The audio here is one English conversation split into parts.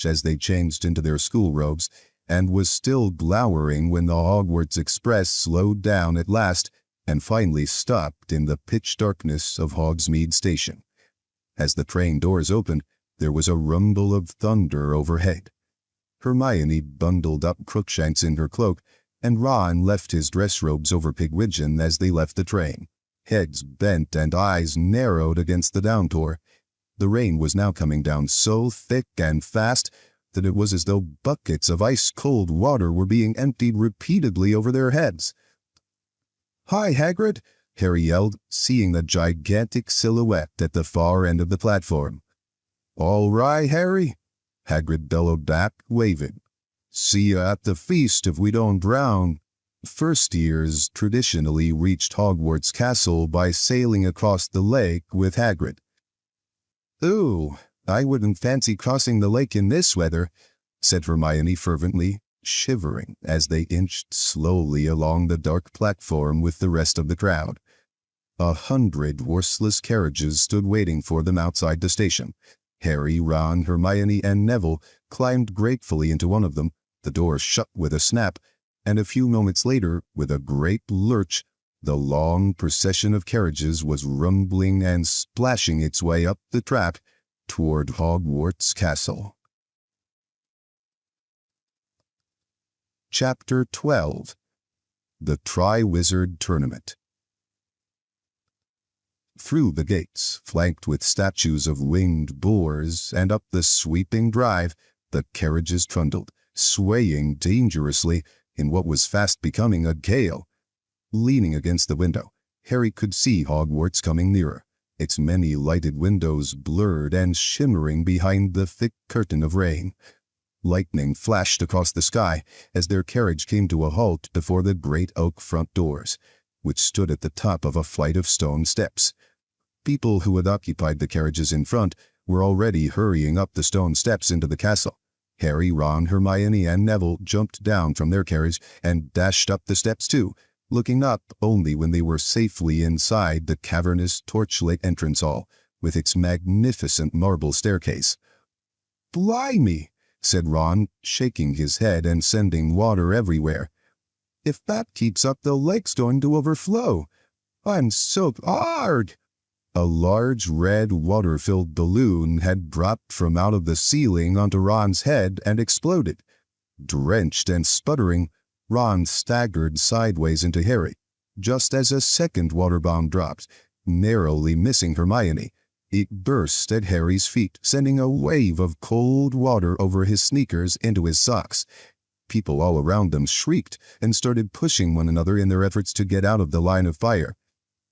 as they changed into their school robes, and was still glowering when the Hogwarts Express slowed down at last and finally stopped in the pitch darkness of Hogsmeade Station. As the train doors opened, there was a rumble of thunder overhead. Hermione bundled up Crookshanks in her cloak, and Ron left his dress robes over Pigwidgeon as they left the train, heads bent and eyes narrowed against the downpour. The rain was now coming down so thick and fast that it was as though buckets of ice-cold water were being emptied repeatedly over their heads. "Hi, Hagrid!" Harry yelled, seeing the gigantic silhouette at the far end of the platform. "All right, Harry," Hagrid bellowed back, waving. "See ya at the feast if we don't drown." First years traditionally reached Hogwarts Castle by sailing across the lake with Hagrid. "Ooh, I wouldn't fancy crossing the lake in this weather," said Hermione fervently, shivering as they inched slowly along the dark platform with the rest of the crowd. 100 horseless carriages stood waiting for them outside the station. Harry, Ron, Hermione, and Neville climbed gratefully into one of them. The door shut with a snap, and a few moments later, with a great lurch, the long procession of carriages was rumbling and splashing its way up the track toward Hogwarts Castle. Chapter 12. The Triwizard Tournament. Through the gates, flanked with statues of winged boars, and up the sweeping drive, the carriages trundled, swaying dangerously in what was fast becoming a gale. Leaning against the window, Harry could see Hogwarts coming nearer, its many lighted windows blurred and shimmering behind the thick curtain of rain. Lightning flashed across the sky as their carriage came to a halt before the great oak front doors, which stood at the top of a flight of stone steps. People who had occupied the carriages in front were already hurrying up the stone steps into the castle. Harry, Ron, Hermione, and Neville jumped down from their carriage and dashed up the steps too, looking up only when they were safely inside the cavernous torchlit entrance hall, with its magnificent marble staircase. "Blimey," said Ron, shaking his head and sending water everywhere. "If that keeps up, the lake's going to overflow. I'm soaked hard." A large red water-filled balloon had dropped from out of the ceiling onto Ron's head and exploded. Drenched and sputtering, Ron staggered sideways into Harry, just as a second water bomb dropped, narrowly missing Hermione. It burst at Harry's feet, sending a wave of cold water over his sneakers into his socks. People all around them shrieked and started pushing one another in their efforts to get out of the line of fire.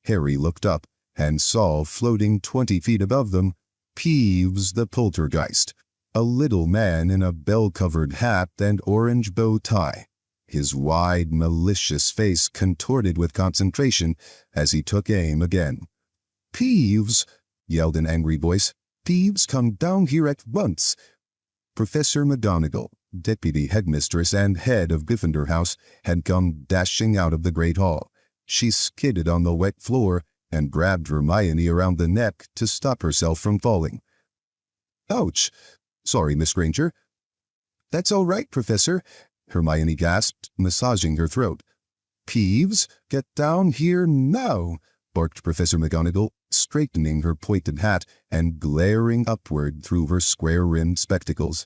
Harry looked up and saw floating 20 feet above them Peeves the Poltergeist, a little man in a bell-covered hat and orange bow tie, his wide, malicious face contorted with concentration as he took aim again. "Peeves!" yelled an angry voice. "Peeves, come down here at once!" Professor McGonagall, deputy headmistress and head of Gryffindor House, had come dashing out of the great hall. She skidded on the wet floor and grabbed Hermione around the neck to stop herself from falling. "Ouch! Sorry, Miss Granger." "That's all right, Professor," Hermione gasped, massaging her throat. "Peeves, get down here now," barked Professor McGonagall, straightening her pointed hat and glaring upward through her square-rimmed spectacles.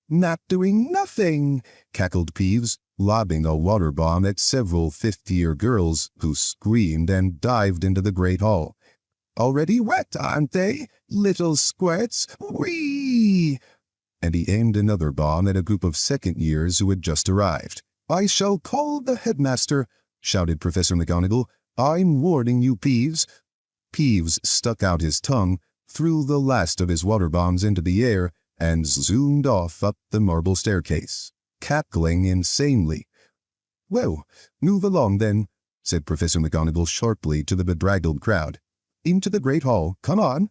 "Not doing nothing," cackled Peeves, lobbing a water bomb at several fifth-year girls who screamed and dived into the great hall. "Already wet, aren't they, little squirts? Whee!" And he aimed another bomb at a group of second-years who had just arrived. "I shall call the headmaster," shouted Professor McGonagall. "I'm warning you, Peeves." Peeves stuck out his tongue, threw the last of his water bombs into the air, and zoomed off up the marble staircase, cackling insanely. "Well, move along then," said Professor McGonagall sharply to the bedraggled crowd. "Into the great hall, come on."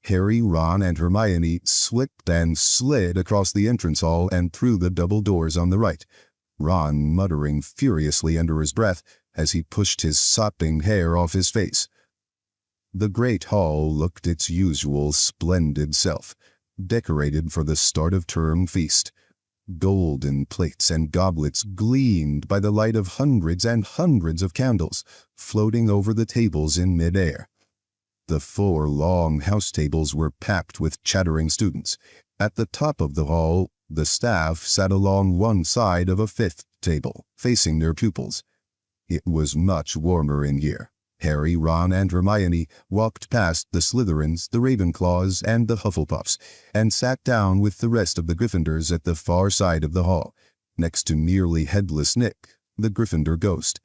Harry, Ron, and Hermione slipped and slid across the entrance hall and through the double doors on the right, Ron muttering furiously under his breath as he pushed his sopping hair off his face. The great hall looked its usual splendid self. decorated for the start-of-term feast. Golden plates and goblets gleamed by the light of hundreds and hundreds of candles floating over the tables in mid-air. The 4 long house tables were packed with chattering students. At the top of the hall, the staff sat along one side of a 5th table, facing their pupils. It was much warmer in here. Harry, Ron, and Hermione walked past the Slytherins, the Ravenclaws, and the Hufflepuffs, and sat down with the rest of the Gryffindors at the far side of the hall, next to nearly headless Nick, the Gryffindor ghost.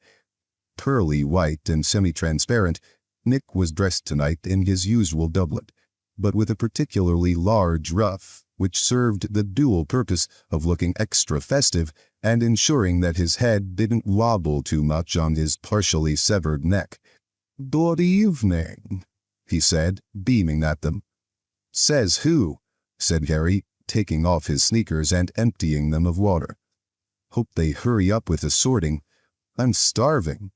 Pearly white and semi-transparent, Nick was dressed tonight in his usual doublet, but with a particularly large ruff, which served the dual purpose of looking extra festive and ensuring that his head didn't wobble too much on his partially severed neck. "Good evening," he said, beaming at them. "Says who?" said Harry, taking off his sneakers and emptying them of water. "Hope they hurry up with the sorting. I'm starving."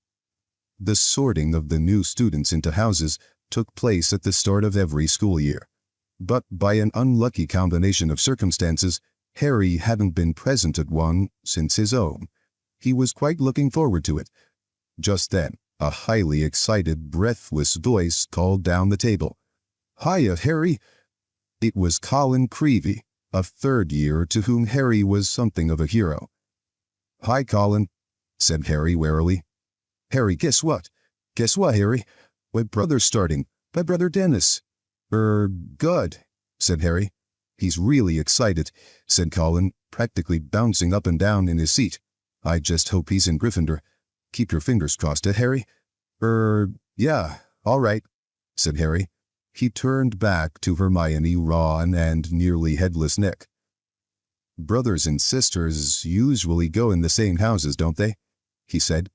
The sorting of the new students into houses took place at the start of every school year. But by an unlucky combination of circumstances, Harry hadn't been present at one since his own. He was quite looking forward to it. Just then, a highly excited, breathless voice called down the table, "Hiya, Harry!" It was Colin Creevey, a 3rd year to whom Harry was something of a hero. "Hi, Colin," said Harry warily. "Harry, guess what? Guess what, Harry? My brother's starting. My brother Dennis." Good," said Harry. "He's really excited," said Colin, practically bouncing up and down in his seat. "I just hope he's in Gryffindor. Keep your fingers crossed, Harry?" Yeah, all right," said Harry. He turned back to Hermione, Ron, and nearly headless Nick. "Brothers and sisters usually go in the same houses, don't they?" he said.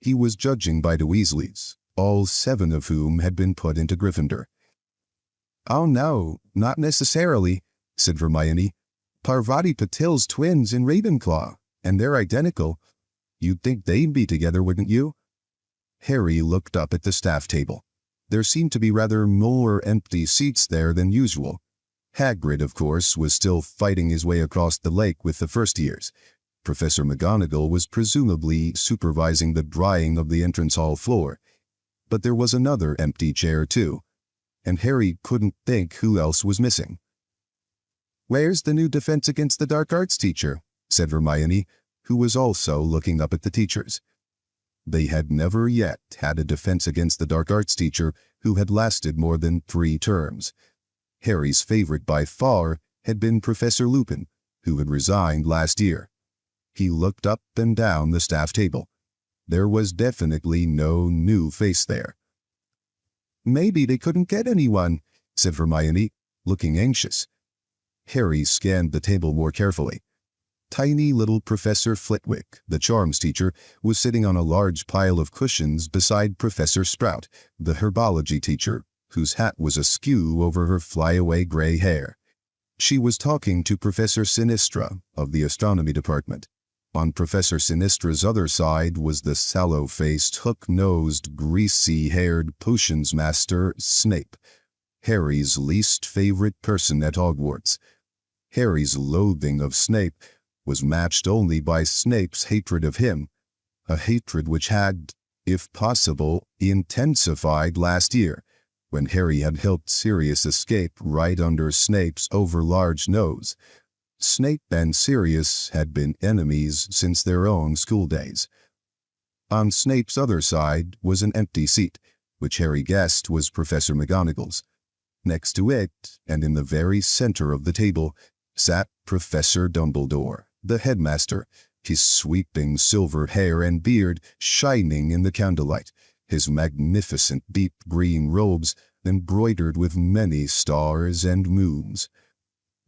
He was judging by the Weasleys, all 7 of whom had been put into Gryffindor. "Oh no, not necessarily," said Hermione. "Parvati Patil's twins in Ravenclaw, and they're identical. You'd think they'd be together, wouldn't you?" Harry looked up at the staff table. There seemed to be rather more empty seats there than usual. Hagrid, of course, was still fighting his way across the lake with the first years. Professor McGonagall was presumably supervising the drying of the entrance hall floor. But there was another empty chair, too, and Harry couldn't think who else was missing. "Where's the new Defense Against the Dark Arts teacher?" said Hermione, who was also looking up at the teachers. They had never yet had a Defense Against the Dark Arts teacher who had lasted more than 3 terms. Harry's favorite by far had been Professor Lupin, who had resigned last year. He looked up and down the staff table. There was definitely no new face there. "Maybe they couldn't get anyone," said Hermione, looking anxious. Harry scanned the table more carefully. Tiny little Professor Flitwick, the charms teacher, was sitting on a large pile of cushions beside Professor Sprout, the herbology teacher, whose hat was askew over her flyaway gray hair. She was talking to Professor Sinistra of the astronomy department. On Professor Sinistra's other side was the sallow-faced, hook-nosed, greasy-haired potions master, Snape, Harry's least favorite person at Hogwarts. Harry's loathing of Snape was matched only by Snape's hatred of him, a hatred which had, if possible, intensified last year, when Harry had helped Sirius escape right under Snape's overlarge nose. Snape and Sirius had been enemies since their own school days. On Snape's other side was an empty seat, which Harry guessed was Professor McGonagall's. Next to it, and in the very center of the table, sat Professor Dumbledore, the headmaster, his sweeping silver hair and beard shining in the candlelight, his magnificent deep green robes embroidered with many stars and moons.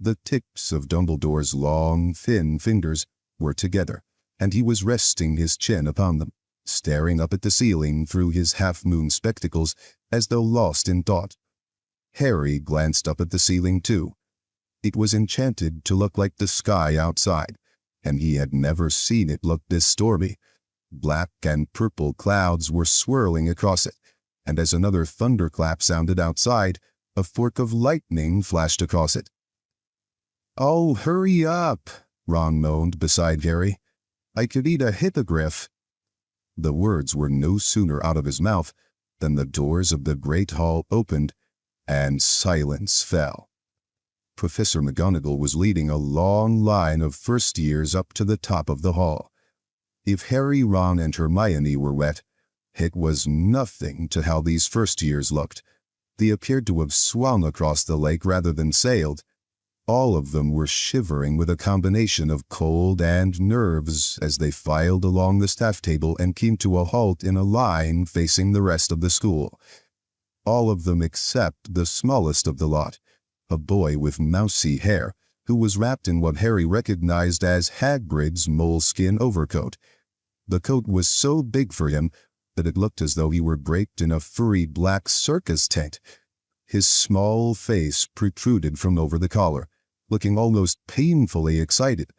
The tips of Dumbledore's long, thin fingers were together, and he was resting his chin upon them, staring up at the ceiling through his half-moon spectacles as though lost in thought. Harry glanced up at the ceiling too. It was enchanted to look like the sky outside, and he had never seen it look this stormy. Black and purple clouds were swirling across it, and as another thunderclap sounded outside, a fork of lightning flashed across it. Oh, hurry up, Ron moaned beside Harry. I could eat a hippogriff. The words were no sooner out of his mouth than the doors of the great hall opened and silence fell. Professor McGonagall was leading a long line of first years up to the top of the hall. If Harry, Ron, and Hermione were wet, it was nothing to how these first years looked. They appeared to have swum across the lake rather than sailed. All of them were shivering with a combination of cold and nerves as they filed along the staff table and came to a halt in a line facing the rest of the school. All of them except the smallest of the lot, a boy with mousy hair, who was wrapped in what Harry recognized as Hagrid's moleskin overcoat. The coat was so big for him that it looked as though he were draped in a furry black circus tent. His small face protruded from over the collar, looking almost painfully excited.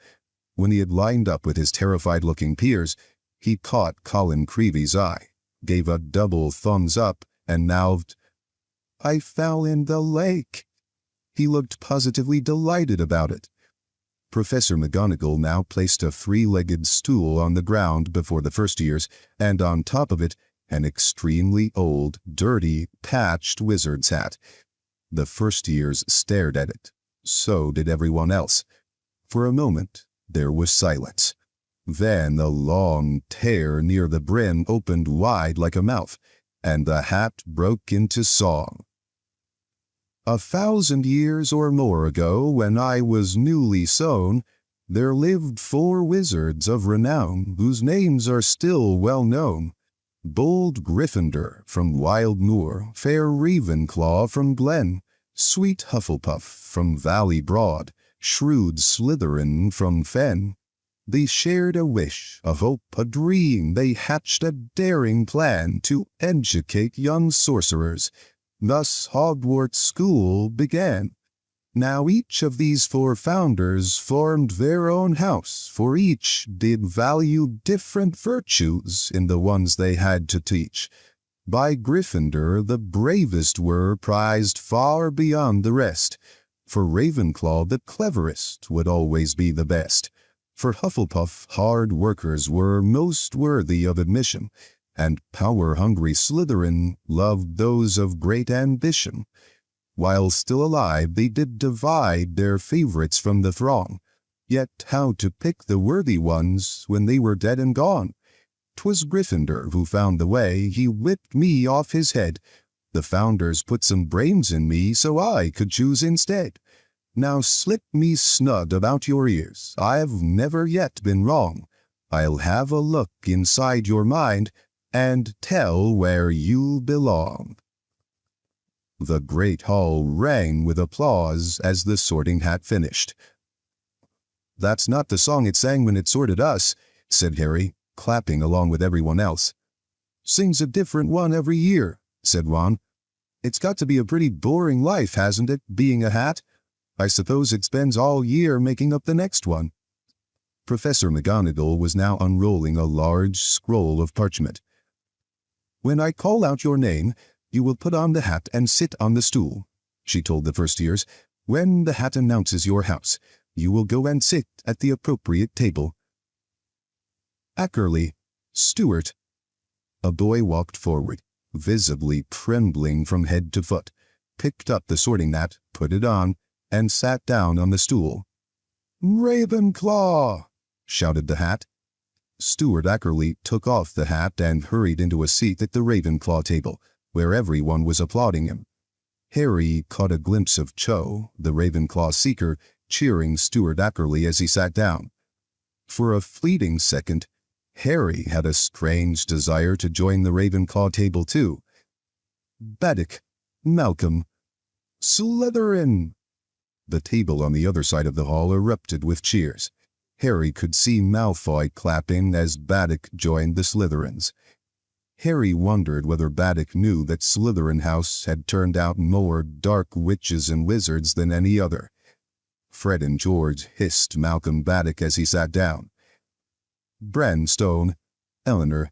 When he had lined up with his terrified-looking peers, he caught Colin Creevy's eye, gave a double thumbs up, and mouthed, "I fell in the lake." He looked positively delighted about it. Professor McGonagall now placed a three-legged stool on the ground before the first years, and on top of it, an extremely old, dirty, patched wizard's hat. The first years stared at it. So did everyone else. For a moment, there was silence. Then a long tear near the brim opened wide like a mouth, and the hat broke into song. 1,000 years or more ago, when I was newly sown, there lived 4 wizards of renown, whose names are still well known. Bold Gryffindor from Wild Moor, fair Ravenclaw from Glen, sweet Hufflepuff from Valley Broad, shrewd Slytherin from Fen. They shared a wish, a hope, a dream. They hatched a daring plan to educate young sorcerers. Thus Hogwarts School began. Now each of these 4 founders formed their own house, for each did value different virtues in the ones they had to teach. By Gryffindor the bravest were prized far beyond the rest. For Ravenclaw the cleverest would always be the best. For Hufflepuff hard workers were most worthy of admission, and power-hungry Slytherin loved those of great ambition. While still alive, they did divide their favorites from the throng. Yet how to pick the worthy ones when they were dead and gone? 'Twas Gryffindor who found the way. He whipped me off his head. The founders put some brains in me so I could choose instead. Now slip me snug about your ears. I've never yet been wrong. I'll have a look inside your mind and tell where you belong. The great hall rang with applause as the Sorting Hat finished. That's not the song it sang when it sorted us, said Harry, clapping along with everyone else. Sings a different one every year, said Ron. It's got to be a pretty boring life, hasn't it, being a hat? I suppose it spends all year making up the next one. Professor McGonagall was now unrolling a large scroll of parchment. When I call out your name, you will put on the hat and sit on the stool, she told the first years. When the hat announces your house, you will go and sit at the appropriate table. Ackerley, Stewart. A boy walked forward, visibly trembling from head to foot, picked up the sorting hat, put it on, and sat down on the stool. Ravenclaw, shouted the hat. Stewart Ackerley took off the hat and hurried into a seat at the Ravenclaw table, where everyone was applauding him. Harry caught a glimpse of Cho, the Ravenclaw seeker, cheering Stewart Ackerley as he sat down. For a fleeting second, Harry had a strange desire to join the Ravenclaw table too. Baddock, Malcolm, Slytherin! The table on the other side of the hall erupted with cheers. Harry could see Malfoy clapping as Baddock joined the Slytherins. Harry wondered whether Baddock knew that Slytherin House had turned out more dark witches and wizards than any other. Fred and George hissed Malcolm Baddock as he sat down. Branstone, Eleanor.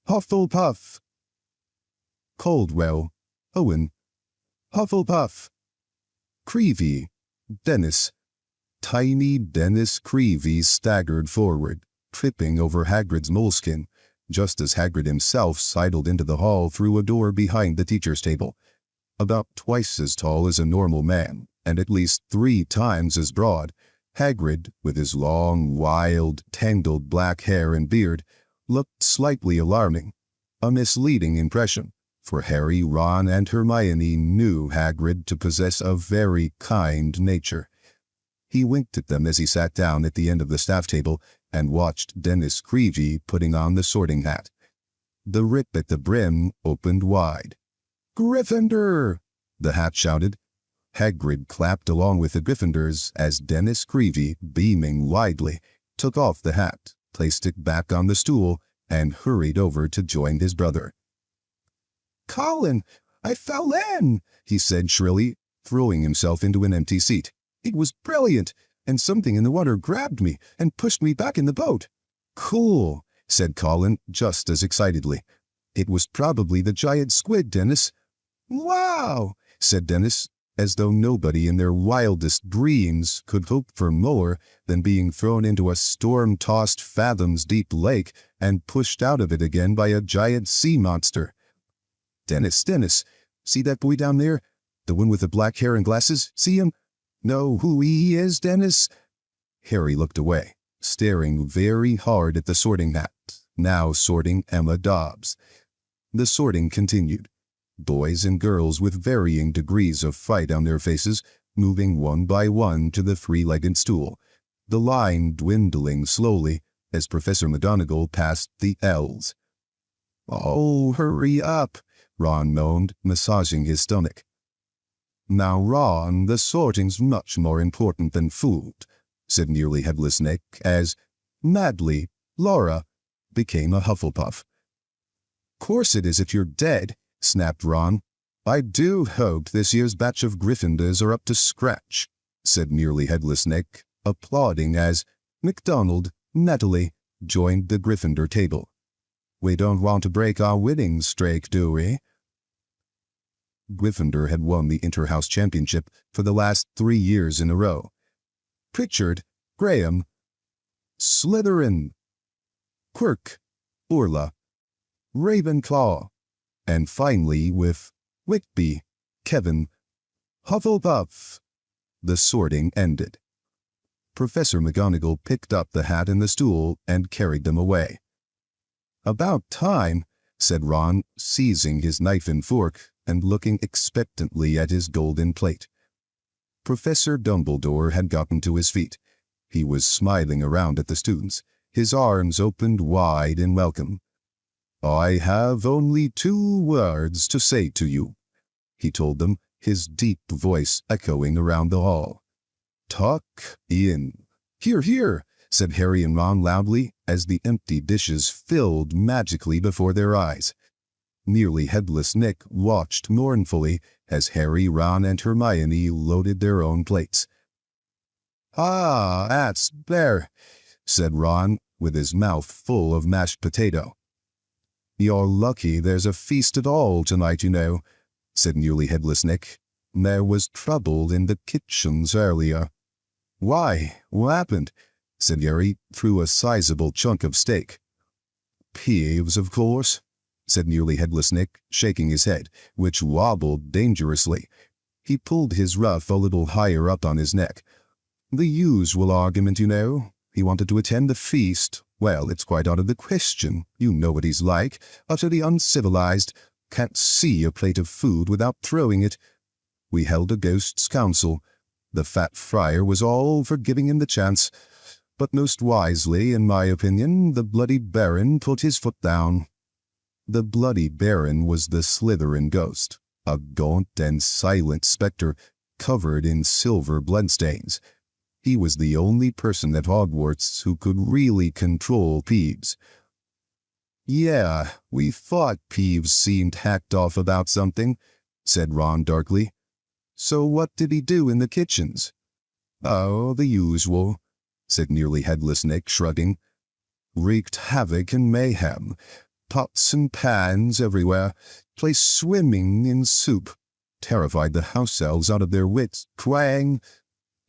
Hufflepuff. Caldwell, Owen. Hufflepuff. Creevy, Dennis. Tiny Dennis Creevy staggered forward, tripping over Hagrid's moleskin, just as Hagrid himself sidled into the hall through a door behind the teacher's table. About twice as tall as a normal man, and at least 3 times as broad, Hagrid, with his long, wild, tangled black hair and beard, looked slightly alarming, a misleading impression, for Harry, Ron, and Hermione knew Hagrid to possess a very kind nature. He winked at them as he sat down at the end of the staff table and watched Dennis Creevy putting on the sorting hat. The rip at the brim opened wide. "Gryffindor!" the hat shouted. Hagrid clapped along with the Gryffindors as Dennis Creevy, beaming widely, took off the hat, placed it back on the stool, and hurried over to join his brother. "Colin, I fell in," he said shrilly, throwing himself into an empty seat. "It was brilliant, and something in the water grabbed me and pushed me back in the boat." "Cool," said Colin just as excitedly. "It was probably the giant squid, Dennis." "Wow," said Dennis, as though nobody in their wildest dreams could hope for more than being thrown into a storm-tossed fathoms-deep lake and pushed out of it again by a giant sea monster. "Dennis, see that boy down there? The one with the black hair and glasses? See him? Know who he is, Dennis?" Harry looked away, staring very hard at the sorting hat, now sorting Emma Dobbs. The sorting continued. Boys and girls with varying degrees of fright on their faces, moving one by one to the 3-legged stool, the line dwindling slowly as Professor McGonagall passed the L's. "Oh, hurry up," Ron moaned, massaging his stomach. "Now, Ron, the sorting's much more important than food," said Nearly Headless Nick, as, madly, Laura became a Hufflepuff. "Course it is if you're dead," snapped Ron. "I do hope this year's batch of Gryffindors are up to scratch," said Nearly Headless Nick, applauding as MacDonald, Natalie, joined the Gryffindor table. "We don't want to break our winning streak, do we?" Gryffindor had won the Interhouse Championship for the last 3 years in a row. Pritchard, Graham, Slytherin, Quirk, Orla, Ravenclaw, and finally with Whitby, Kevin, Hufflepuff. The sorting ended. Professor McGonagall picked up the hat and the stool and carried them away. "About time," said Ron, seizing his knife and fork and looking expectantly at his golden plate. Professor Dumbledore had gotten to his feet. He was smiling around at the students, his arms opened wide in welcome. "I have only 2 words to say to you," he told them, his deep voice echoing around the hall. "Tuck in." "Hear, hear," said Harry and Ron loudly as the empty dishes filled magically before their eyes. Nearly Headless Nick watched mournfully as Harry, Ron, and Hermione loaded their own plates. "Ah, that's better," said Ron, with his mouth full of mashed potato. "You're lucky there's a feast at all tonight, you know," said Nearly Headless Nick. "There was trouble in the kitchens earlier." "Why, what happened?" said Harry, through a sizable chunk of steak. "Peeves, of course," said Nearly Headless Nick, shaking his head, which wobbled dangerously. He pulled his ruff a little higher up on his neck. "The usual argument, you know. He wanted to attend the feast. Well, it's quite out of the question. You know what he's like. Utterly uncivilized. Can't see a plate of food without throwing it. We held a ghosts' council. The fat friar was all for giving him the chance. But most wisely, in my opinion, the Bloody Baron put his foot down." The Bloody Baron was the Slytherin ghost, a gaunt and silent spectre covered in silver bloodstains. He was the only person at Hogwarts who could really control Peeves. "Yeah, we thought Peeves seemed hacked off about something," said Ron darkly. "So what did he do in the kitchens?" "Oh, the usual," said Nearly Headless Nick, shrugging. "Wreaked havoc and mayhem. Pots and pans everywhere. Place swimming in soup. Terrified the house elves out of their wits. Twang!"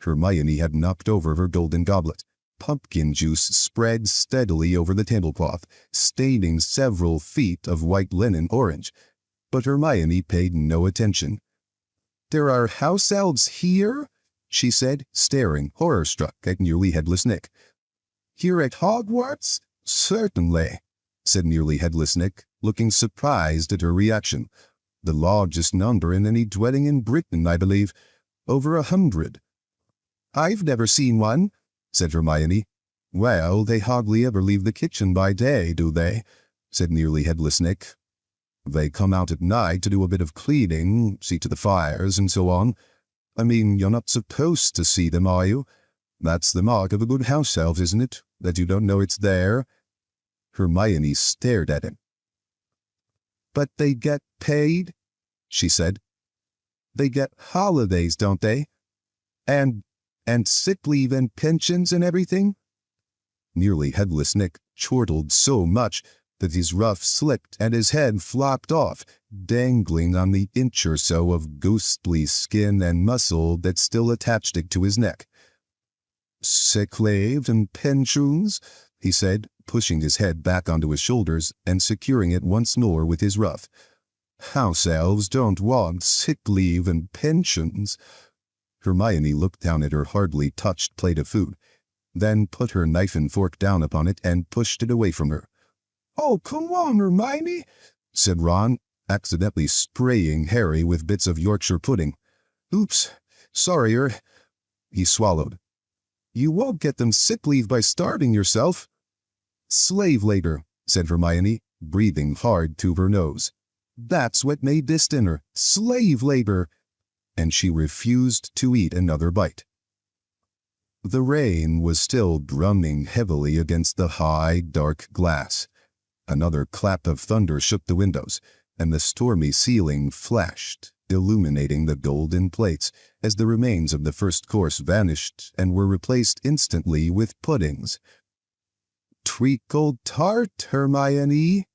Hermione had knocked over her golden goblet. Pumpkin juice spread steadily over the tablecloth, staining several feet of white linen orange. But Hermione paid no attention. "There are house elves here?" she said, staring, horror-struck, at Nearly Headless Nick. "Here at Hogwarts?" "Certainly," said Nearly Headless Nick, looking surprised at her reaction. "The largest number in any dwelling in Britain, I believe. Over 100. "I've never seen one," said Hermione. "Well, they hardly ever leave the kitchen by day, do they?" said Nearly Headless Nick. "They come out at night to do a bit of cleaning, see to the fires, and so on. I mean, you're not supposed to see them, are you? That's the mark of a good house elf, isn't it, that you don't know it's there?" Hermione stared at him. "But they get paid?" she said. "They get holidays, don't they? And sick leave and pensions and everything?" Nearly Headless Nick chortled so much that his ruff slipped and his head flopped off, dangling on the inch or so of ghostly skin and muscle that still attached it to his neck. "Sick leave and pensions," he said, pushing his head back onto his shoulders and securing it once more with his ruff. "House elves don't want sick leave and pensions." Hermione looked down at her hardly touched plate of food, then put her knife and fork down upon it and pushed it away from her. "Oh, come on, Hermione," said Ron, accidentally spraying Harry with bits of Yorkshire pudding. "Oops, sorry, he swallowed. "You won't get them sick leave by starving yourself." "Slave labor," said Hermione, breathing hard through her nose. "That's what made this dinner, slave labor." And she refused to eat another bite. The rain was still drumming heavily against the high, dark glass. Another clap of thunder shook the windows, and the stormy ceiling flashed, illuminating the golden plates as the remains of the first course vanished and were replaced instantly with puddings. "Treacle tart, Hermione,"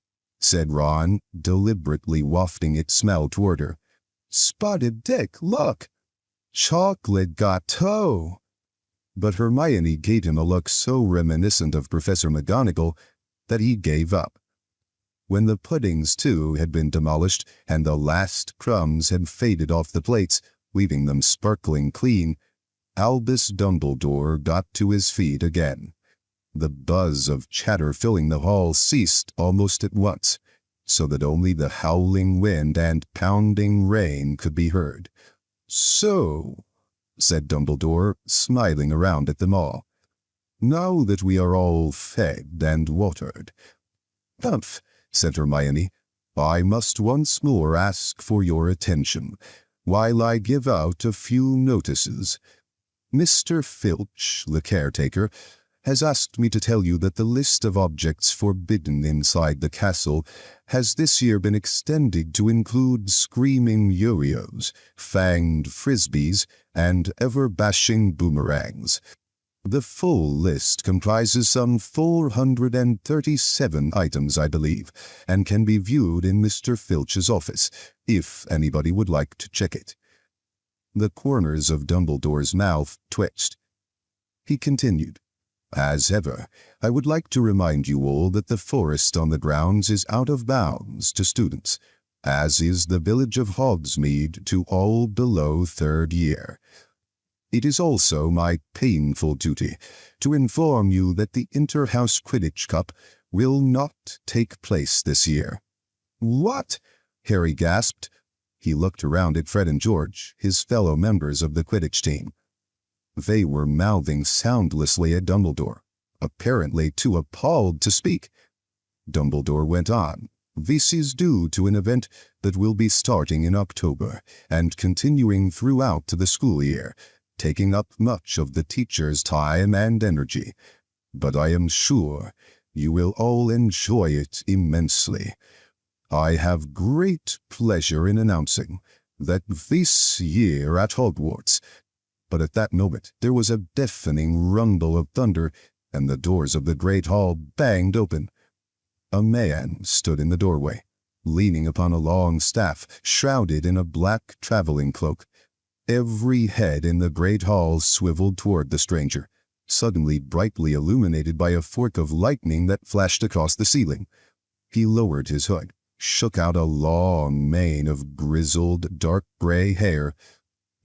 said Ron, deliberately wafting its smell toward her. "Spotted Dick, look! Chocolate gâteau!" But Hermione gave him a look so reminiscent of Professor McGonagall that he gave up. When the puddings, too, had been demolished and the last crumbs had faded off the plates, leaving them sparkling clean, Albus Dumbledore got to his feet again. The buzz of chatter filling the hall ceased almost at once, so that only the howling wind and pounding rain could be heard. "So," said Dumbledore, smiling around at them all, "now that we are all fed and watered—" "Humph," said Hermione, "I must once more ask for your attention, while I give out a few notices. Mr. Filch, the caretaker, has asked me to tell you that the list of objects forbidden inside the castle has this year been extended to include screaming yo-yos, fanged frisbees, and ever-bashing boomerangs. The full list comprises some 437 items, I believe, and can be viewed in Mr. Filch's office, if anybody would like to check it." The corners of Dumbledore's mouth twitched. He continued, "As ever, I would like to remind you all that the forest on the grounds is out of bounds to students, as is the village of Hogsmeade to all below 3rd year. It is also my painful duty to inform you that the Inter-House Quidditch Cup will not take place this year." "What?" Harry gasped. He looked around at Fred and George, his fellow members of the Quidditch team. They were mouthing soundlessly at Dumbledore, apparently too appalled to speak. Dumbledore went on. "This is due to an event that will be starting in October and continuing throughout the school year, taking up much of the teacher's time and energy. But I am sure you will all enjoy it immensely. I have great pleasure in announcing that this year at Hogwarts—" But at that moment there was a deafening rumble of thunder, and the doors of the great hall banged open. A man stood in the doorway, leaning upon a long staff, shrouded in a black traveling cloak. Every head in the great hall swiveled toward the stranger, suddenly brightly illuminated by a fork of lightning that flashed across the ceiling. He lowered his hood, shook out a long mane of grizzled, dark gray hair,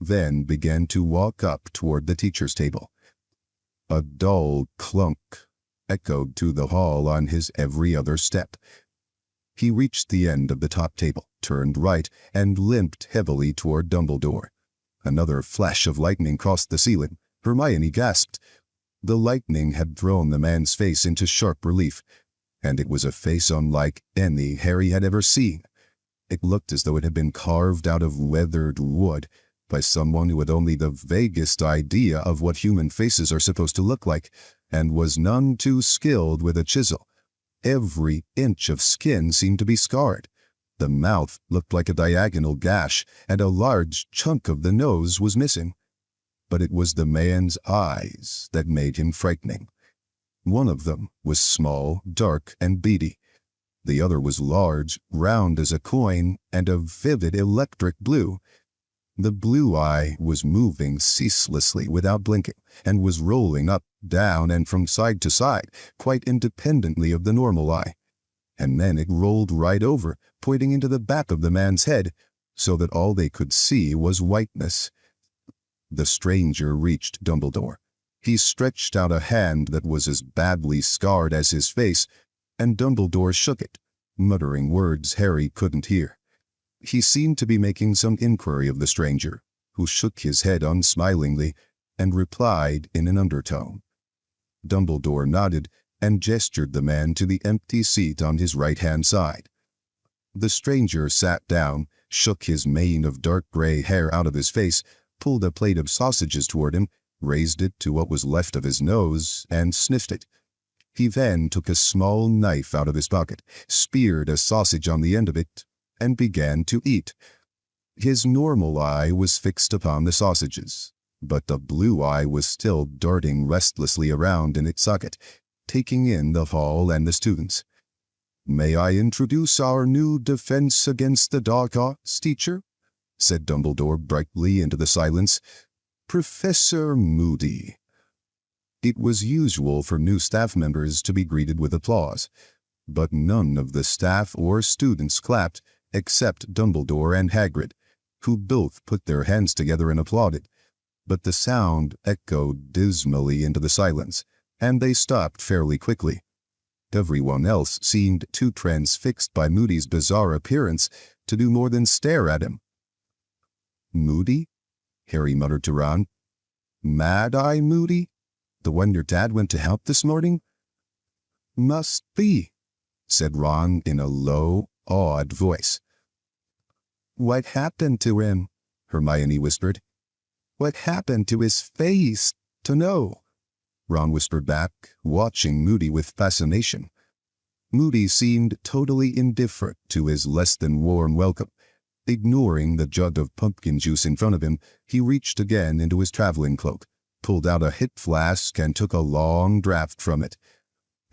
then began to walk up toward the teacher's table. A dull clunk echoed through the hall on his every other step. He reached the end of the top table, turned right, and limped heavily toward Dumbledore. Another flash of lightning crossed the ceiling. Hermione gasped. The lightning had thrown the man's face into sharp relief, and it was a face unlike any Harry had ever seen. It looked as though it had been carved out of weathered wood by someone who had only the vaguest idea of what human faces are supposed to look like, and was none too skilled with a chisel. Every inch of skin seemed to be scarred. The mouth looked like a diagonal gash, and a large chunk of the nose was missing. But it was the man's eyes that made him frightening. One of them was small, dark, and beady. The other was large, round as a coin, and of vivid electric blue. The blue eye was moving ceaselessly without blinking, and was rolling up, down, and from side to side, quite independently of the normal eye. And then it rolled right over, pointing into the back of the man's head, so that all they could see was whiteness. The stranger reached Dumbledore. He stretched out a hand that was as badly scarred as his face, and Dumbledore shook it, muttering words Harry couldn't hear. He seemed to be making some inquiry of the stranger, who shook his head unsmilingly and replied in an undertone. Dumbledore nodded and gestured the man to the empty seat on his right-hand side. The stranger sat down, shook his mane of dark gray hair out of his face, pulled a plate of sausages toward him, raised it to what was left of his nose, and sniffed it. He then took a small knife out of his pocket, speared a sausage on the end of it, and began to eat. His normal eye was fixed upon the sausages, but the blue eye was still darting restlessly around in its socket, taking in the hall and the students. "May I introduce our new defense against the dark arts, teacher?" said Dumbledore brightly into the silence. "Professor Moody." It was usual for new staff members to be greeted with applause, but none of the staff or students clapped except Dumbledore and Hagrid, who both put their hands together and applauded. But the sound echoed dismally into the silence, and they stopped fairly quickly. Everyone else seemed too transfixed by Moody's bizarre appearance to do more than stare at him. "Moody?" Harry muttered to Ron. "Mad-Eye Moody? The one your dad went to help this morning?" "Must be," said Ron in a low, awed voice. "What happened to him?" Hermione whispered. "What happened to his face, to know?" Ron whispered back, watching Moody with fascination. Moody seemed totally indifferent to his less-than-warm welcome. Ignoring the jug of pumpkin juice in front of him, he reached again into his traveling cloak, pulled out a hip flask, and took a long draught from it.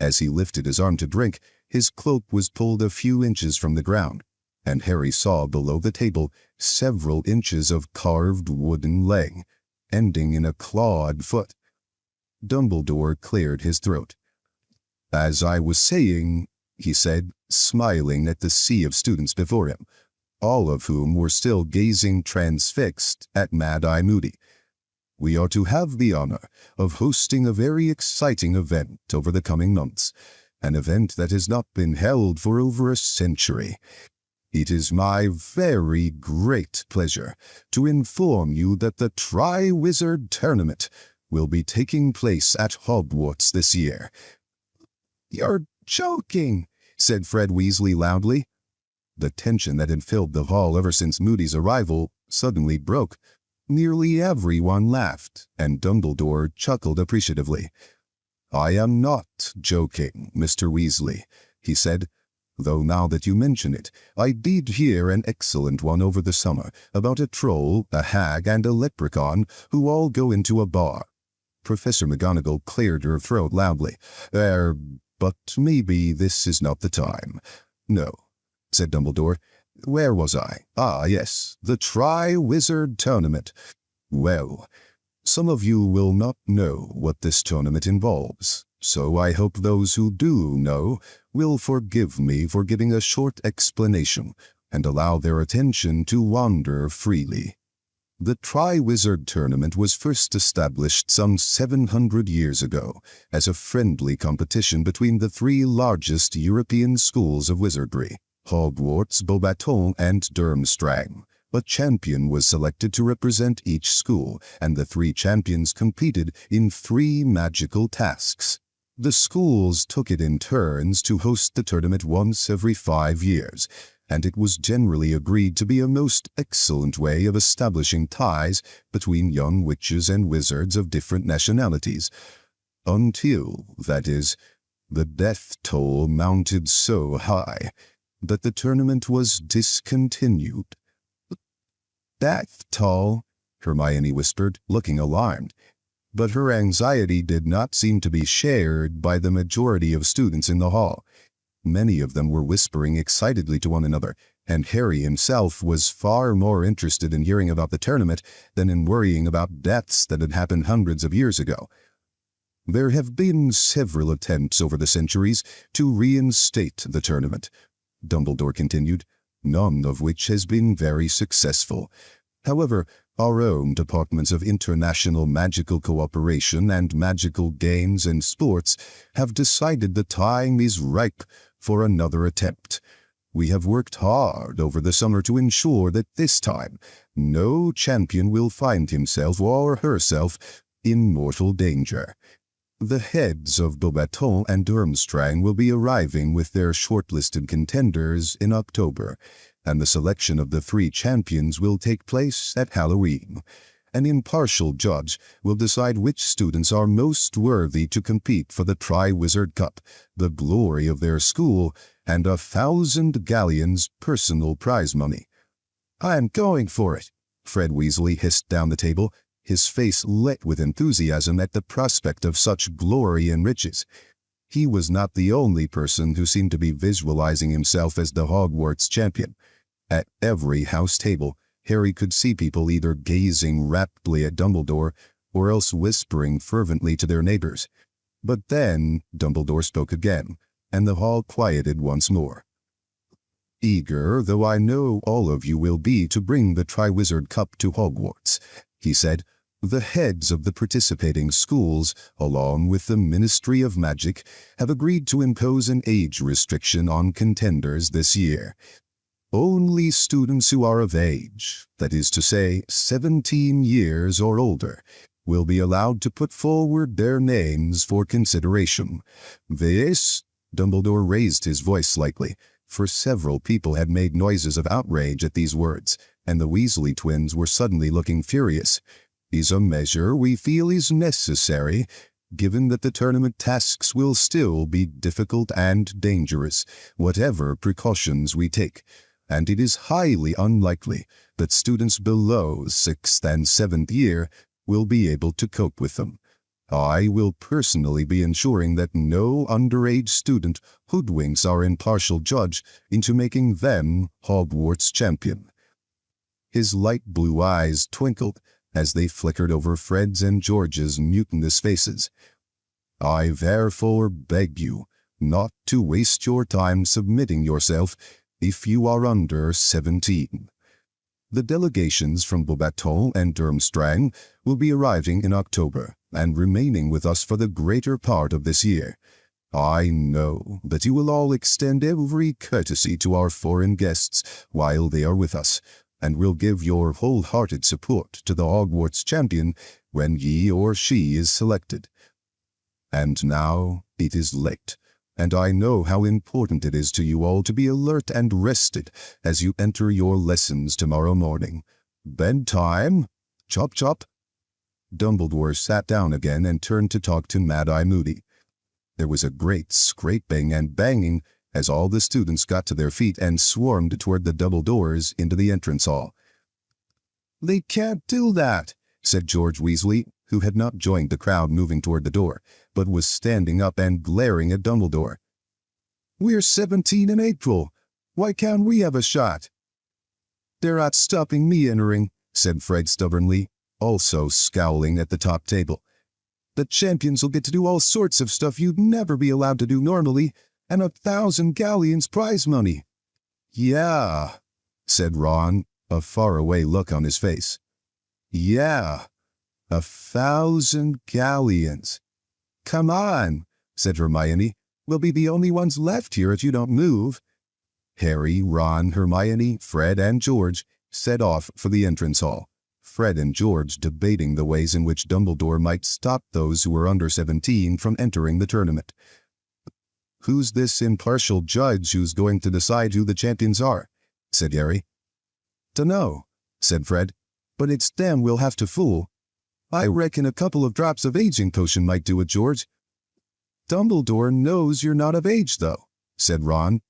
As he lifted his arm to drink, his cloak was pulled a few inches from the ground, and Harry saw below the table several inches of carved wooden leg, ending in a clawed foot. Dumbledore cleared his throat. "As I was saying," he said, smiling at the sea of students before him, all of whom were still gazing transfixed at Mad-Eye Moody, "we are to have the honor of hosting a very exciting event over the coming months, an event that has not been held for over a century. It is my very great pleasure to inform you that the Tri-Wizard Tournament will be taking place at Hogwarts this year." "You're joking," said Fred Weasley loudly. The tension that had filled the hall ever since Moody's arrival suddenly broke. Nearly everyone laughed, and Dumbledore chuckled appreciatively. "I am not joking, Mr. Weasley," he said, "though now that you mention it, I did hear an excellent one over the summer about a troll, a hag, and a leprechaun who all go into a bar." Professor McGonagall cleared her throat loudly. But maybe this is not the time." "No," said Dumbledore. "Where was I? Ah, yes, the Tri-Wizard Tournament. Well, some of you will not know what this tournament involves, so I hope those who do know will forgive me for giving a short explanation and allow their attention to wander freely. The Triwizard Tournament was first established some 700 years ago as a friendly competition between the three largest European schools of wizardry, Hogwarts, Beauxbaton, and Durmstrang. A champion was selected to represent each school, and the three champions competed in 3 magical tasks. The schools took it in turns to host the tournament once every 5 years, and it was generally agreed to be a most excellent way of establishing ties between young witches and wizards of different nationalities. Until, that is, the death toll mounted so high that the tournament was discontinued. "Death toll?" Hermione whispered, looking alarmed. But her anxiety did not seem to be shared by the majority of students in the hall. Many of them were whispering excitedly to one another, and Harry himself was far more interested in hearing about the tournament than in worrying about deaths that had happened hundreds of years ago. There have been several attempts over the centuries to reinstate the tournament, Dumbledore continued, none of which has been very successful. However, our own departments of international magical cooperation and magical games and sports have decided the time is ripe for another attempt. We have worked hard over the summer to ensure that this time no champion will find himself or herself in mortal danger. The heads of Beauxbaton and Durmstrang will be arriving with their shortlisted contenders in October, and the selection of the 3 champions will take place at Halloween. An impartial judge will decide which students are most worthy to compete for the Triwizard Cup, the glory of their school, and 1,000 galleons personal prize money. "I'm going for it," Fred Weasley hissed down the table, his face lit with enthusiasm at the prospect of such glory and riches. He was not the only person who seemed to be visualizing himself as the Hogwarts champion. At every house table, Harry could see people either gazing raptly at Dumbledore or else whispering fervently to their neighbors. But then Dumbledore spoke again, and the hall quieted once more. "Eager though I know all of you will be to bring the Triwizard Cup to Hogwarts," he said, "the heads of the participating schools, along with the Ministry of Magic, have agreed to impose an age restriction on contenders this year. Only students who are of age, that is to say 17 years or older, will be allowed to put forward their names for consideration. This," Dumbledore raised his voice slightly, for several people had made noises of outrage at these words, and the Weasley twins were suddenly looking furious, "is a measure we feel is necessary, given that the tournament tasks will still be difficult and dangerous, whatever precautions we take. And it is highly unlikely that students below 6th and 7th year will be able to cope with them. I will personally be ensuring that no underage student hoodwinks our impartial judge into making them Hogwarts champion." His light blue eyes twinkled as they flickered over Fred's and George's mutinous faces. "I therefore beg you not to waste your time submitting yourself if you are under 17. The delegations from Beauxbaton and Durmstrang will be arriving in October and remaining with us for the greater part of this year. I know that you will all extend every courtesy to our foreign guests while they are with us, and will give your wholehearted support to the Hogwarts champion when he or she is selected. And now it is late, and I know how important it is to you all to be alert and rested as you enter your lessons tomorrow morning. Bedtime? Chop chop." Dumbledore sat down again and turned to talk to Mad-Eye Moody. There was a great scraping and banging as all the students got to their feet and swarmed toward the double doors into the entrance hall. "They can't do that," said George Weasley, who had not joined the crowd moving toward the door, but was standing up and glaring at Dumbledore. "We're 17 in April. Why can't we have a shot?" "They're not stopping me entering," said Fred stubbornly. also scowling at the top table. "The champions will get to do all sorts of stuff you'd never be allowed to do normally, and 1,000 galleons prize money." "Yeah," said Ron, a faraway look on his face. "Yeah, 1,000 galleons. Come on," said Hermione. "We'll be the only ones left here if you don't move." Harry, Ron, Hermione, Fred, and George set off for the entrance hall, Fred and George debating the ways in which Dumbledore might stop those who were under 17 from entering the tournament. "Who's this impartial judge who's going to decide who the champions are?" said Harry. "Dunno," said Fred, "but it's them we'll have to fool. I reckon a couple of drops of aging potion might do it, George." "Dumbledore knows you're not of age, though," said Ron.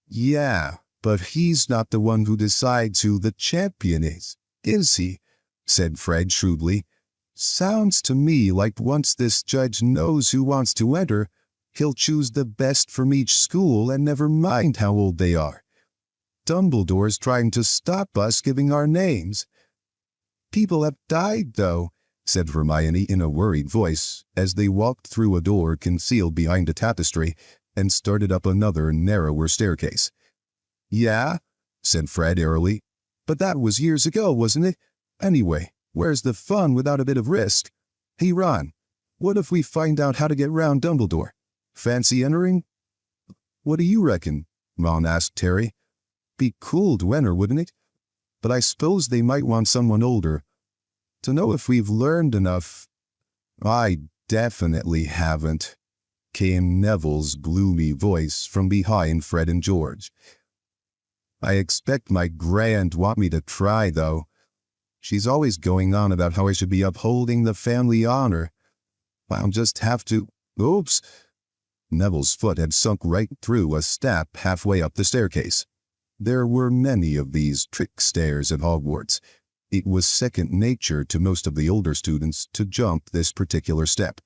"Yeah, but he's not the one who decides who the champion is he?" said Fred shrewdly. "Sounds to me like once this judge knows who wants to enter, he'll choose the best from each school and never mind how old they are. Dumbledore's trying to stop us giving our names." "People have died, though," said Hermione in a worried voice, as they walked through a door concealed behind a tapestry and started up another, narrower staircase. "Yeah," said Fred airily, "but that was years ago, wasn't it? Anyway, where's the fun without a bit of risk? Hey, Ron, what if we find out how to get round Dumbledore? Fancy entering?" "What do you reckon?" Ron asked Harry. "Be cool to enter, wouldn't it? But I suppose they might want someone older. To know if we've learned enough." "I definitely haven't," came Neville's gloomy voice from behind Fred and George. "I expect my Grand want me to try, though. She's always going on about how I should be upholding the family honor. I'll just have to—" Oops! Neville's foot had sunk right through a step halfway up the staircase. There were many of these trick stairs at Hogwarts. It was second nature to most of the older students to jump this particular step,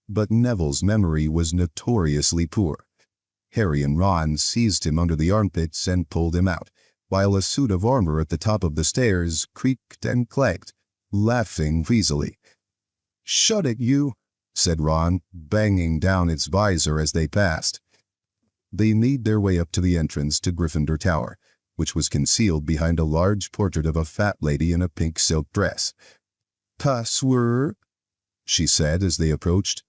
but Neville's memory was notoriously poor. Harry and Ron seized him under the armpits and pulled him out, while a suit of armor at the top of the stairs creaked and clanked, laughing wheezily. "Shut it, you," said Ron, banging down its visor as they passed. They made their way up to the entrance to Gryffindor Tower, which was concealed behind a large portrait of a fat lady in a pink silk dress. "Password," she said as they approached.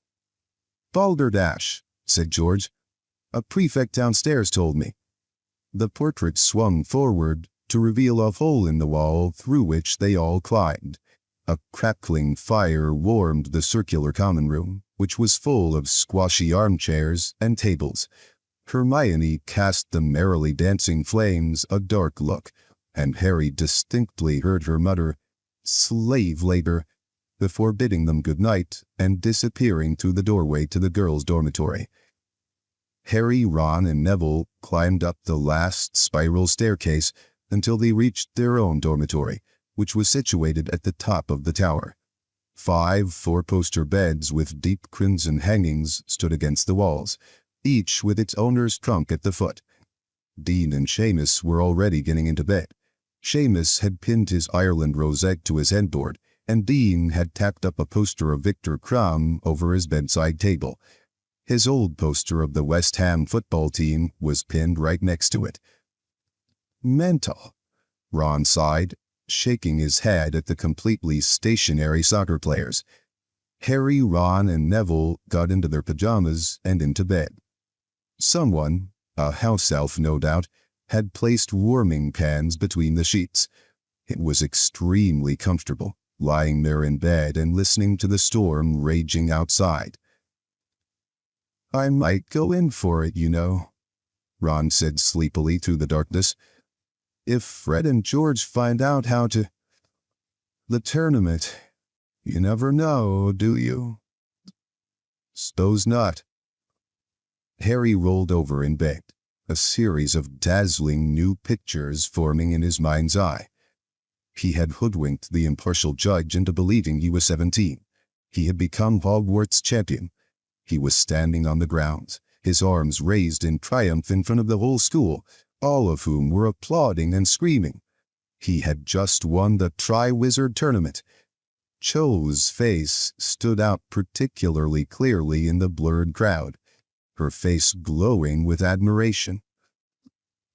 "Balderdash," said George. "A prefect downstairs told me." The portrait swung forward to reveal a hole in the wall through which they all climbed. A crackling fire warmed the circular common room, which was full of squashy armchairs and tables. Hermione cast the merrily dancing flames a dark look, and Harry distinctly heard her mutter, "Slave labor," before bidding them good night and disappearing through the doorway to the girls' dormitory. Harry, Ron, and Neville climbed up the last spiral staircase until they reached their own dormitory, which was situated at the top of the tower. 5 four-poster beds with deep crimson hangings stood against the walls, each with its owner's trunk at the foot. Dean and Seamus were already getting into bed. Seamus had pinned his Ireland rosette to his headboard, and Dean had tacked up a poster of Victor Crumb over his bedside table. His old poster of the West Ham football team was pinned right next to it. "Mental," Ron sighed, shaking his head at the completely stationary soccer players. Harry, Ron, and Neville got into their pajamas and into bed. Someone, a house elf no doubt, had placed warming pans between the sheets. It was extremely comfortable, lying there in bed and listening to the storm raging outside. "I might go in for it, you know," Ron said sleepily through the darkness. "If Fred and George find out how to... the tournament. You never know, do you?" "S'pose not." Harry rolled over in bed, a series of dazzling new pictures forming in his mind's eye. He had hoodwinked the impartial judge into believing he was 17. He had become Hogwarts champion. He was standing on the grounds, his arms raised in triumph in front of the whole school, all of whom were applauding and screaming. He had just won the Triwizard Tournament. Cho's face stood out particularly clearly in the blurred crowd, her face glowing with admiration.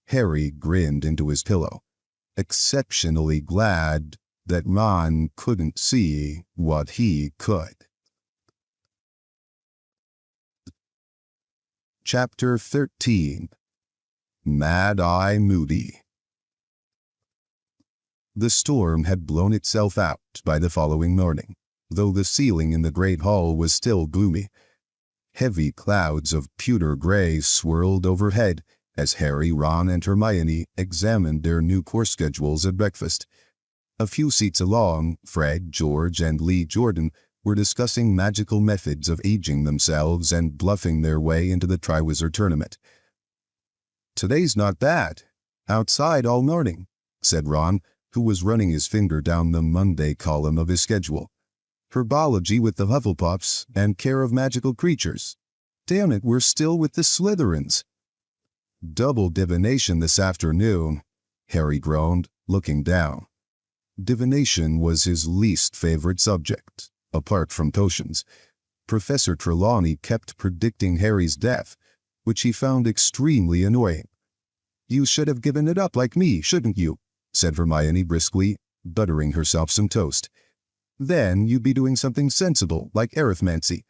Harry grinned into his pillow, exceptionally glad that Ron couldn't see what he could. Chapter 13. Mad-Eye Moody. The storm had blown itself out by the following morning, though the ceiling in the great hall was still gloomy. Heavy clouds of pewter gray swirled overhead as Harry, Ron, and Hermione examined their new course schedules at breakfast. A few seats along, Fred, George, and Lee Jordan were discussing magical methods of aging themselves and bluffing their way into the Triwizard Tournament. "Today's not bad. Outside all morning," said Ron, who was running his finger down the Monday column of his schedule. "Herbology with the Hufflepuffs and care of magical creatures. Damn it, we're still with the Slytherins." "Double divination this afternoon," Harry groaned, looking down. Divination was his least favorite subject, apart from potions. Professor Trelawney kept predicting Harry's death, which he found extremely annoying. "You should have given it up like me, shouldn't you?" said Hermione briskly, buttering herself some toast. "Then you'd be doing something sensible, like arithmancy."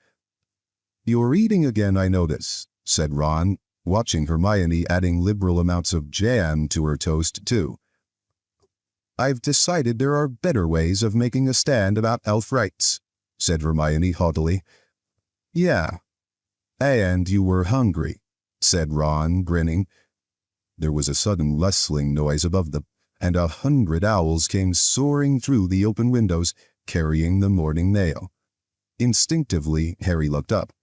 "You're eating again, I notice," said Ron, watching Hermione adding liberal amounts of jam to her toast, too. "I've decided there are better ways of making a stand about elf rights," said Hermione haughtily. "Yeah. And you were hungry," said Ron, grinning. There was a sudden rustling noise above them, and 100 owls came soaring through the open windows, carrying the morning mail. Instinctively, Harry looked up,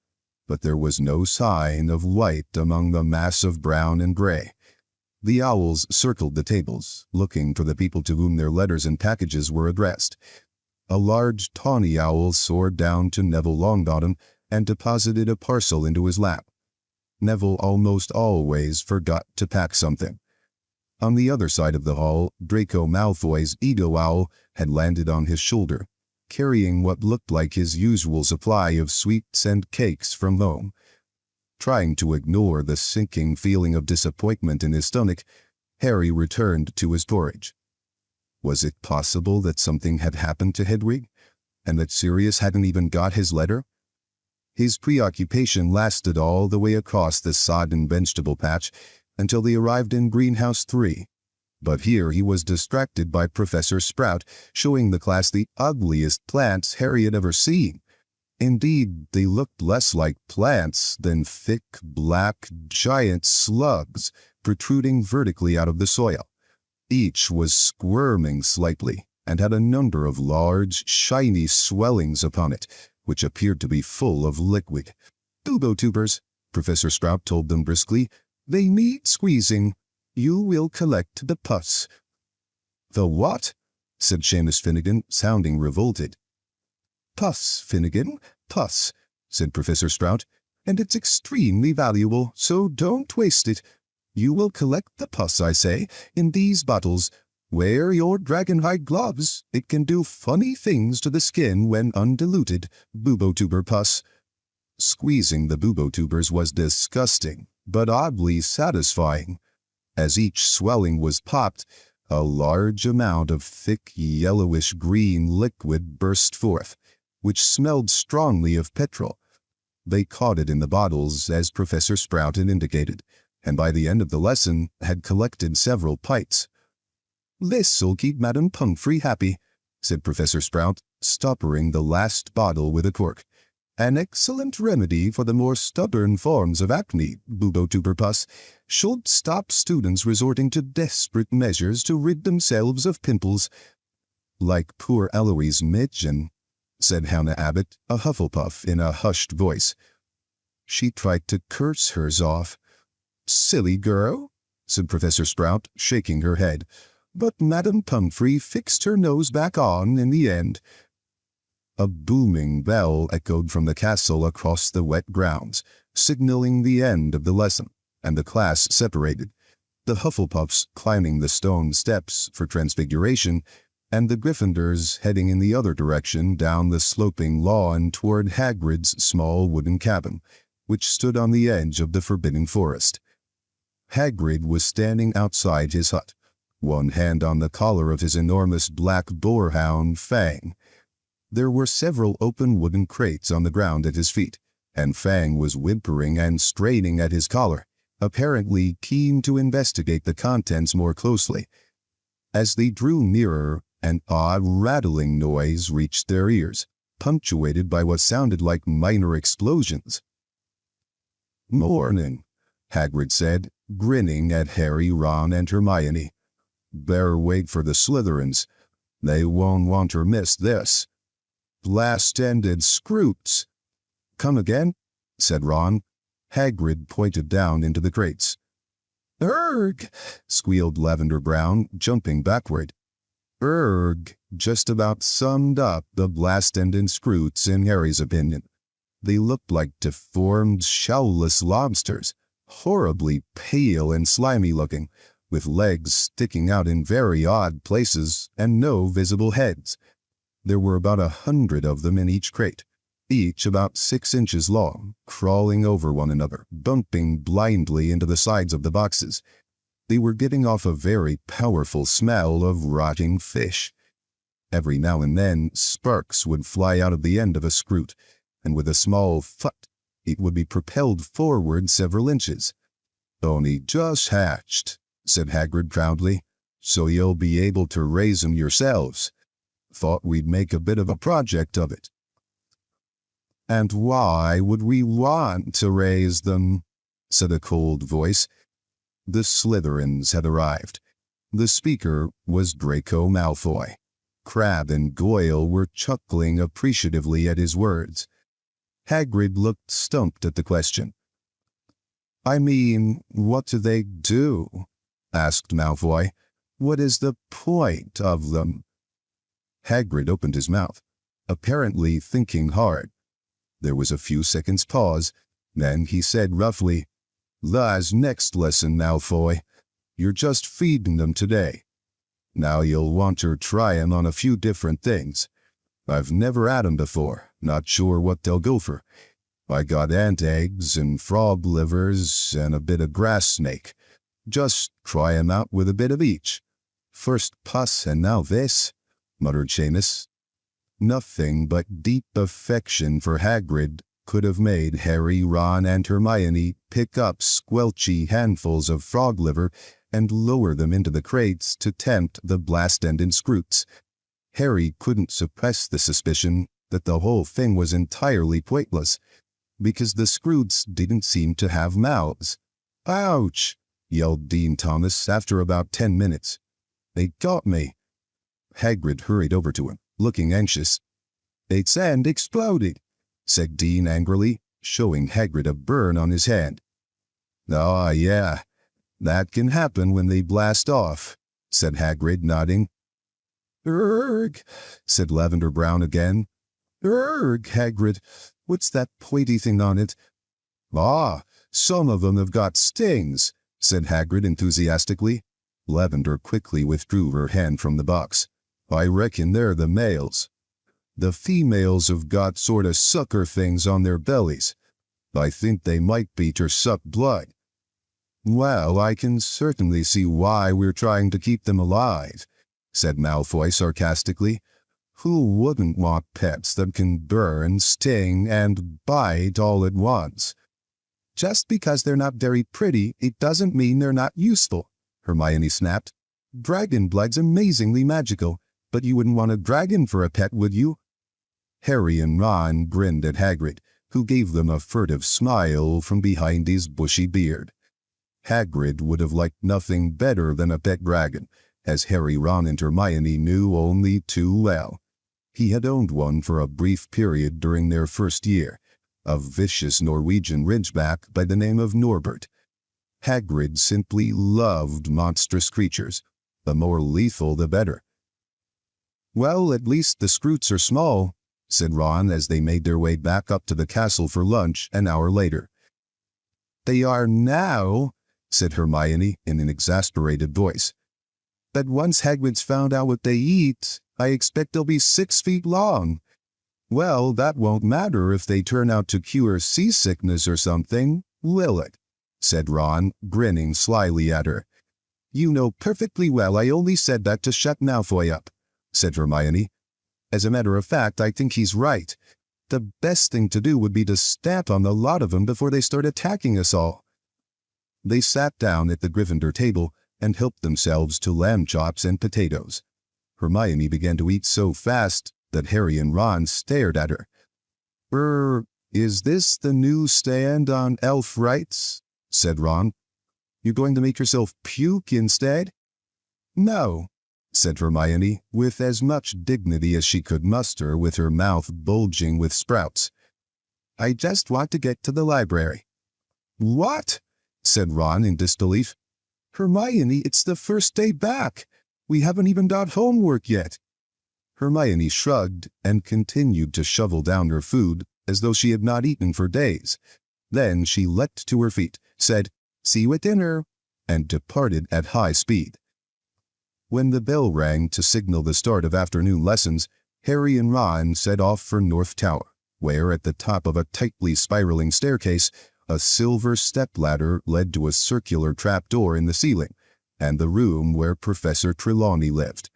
but there was no sign of light among the mass of brown and gray. The owls circled the tables, looking for the people to whom their letters and packages were addressed. A large tawny owl soared down to Neville Longbottom and deposited a parcel into his lap. Neville almost always forgot to pack something. On the other side of the hall, Draco Malfoy's Ego Owl had landed on his shoulder, carrying what looked like his usual supply of sweets and cakes from home. Trying to ignore the sinking feeling of disappointment in his stomach, Harry returned to his porridge. Was it possible that something had happened to Hedwig, and that Sirius hadn't even got his letter? His preoccupation lasted all the way across the sodden vegetable patch until they arrived in Greenhouse 3. But here he was distracted by Professor Sprout showing the class the ugliest plants Harry had ever seen. Indeed, they looked less like plants than thick, black, giant slugs protruding vertically out of the soil. Each was squirming slightly and had a number of large, shiny swellings upon it, which appeared to be full of liquid. "Boobotubers," Professor Sprout told them briskly. "They need squeezing. You will collect the pus." "The what?" said Seamus Finnegan, sounding revolted. "Pus, Finnegan, pus," said Professor Sprout, "and it's extremely valuable, so don't waste it. You will collect the pus, I say, in these bottles. Wear your dragonhide gloves. It can do funny things to the skin when undiluted, boobotuber pus." Squeezing the boobotubers was disgusting, but oddly satisfying. As each swelling was popped, a large amount of thick yellowish-green liquid burst forth, which smelled strongly of petrol. They caught it in the bottles, as Professor Sprout had indicated, and by the end of the lesson had collected several pints. "This'll keep Madame Pumphrey happy," said Professor Sprout, stoppering the last bottle with a cork. "An excellent remedy for the more stubborn forms of acne, boobotuber pus. Should stop students resorting to desperate measures to rid themselves of pimples." "Like poor Eloise Midgen," said Hannah Abbott, a Hufflepuff, in a hushed voice. "She tried to curse hers off." "Silly girl," said Professor Sprout, shaking her head. "But Madame Pumphrey fixed her nose back on in the end." A booming bell echoed from the castle across the wet grounds, signaling the end of the lesson, and the class separated. The Hufflepuffs climbing the stone steps for Transfiguration, and the Gryffindors heading in the other direction down the sloping lawn toward Hagrid's small wooden cabin, which stood on the edge of the forbidden forest. Hagrid was standing outside his hut, one hand on the collar of his enormous black boarhound, Fang. There were several open wooden crates on the ground at his feet, and Fang was whimpering and straining at his collar, apparently keen to investigate the contents more closely. As they drew nearer, an odd rattling noise reached their ears, punctuated by what sounded like minor explosions. "Morning," Hagrid said, grinning at Harry, Ron, and Hermione. "Better wait for the Slytherins. They won't want to miss this. Blast-ended Scroots." "Come again?" said Ron. Hagrid pointed down into the crates. "Urgh!" squealed Lavender Brown, jumping backward. "Urgh" just about summed up the blast-ended Scroots in Harry's opinion. They looked like deformed, shell-less lobsters, horribly pale and slimy-looking, with legs sticking out in very odd places and no visible heads. There were about 100 of them in each crate, each about 6 inches long, crawling over one another, bumping blindly into the sides of the boxes. They were giving off a very powerful smell of rotting fish. Every now and then, sparks would fly out of the end of a Scroot, and with a small phut, it would be propelled forward several inches. "Only just hatched," said Hagrid proudly, "so you'll be able to raise 'em yourselves. Thought we'd make a bit of a project of it." "And why would we want to raise them?" said a cold voice. The Slytherins had arrived. The speaker was Draco Malfoy. Crabbe and Goyle were chuckling appreciatively at his words. Hagrid looked stumped at the question. "I mean, what do they do?" asked Malfoy. "What is the point of them?" Hagrid opened his mouth, apparently thinking hard. There was a few seconds' pause, then he said roughly, "Tha's next lesson, Malfoy. You're just feeding them today. Now you'll want to try 'em on a few different things. I've never had 'em before, not sure what they'll go for. I got ant eggs and frog livers and a bit of grass snake. Just try 'em out with a bit of each. First pus and now this," muttered Seamus. Nothing but deep affection for Hagrid could have made Harry, Ron, and Hermione pick up squelchy handfuls of frog liver and lower them into the crates to tempt the blast-ended Scroots. Harry couldn't suppress the suspicion that the whole thing was entirely pointless, because the Scroots didn't seem to have mouths. "Ouch!" yelled Dean Thomas after about 10 minutes. "They got me." Hagrid hurried over to him, looking anxious. "Its end exploded," said Dean angrily, showing Hagrid a burn on his hand. "Ah, yeah, that can happen when they blast off," said Hagrid, nodding. "Urgh," said Lavender Brown again. "Urgh, Hagrid, what's that pointy thing on it?" "Ah, some of them have got stings," said Hagrid enthusiastically. Lavender quickly withdrew her hand from the box. "I reckon they're the males. The females have got sort of sucker things on their bellies. I think they might be to suck blood." "Well, I can certainly see why we're trying to keep them alive," said Malfoy sarcastically. "Who wouldn't want pets that can burn, sting, and bite all at once?" "Just because they're not very pretty, it doesn't mean they're not useful," Hermione snapped. "Dragon blood's amazingly magical, but you wouldn't want a dragon for a pet, would you?" Harry and Ron grinned at Hagrid, who gave them a furtive smile from behind his bushy beard. Hagrid would have liked nothing better than a pet dragon, as Harry, Ron, and Hermione knew only too well. He had owned one for a brief period during their first year, a vicious Norwegian ridgeback by the name of Norbert. Hagrid simply loved monstrous creatures. The more lethal, the better. "Well, at least the Scroots are small," said Ron as they made their way back up to the castle for lunch an hour later. "They are now," said Hermione in an exasperated voice. But once Hagrid's found out what they eat, I expect they'll be 6 feet long. Well, that won't matter if they turn out to cure seasickness or something, will it? Said Ron, grinning slyly at her. You know perfectly well I only said that to shut Malfoy up, said Hermione. As a matter of fact, I think he's right. The best thing to do would be to stamp on the lot of them before they start attacking us all. They sat down at the Gryffindor table and helped themselves to lamb chops and potatoes. Hermione began to eat so fast that Harry and Ron stared at her. Is this the new stand on elf rights? Said Ron. You going to make yourself puke instead? No, said Hermione, with as much dignity as she could muster, with her mouth bulging with sprouts. I just want to get to the library. What? Said Ron in disbelief. Hermione, it's the first day back. We haven't even got homework yet. Hermione shrugged and continued to shovel down her food as though she had not eaten for days. Then she leapt to her feet, said, See you at dinner, and departed at high speed. When the bell rang to signal the start of afternoon lessons, Harry and Ron set off for North Tower, where at the top of a tightly spiraling staircase, a silver stepladder led to a circular trapdoor in the ceiling, and the room where Professor Trelawney lived.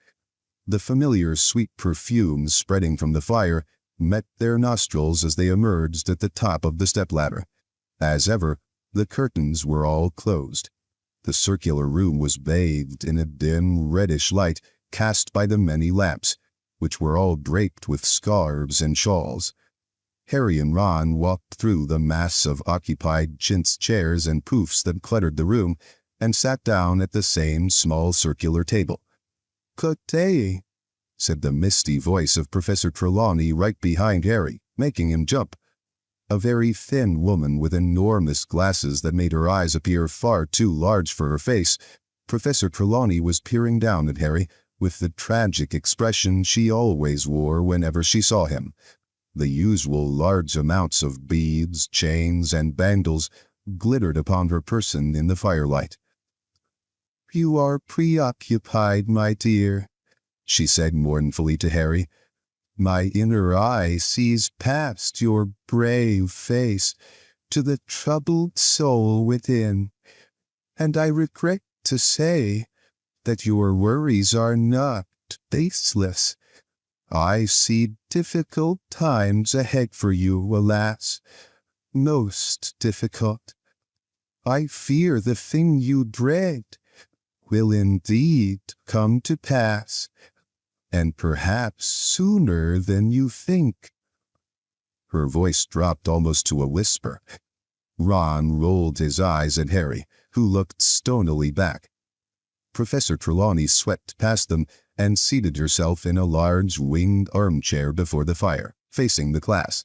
The familiar sweet perfumes spreading from the fire met their nostrils as they emerged at the top of the stepladder. As ever, the curtains were all closed. The circular room was bathed in a dim reddish light cast by the many lamps, which were all draped with scarves and shawls. Harry and Ron walked through the mass of occupied chintz chairs and poufs that cluttered the room, and sat down at the same small circular table. "Good day," said the misty voice of Professor Trelawney right behind Harry, making him jump. A very thin woman with enormous glasses that made her eyes appear far too large for her face, Professor Trelawney was peering down at Harry with the tragic expression she always wore whenever she saw him. The usual large amounts of beads, chains, and bangles glittered upon her person in the firelight. "You are preoccupied, my dear," she said mournfully to Harry. "My inner eye sees past your brave face to the troubled soul within, and I regret to say that your worries are not baseless. I see difficult times ahead for you, alas, most difficult. I fear the thing you dread will indeed come to pass, and perhaps sooner than you think." Her voice dropped almost to a whisper. Ron rolled his eyes at Harry, who looked stonily back. Professor Trelawney swept past them and seated herself in a large winged armchair before the fire, facing the class.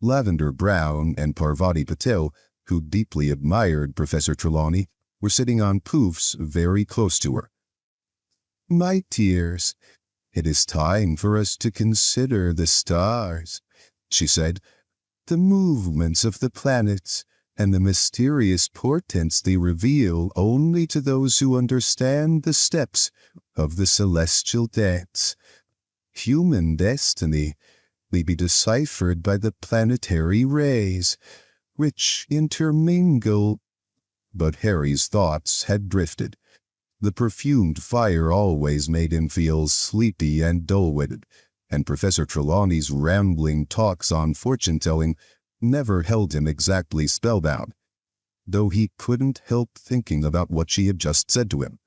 Lavender Brown and Parvati Patil, who deeply admired Professor Trelawney, were sitting on poufs very close to her. "My dears, it is time for us to consider the stars," she said. "The movements of the planets and the mysterious portents they reveal only to those who understand the steps of the celestial dance. Human destiny may be deciphered by the planetary rays, which intermingle—" But Harry's thoughts had drifted. The perfumed fire always made him feel sleepy and dull-witted, and Professor Trelawney's rambling talks on fortune-telling never held him exactly spellbound, though he couldn't help thinking about what she had just said to him.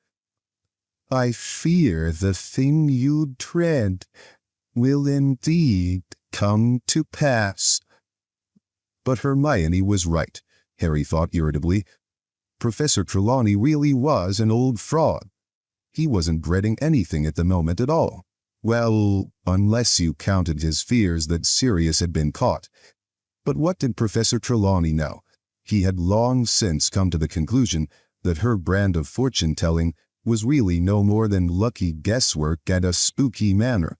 "I fear the thing you dread will indeed come to pass." But Hermione was right, Harry thought irritably. Professor Trelawney really was an old fraud. He wasn't dreading anything at the moment at all. Well, unless you counted his fears that Sirius had been caught. But what did Professor Trelawney know? He had long since come to the conclusion that her brand of fortune-telling was really no more than lucky guesswork and a spooky manner.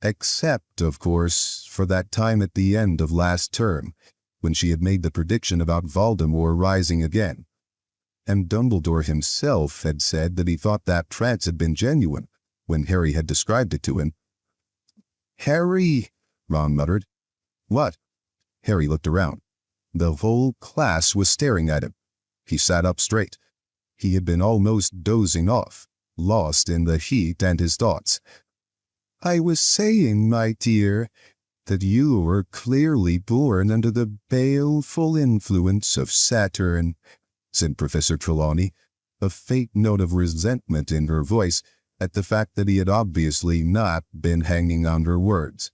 Except, of course, for that time at the end of last term, when she had made the prediction about Voldemort rising again. and Dumbledore himself had said that he thought that trance had been genuine when Harry had described it to him. "Harry," Ron muttered. "What?" Harry looked around. The whole class was staring at him. He sat up straight. He had been almost dozing off, lost in the heat and his thoughts. "I was saying, my dear, that you were clearly born under the baleful influence of Saturn," said Professor Trelawney, a faint note of resentment in her voice at the fact that he had obviously not been hanging on her words.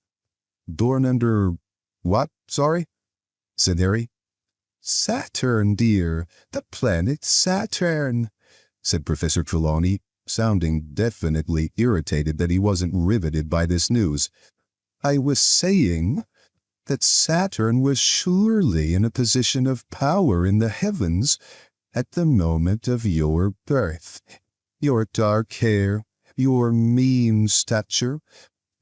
"Born under what, sorry?" said Harry. "Saturn, dear, the planet Saturn," said Professor Trelawney, sounding definitely irritated that he wasn't riveted by this news. "I was saying that Saturn was surely in a position of power in the heavens at the moment of your birth. Your dark hair, your mean stature,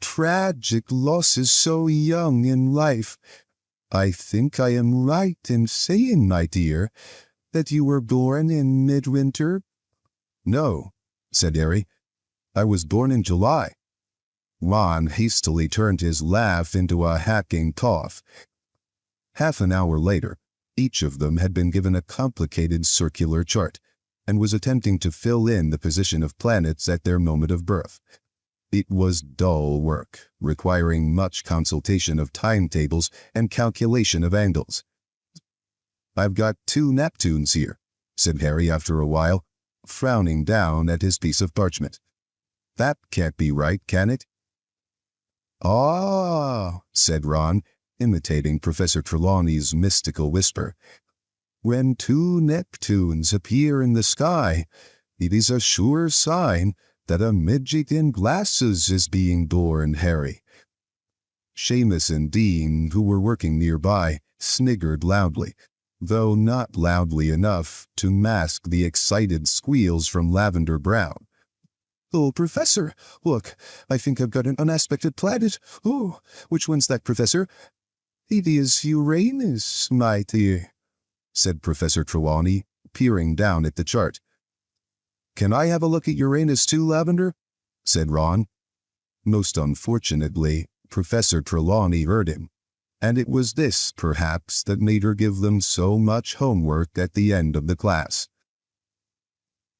tragic losses so young in life. I think I am right in saying, my dear, that you were born in midwinter?" "No," said Harry. "I was born in July." Ron hastily turned his laugh into a hacking cough. Half an hour later, each of them had been given a complicated circular chart and was attempting to fill in the position of planets at their moment of birth. It was dull work, requiring much consultation of timetables and calculation of angles. "I've got 2 Neptunes here," said Harry after a while, frowning down at his piece of parchment. "That can't be right, can it?" "Ah," said Ron, imitating Professor Trelawney's mystical whisper. "When 2 Neptunes appear in the sky, it is a sure sign that a midget in glasses is being born, Harry." Seamus and Dean, who were working nearby, sniggered loudly, though not loudly enough to mask the excited squeals from Lavender Brown. "Oh, Professor, look, I think I've got an unaspected planet. Oh, which one's that, Professor?" "It is Uranus, my dear," said Professor Trelawney, peering down at the chart. "Can I have a look at Uranus too, Lavender?" said Ron. Most unfortunately, Professor Trelawney heard him, and it was this, perhaps, that made her give them so much homework at the end of the class.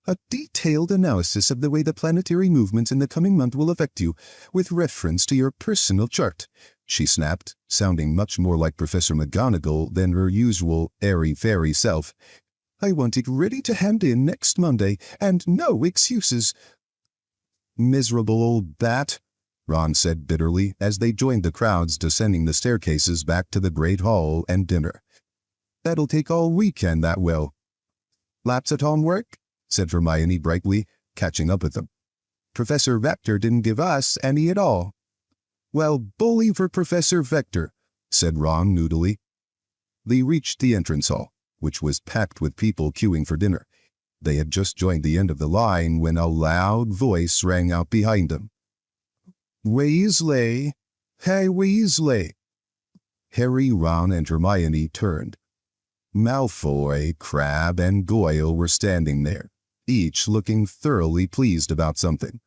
"A detailed analysis of the way the planetary movements in the coming month will affect you, with reference to your personal chart," she snapped, sounding much more like Professor McGonagall than her usual airy-fairy self. "I want it ready to hand in next Monday, and no excuses." "Miserable old bat," Ron said bitterly as they joined the crowds descending the staircases back to the Great Hall and dinner. "That'll take all weekend, that will." "Lots of homework?" said Hermione brightly, catching up with them. "Professor Vector didn't give us any at all." "Well, bully for Professor Vector," said Ron noodily. They reached the entrance hall, which was packed with people queuing for dinner. They had just joined the end of the line when a loud voice rang out behind them. "Weasley! Hey, Weasley!" Harry, Ron, and Hermione turned. Malfoy, Crabbe, and Goyle were standing there, each looking thoroughly pleased about something.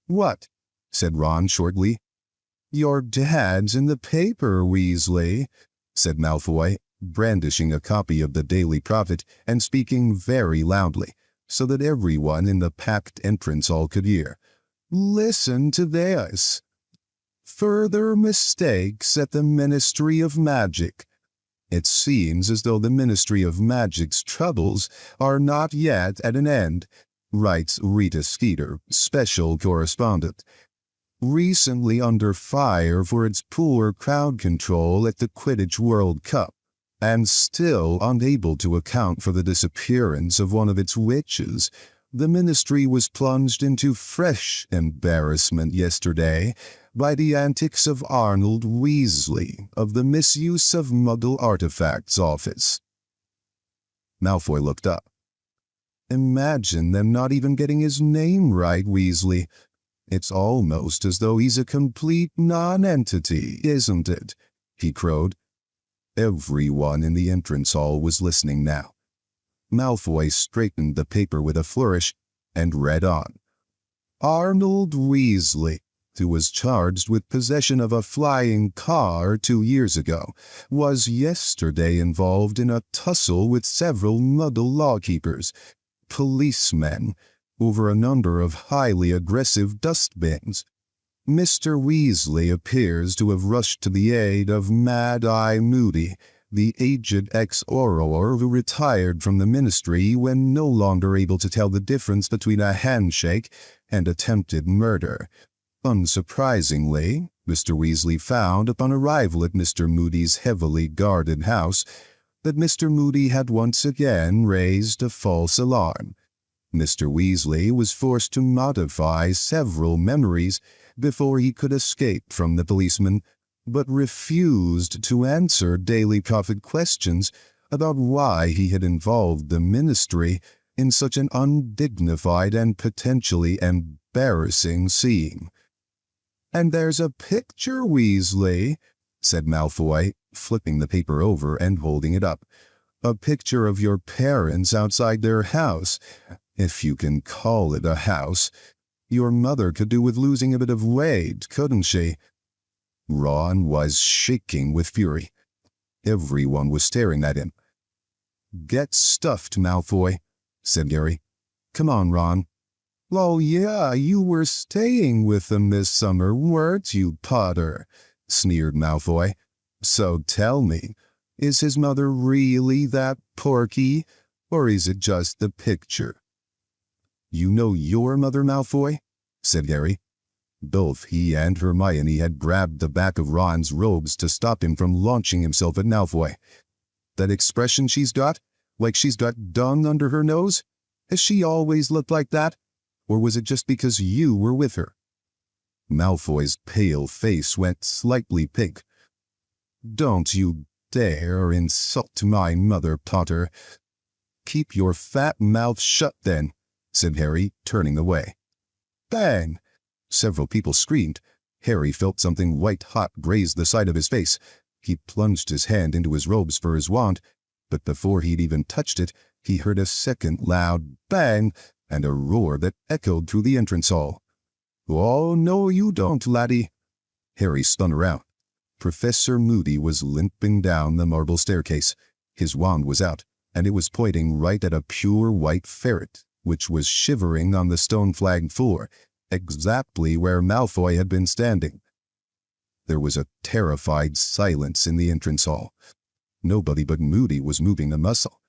"What?" said Ron shortly. "Your dad's in the paper, Weasley," said Malfoy, brandishing a copy of the Daily Prophet and speaking very loudly, so that everyone in the packed entrance hall could hear. "Listen to this. Further mistakes at the Ministry of Magic. It seems as though the Ministry of Magic's troubles are not yet at an end," writes Rita Skeeter, special correspondent. "Recently under fire for its poor crowd control at the Quidditch World Cup, and still unable to account for the disappearance of one of its witches, the ministry was plunged into fresh embarrassment yesterday by the antics of Arnold Weasley of the Misuse of Muggle Artifacts Office." Malfoy looked up. "Imagine them not even getting his name right, Weasley. It's almost as though he's a complete non-entity, isn't it?" he crowed. Everyone in the entrance hall was listening now. Malfoy straightened the paper with a flourish and read on. Arnold Weasley, who was charged with possession of a flying car 2 years ago, was yesterday involved in a tussle with several Muggle lawkeepers, policemen, over a number of highly aggressive dustbins. Mr. Weasley appears to have rushed to the aid of Mad-Eye Moody, the aged ex-Auror who retired from the Ministry when no longer able to tell the difference between a handshake and attempted murder. Unsurprisingly, Mr. Weasley found upon arrival at Mr. Moody's heavily guarded house that Mr. Moody had once again raised a false alarm. Mr. Weasley was forced to modify several memories before he could escape from the policeman, but refused to answer Daily Prophet questions about why he had involved the Ministry in such an undignified and potentially embarrassing scene. "And there's a picture, Weasley," said Malfoy, flipping the paper over and holding it up. "A picture of your parents outside their house, if you can call it a house. Your mother could do with losing a bit of weight, couldn't she?" Ron was shaking with fury. Everyone was staring at him. "Get stuffed, Malfoy," said Harry. "Come on, Ron." "Oh yeah, you were staying with them this summer, weren't you, Potter?" sneered Malfoy. "So tell me, is his mother really that porky, or is it just the picture?" "You know your mother, Malfoy?" said Harry. Both he and Hermione had grabbed the back of Ron's robes to stop him from launching himself at Malfoy. "That expression she's got, like she's got dung under her nose? Has she always looked like that? Or was it just because you were with her?" Malfoy's pale face went slightly pink. "Don't you dare insult my mother, Potter." "Keep your fat mouth shut then," said Harry, turning away. Bang! Several people screamed. Harry felt something white-hot graze the side of his face. He plunged his hand into his robes for his wand, but before he'd even touched it, he heard a second loud bang and a roar that echoed through the entrance hall. "Oh, no you don't, laddie." Harry spun around. Professor Moody was limping down the marble staircase. His wand was out, and it was pointing right at a pure white ferret, which was shivering on the stone-flagged floor, exactly where Malfoy had been standing. There was a terrified silence in the entrance hall. Nobody but Moody was moving a muscle.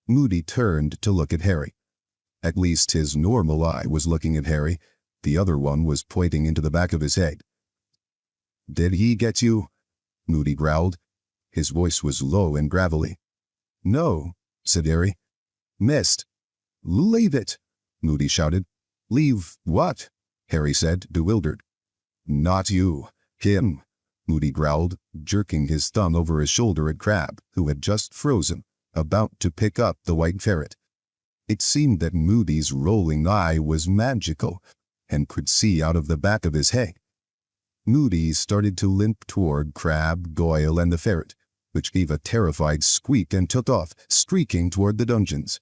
Moody turned to look at Harry. At least his normal eye was looking at Harry. The other one was pointing into the back of his head. "Did he get you?" Moody growled. His voice was low and gravelly. "No," said Harry. "Missed." "Leave it," Moody shouted. "Leave what?" Harry said, bewildered. "Not you. Him," Moody growled, jerking his thumb over his shoulder at Crabbe, who had just frozen, about to pick up the white ferret. It seemed that Moody's rolling eye was magical, and could see out of the back of his head. Moody started to limp toward Crabbe, Goyle, and the ferret, which gave a terrified squeak and took off, streaking toward the dungeons.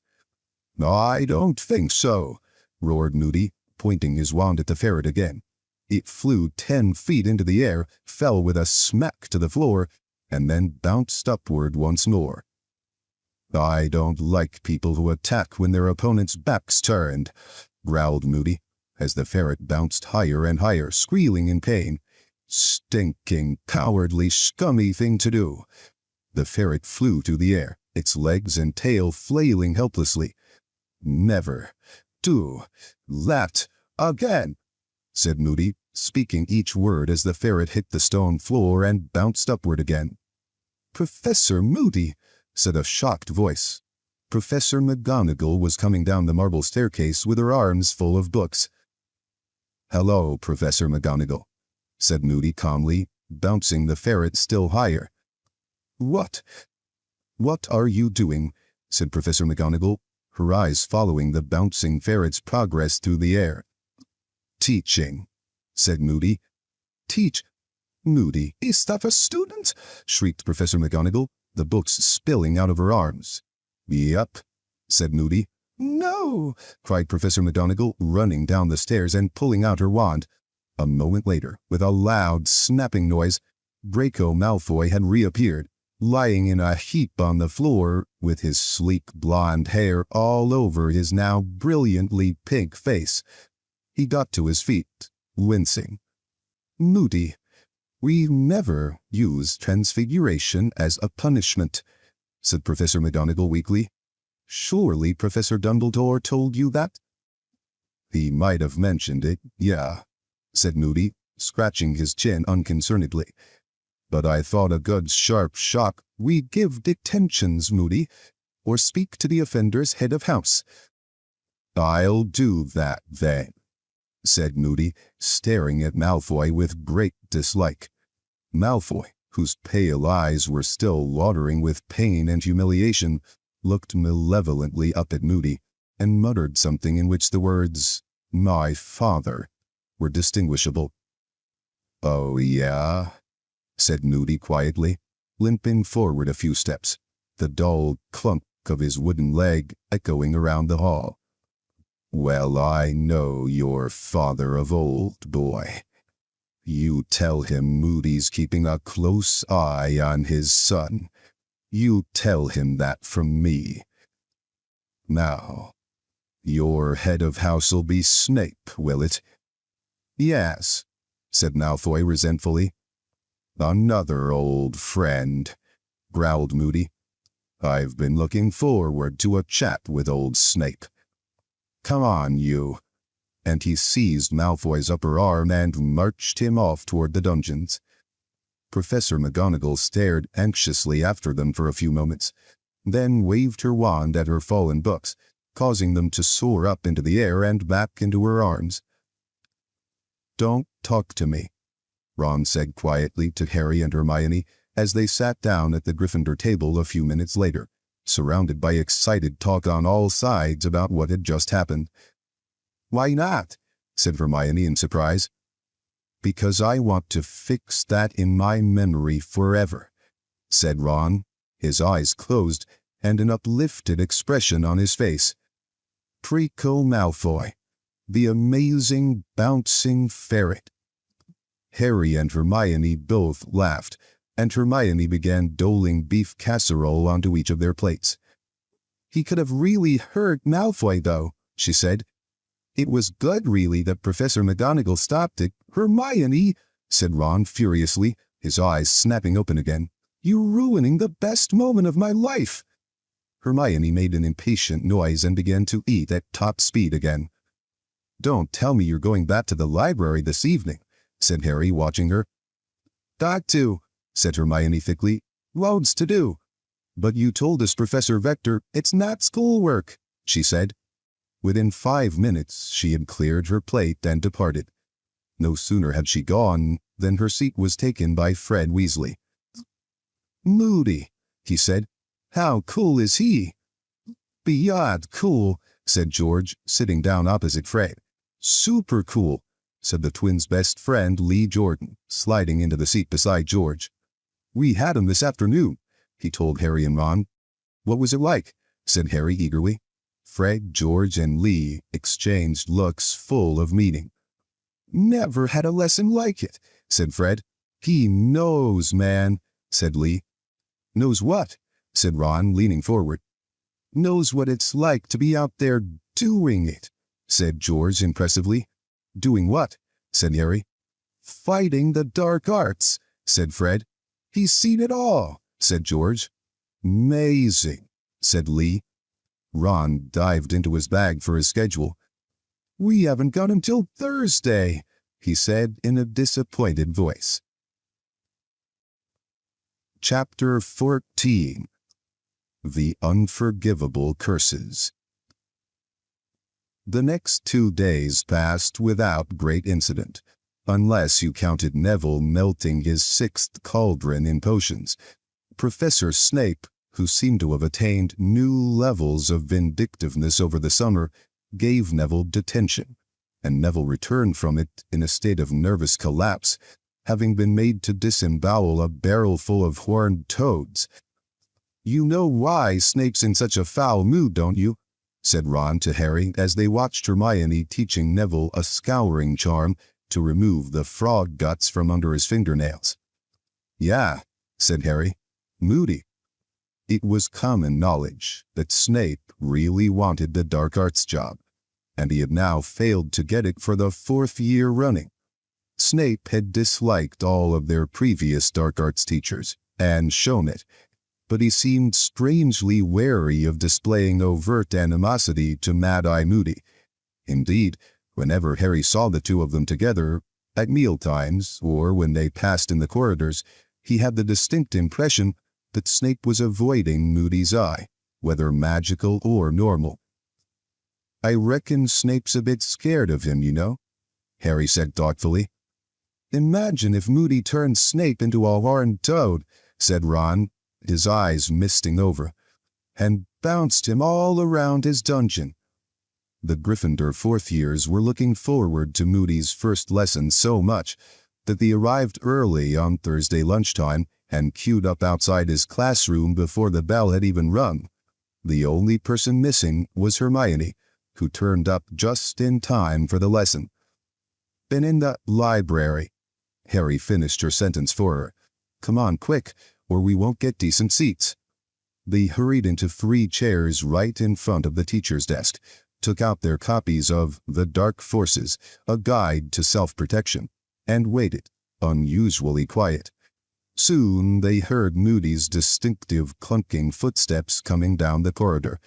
"I don't think so," roared Moody, pointing his wand at the ferret again. It flew 10 feet into the air, fell with a smack to the floor, and then bounced upward once more. "I don't like people who attack when their opponent's back's turned," growled Moody, as the ferret bounced higher and higher, squealing in pain. "Stinking, cowardly, scummy thing to do." The ferret flew through the air, its legs and tail flailing helplessly. "Never do that again," said Moody, speaking each word as the ferret hit the stone floor and bounced upward again. "Professor Moody," said a shocked voice. Professor McGonagall was coming down the marble staircase with her arms full of books. "Hello, Professor McGonagall," said Moody calmly, bouncing the ferret still higher. What are you doing?" said Professor McGonagall, her eyes following the bouncing ferret's progress through the air. "Teaching," said Moody. "Teach? Moody, is that a student?" shrieked Professor McGonagall, the books spilling out of her arms. "Yep," said Moody. "No!" cried Professor McGonagall, running down the stairs and pulling out her wand. A moment later, with a loud, snapping noise, Draco Malfoy had reappeared, lying in a heap on the floor, with his sleek blonde hair all over his now brilliantly pink face. He got to his feet, wincing. "Moody, we never use transfiguration as a punishment," said Professor McGonagall weakly. "Surely Professor Dumbledore told you that?" "He might have mentioned it, yeah," said Moody, scratching his chin unconcernedly. "But I thought a good sharp shock—" "We give detentions, Moody, or speak to the offender's head of house." "I'll do that, then," said Moody, staring at Malfoy with great dislike. Malfoy, whose pale eyes were still watering with pain and humiliation, looked malevolently up at Moody and muttered something in which the words, "my father," were distinguishable. "Oh, yeah?" said Moody quietly, limping forward a few steps, the dull clunk of his wooden leg echoing around the hall. "Well, I know your father of old, boy. You tell him Moody's keeping a close eye on his son. You tell him that from me. Now, your head of house'll be Snape, will it?" "Yes," said Malfoy resentfully. "Another old friend," growled Moody. "I've been looking forward to a chat with old Snape. Come on, you." And he seized Malfoy's upper arm and marched him off toward the dungeons. Professor McGonagall stared anxiously after them for a few moments, then waved her wand at her fallen books, causing them to soar up into the air and back into her arms. "Don't talk to me," Ron said quietly to Harry and Hermione as they sat down at the Gryffindor table a few minutes later, surrounded by excited talk on all sides about what had just happened. "Why not?" said Hermione in surprise. "Because I want to fix that in my memory forever," said Ron, his eyes closed and an uplifted expression on his face. "Draco Malfoy, the amazing bouncing ferret." Harry and Hermione both laughed, and Hermione began doling beef casserole onto each of their plates. "He could have really hurt Malfoy, though," she said. "It was good, really, that Professor McGonagall stopped it." "Hermione," said Ron furiously, his eyes snapping open again. "You're ruining the best moment of my life." Hermione made an impatient noise and began to eat at top speed again. "Don't tell me you're going back to the library this evening," said Harry, watching her. "Got to," said Hermione thickly. "Loads to do." "But you told us, Professor Vector, it's not schoolwork," she said. Within 5 minutes, she had cleared her plate and departed. No sooner had she gone than her seat was taken by Fred Weasley. "Moody," he said. "How cool is he?" "Beyond cool," said George, sitting down opposite Fred. "Super cool," said the twins' best friend Lee Jordan, sliding into the seat beside George. "We had him this afternoon," he told Harry and Ron. "What was it like?" said Harry eagerly. Fred, George, and Lee exchanged looks full of meaning. "Never had a lesson like it," said Fred. "He knows, man," said Lee. "Knows what?" said Ron, leaning forward. "Knows what it's like to be out there doing it," said George impressively. "Doing what?" said Harry. "Fighting the dark arts," said Fred. "He's seen it all," said George. "Amazing," said Lee. Ron dived into his bag for his schedule. "We haven't got him till Thursday," he said in a disappointed voice. Chapter 14. The Unforgivable Curses. The next 2 days passed without great incident, unless you counted Neville melting his 6th cauldron in potions. Professor Snape, who seemed to have attained new levels of vindictiveness over the summer, gave Neville detention, and Neville returned from it in a state of nervous collapse, having been made to disembowel a barrel full of horned toads. "You know why Snape's in such a foul mood, don't you?" said Ron to Harry as they watched Hermione teaching Neville a scouring charm to remove the frog guts from under his fingernails. Yeah, said Harry. Moody. It was common knowledge that Snape really wanted the dark arts job, and he had now failed to get it for the 4th year running. Snape had disliked all of their previous dark arts teachers, and shown it, but he seemed strangely wary of displaying overt animosity to Mad-Eye Moody. Indeed, whenever Harry saw the two of them together, at mealtimes or when they passed in the corridors, he had the distinct impression that Snape was avoiding Moody's eye, whether magical or normal. I reckon Snape's a bit scared of him, you know, Harry said thoughtfully. Imagine if Moody turned Snape into a horned toad, said Ron, his eyes misting over, and bounced him all around his dungeon. The Gryffindor 4th years were looking forward to Moody's first lesson so much that they arrived early on Thursday lunchtime and queued up outside his classroom before the bell had even rung. The only person missing was Hermione, who turned up just in time for the lesson. Been in the library. Harry finished her sentence for her. Come on, quick, or we won't get decent seats. They hurried into 3 chairs right in front of the teacher's desk, took out their copies of The Dark Forces, a guide to self-protection, and waited, unusually quiet. Soon they heard Moody's distinctive clunking footsteps coming down the corridor,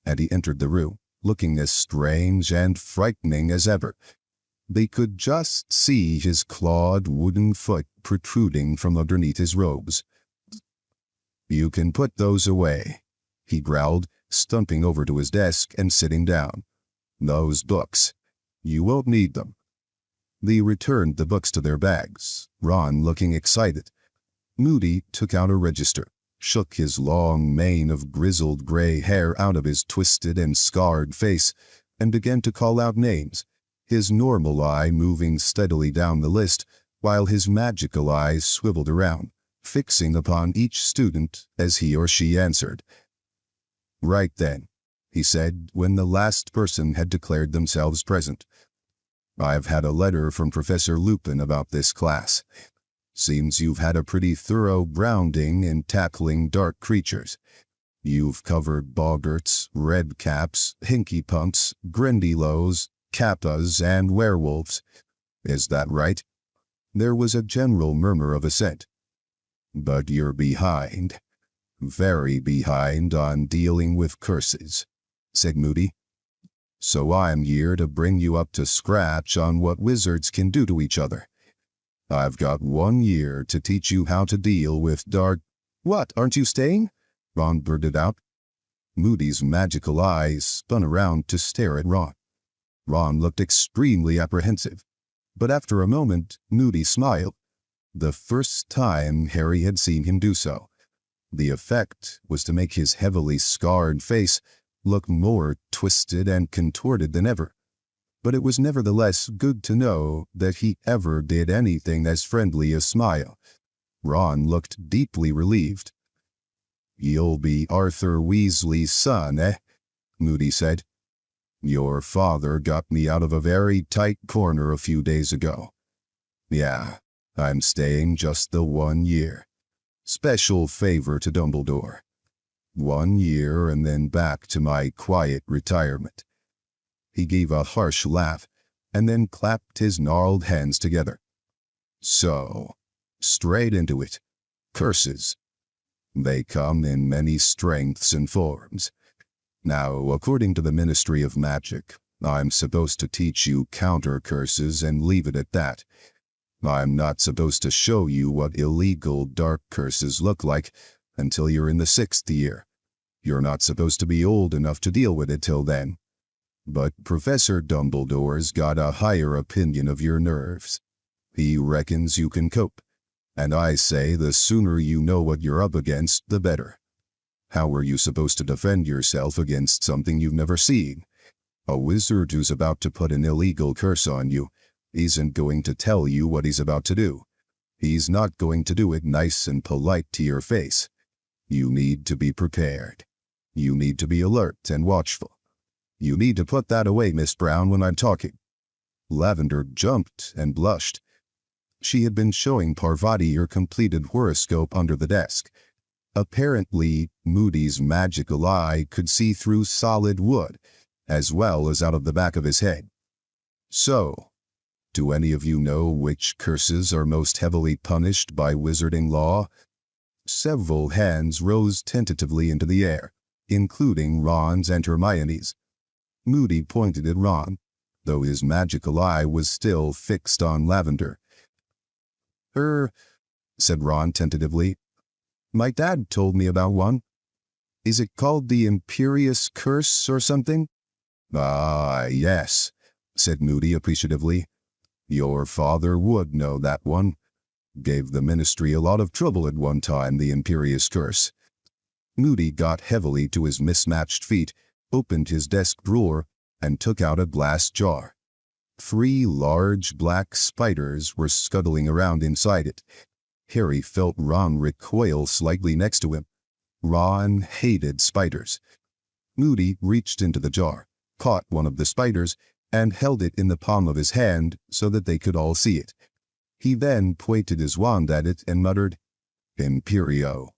and he entered the room, looking as strange and frightening as ever. They could just see his clawed wooden foot protruding from underneath his robes. You can put those away, he growled, stumping over to his desk and sitting down. Those books. You won't need them. They returned the books to their bags, Ron looking excited. Moody took out a register, shook his long mane of grizzled gray hair out of his twisted and scarred face, and began to call out names, his normal eye moving steadily down the list, while his magical eyes swiveled around, fixing upon each student as he or she answered. Right then, he said when the last person had declared themselves present. I've had a letter from Professor Lupin about this class. Seems you've had a pretty thorough grounding in tackling dark creatures. You've covered boggarts, redcaps, hinky-punks, grindylows, kappas, and werewolves. Is that right? There was a general murmur of assent. But you're behind. Very behind on dealing with curses, said Moody. So I'm here to bring you up to scratch on what wizards can do to each other. I've got 1 year to teach you how to deal with dark... What, aren't you staying? Ron blurted out. Moody's magical eyes spun around to stare at Ron. Ron looked extremely apprehensive, but after a moment, Moody smiled. The first time Harry had seen him do so. The effect was to make his heavily scarred face look more twisted and contorted than ever. But it was nevertheless good to know that he ever did anything as friendly as smile. Ron looked deeply relieved. You'll be Arthur Weasley's son, eh? Moody said. Your father got me out of a very tight corner a few days ago. Yeah, I'm staying just the 1 year. Special favor to Dumbledore. 1 year and then back to my quiet retirement. He gave a harsh laugh and then clapped his gnarled hands together. So, straight into it. Curses. They come in many strengths and forms. Now, according to the Ministry of Magic, I'm supposed to teach you counter curses and leave it at that. I'm not supposed to show you what illegal dark curses look like until you're in the 6th year. You're not supposed to be old enough to deal with it till then. But Professor Dumbledore's got a higher opinion of your nerves. He reckons you can cope. And I say the sooner you know what you're up against, the better. How are you supposed to defend yourself against something you've never seen? A wizard who's about to put an illegal curse on you isn't going to tell you what he's about to do. He's not going to do it nice and polite to your face. You need to be prepared. You need to be alert and watchful. You need to put that away, Miss Brown, when I'm talking." Lavender jumped and blushed. She had been showing Parvati her completed horoscope under the desk. Apparently, Moody's magical eye could see through solid wood, as well as out of the back of his head. "So, do any of you know which curses are most heavily punished by wizarding law?" Several hands rose tentatively into the air, including Ron's and Hermione's. Moody pointed at Ron, though his magical eye was still fixed on Lavender. Said Ron tentatively. "My dad told me about one. Is it called the Imperious Curse or something?" "Ah, yes," said Moody appreciatively. "Your father would know that one. Gave the ministry a lot of trouble at one time, the Imperious Curse." Moody got heavily to his mismatched feet, opened his desk drawer, and took out a glass jar. 3 large black spiders were scuttling around inside it. Harry felt Ron recoil slightly next to him. Ron hated spiders. Moody reached into the jar, caught one of the spiders, and held it in the palm of his hand so that they could all see it. He then pointed his wand at it and muttered, "Imperio."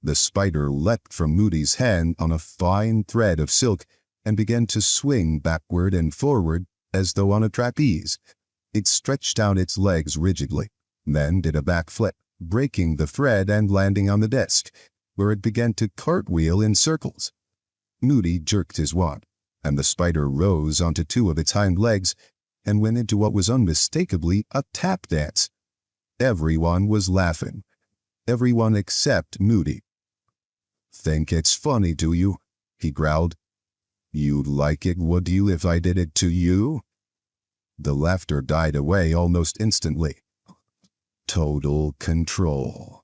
The spider leapt from Moody's hand on a fine thread of silk and began to swing backward and forward as though on a trapeze. It stretched out its legs rigidly, then did a backflip, breaking the thread and landing on the desk, where it began to cartwheel in circles. Moody jerked his wand, and the spider rose onto 2 of its hind legs and went into what was unmistakably a tap dance. Everyone was laughing. Everyone except Moody. "Think it's funny, do you?" he growled. "You'd like it, would you, if I did it to you?" The laughter died away almost instantly. "Total control,"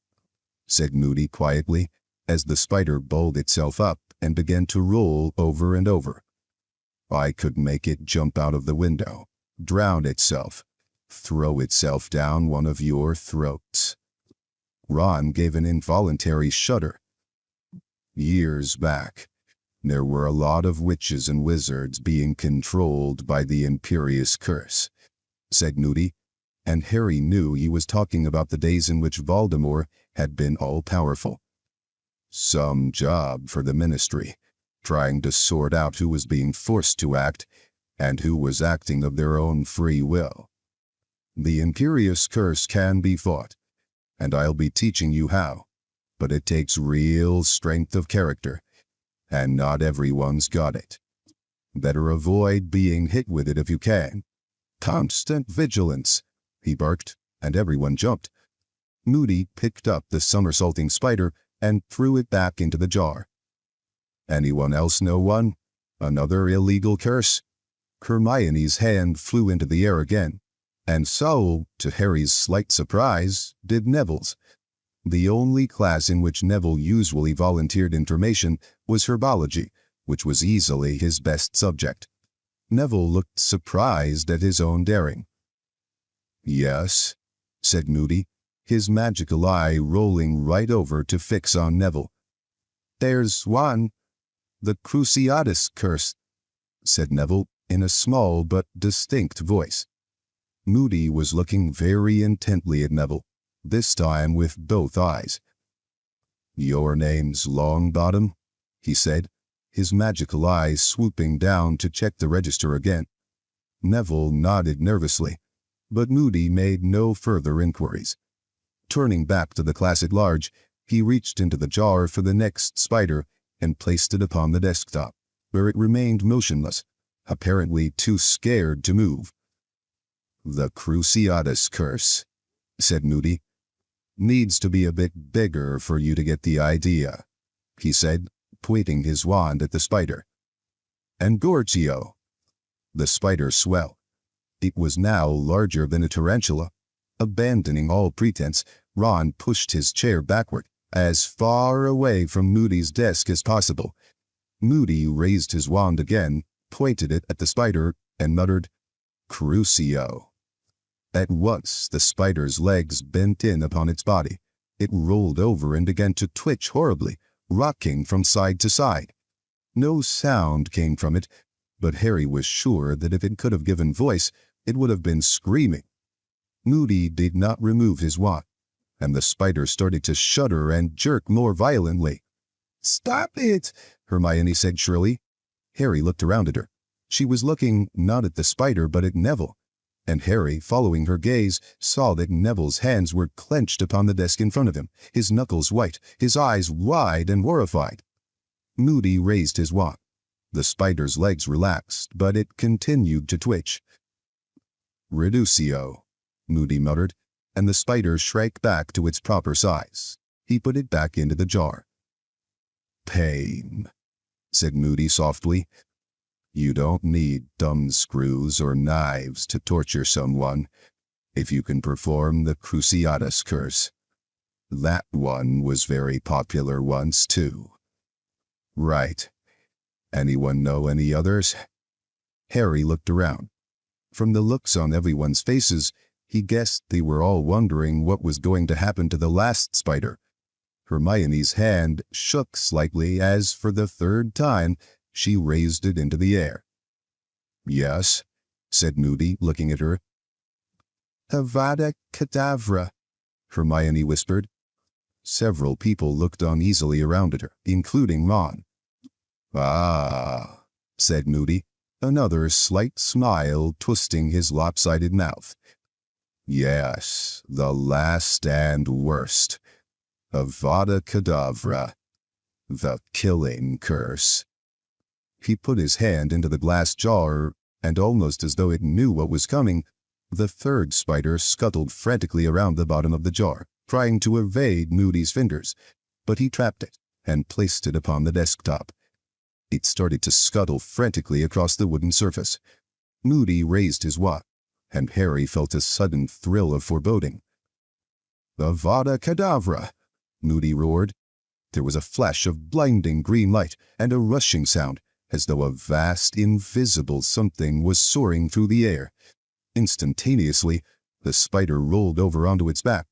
said Moody quietly, as the spider balled itself up and began to roll over and over. "I could make it jump out of the window, drown itself, throw itself down one of your throats." Ron gave an involuntary shudder. "Years back, there were a lot of witches and wizards being controlled by the Imperious Curse," said Moody, and Harry knew he was talking about the days in which Voldemort had been all-powerful. Some job for the ministry, trying to sort out who was being forced to act and who was acting of their own free will. The Imperious Curse can be fought, and I'll be teaching you how, but it takes real strength of character, and not everyone's got it. Better avoid being hit with it if you can. Constant vigilance," he barked, and everyone jumped. Moody picked up the somersaulting spider and threw it back into the jar. "Anyone else know one? Another illegal curse?" Hermione's hand flew into the air again, and so, to Harry's slight surprise, did Neville's. The only class in which Neville usually volunteered information was herbology, which was easily his best subject. Neville looked surprised at his own daring. "Yes," said Moody, his magical eye rolling right over to fix on Neville. "There's one. The Cruciatus curse," said Neville in a small but distinct voice. Moody was looking very intently at Neville, this time with both eyes. "Your name's Longbottom?" he said, his magical eyes swooping down to check the register again. Neville nodded nervously, but Moody made no further inquiries. Turning back to the class at large, he reached into the jar for the next spider and placed it upon the desktop, where it remained motionless, apparently too scared to move. "The Cruciatus curse," said Moody. "Needs to be a bit bigger for you to get the idea," he said, pointing his wand at the spider. "And Gorgio." The spider swelled. It was now larger than a tarantula. Abandoning all pretense, Ron pushed his chair backward, as far away from Moody's desk as possible. Moody raised his wand again, pointed it at the spider, and muttered, "Crucio." At once the spider's legs bent in upon its body. It rolled over and began to twitch horribly, rocking from side to side. No sound came from it, but Harry was sure that if it could have given voice, it would have been screaming. Moody did not remove his wand, and the spider started to shudder and jerk more violently. "Stop it!" Hermione said shrilly. Harry looked around at her. She was looking not at the spider but at Neville, and Harry, following her gaze, saw that Neville's hands were clenched upon the desk in front of him, his knuckles white, his eyes wide and horrified. Moody raised his wand. The spider's legs relaxed, but it continued to twitch. "Reducio," Moody muttered, and the spider shrank back to its proper size. He put it back into the jar. "Pain," said Moody softly. "You don't need thumbscrews or knives to torture someone if you can perform the Cruciatus curse. That one was very popular once, too." "Right. Anyone know any others?" Harry looked around. From the looks on everyone's faces, he guessed they were all wondering what was going to happen to the last spider. Hermione's hand shook slightly as, for the third time, she raised it into the air. "Yes," said Moody, looking at her. "Avada Kedavra," Hermione whispered. Several people looked uneasily around at her, including Ron. "Ah," said Moody, another slight smile twisting his lopsided mouth. "Yes, the last and worst. Avada Kedavra. The killing curse." He put his hand into the glass jar, and almost as though it knew what was coming, the third spider scuttled frantically around the bottom of the jar, trying to evade Moody's fingers, but he trapped it and placed it upon the desktop. It started to scuttle frantically across the wooden surface. Moody raised his wand, and Harry felt a sudden thrill of foreboding. "Avada Kedavra!" Moody roared. There was a flash of blinding green light and a rushing sound, as though a vast, invisible something was soaring through the air. Instantaneously, the spider rolled over onto its back,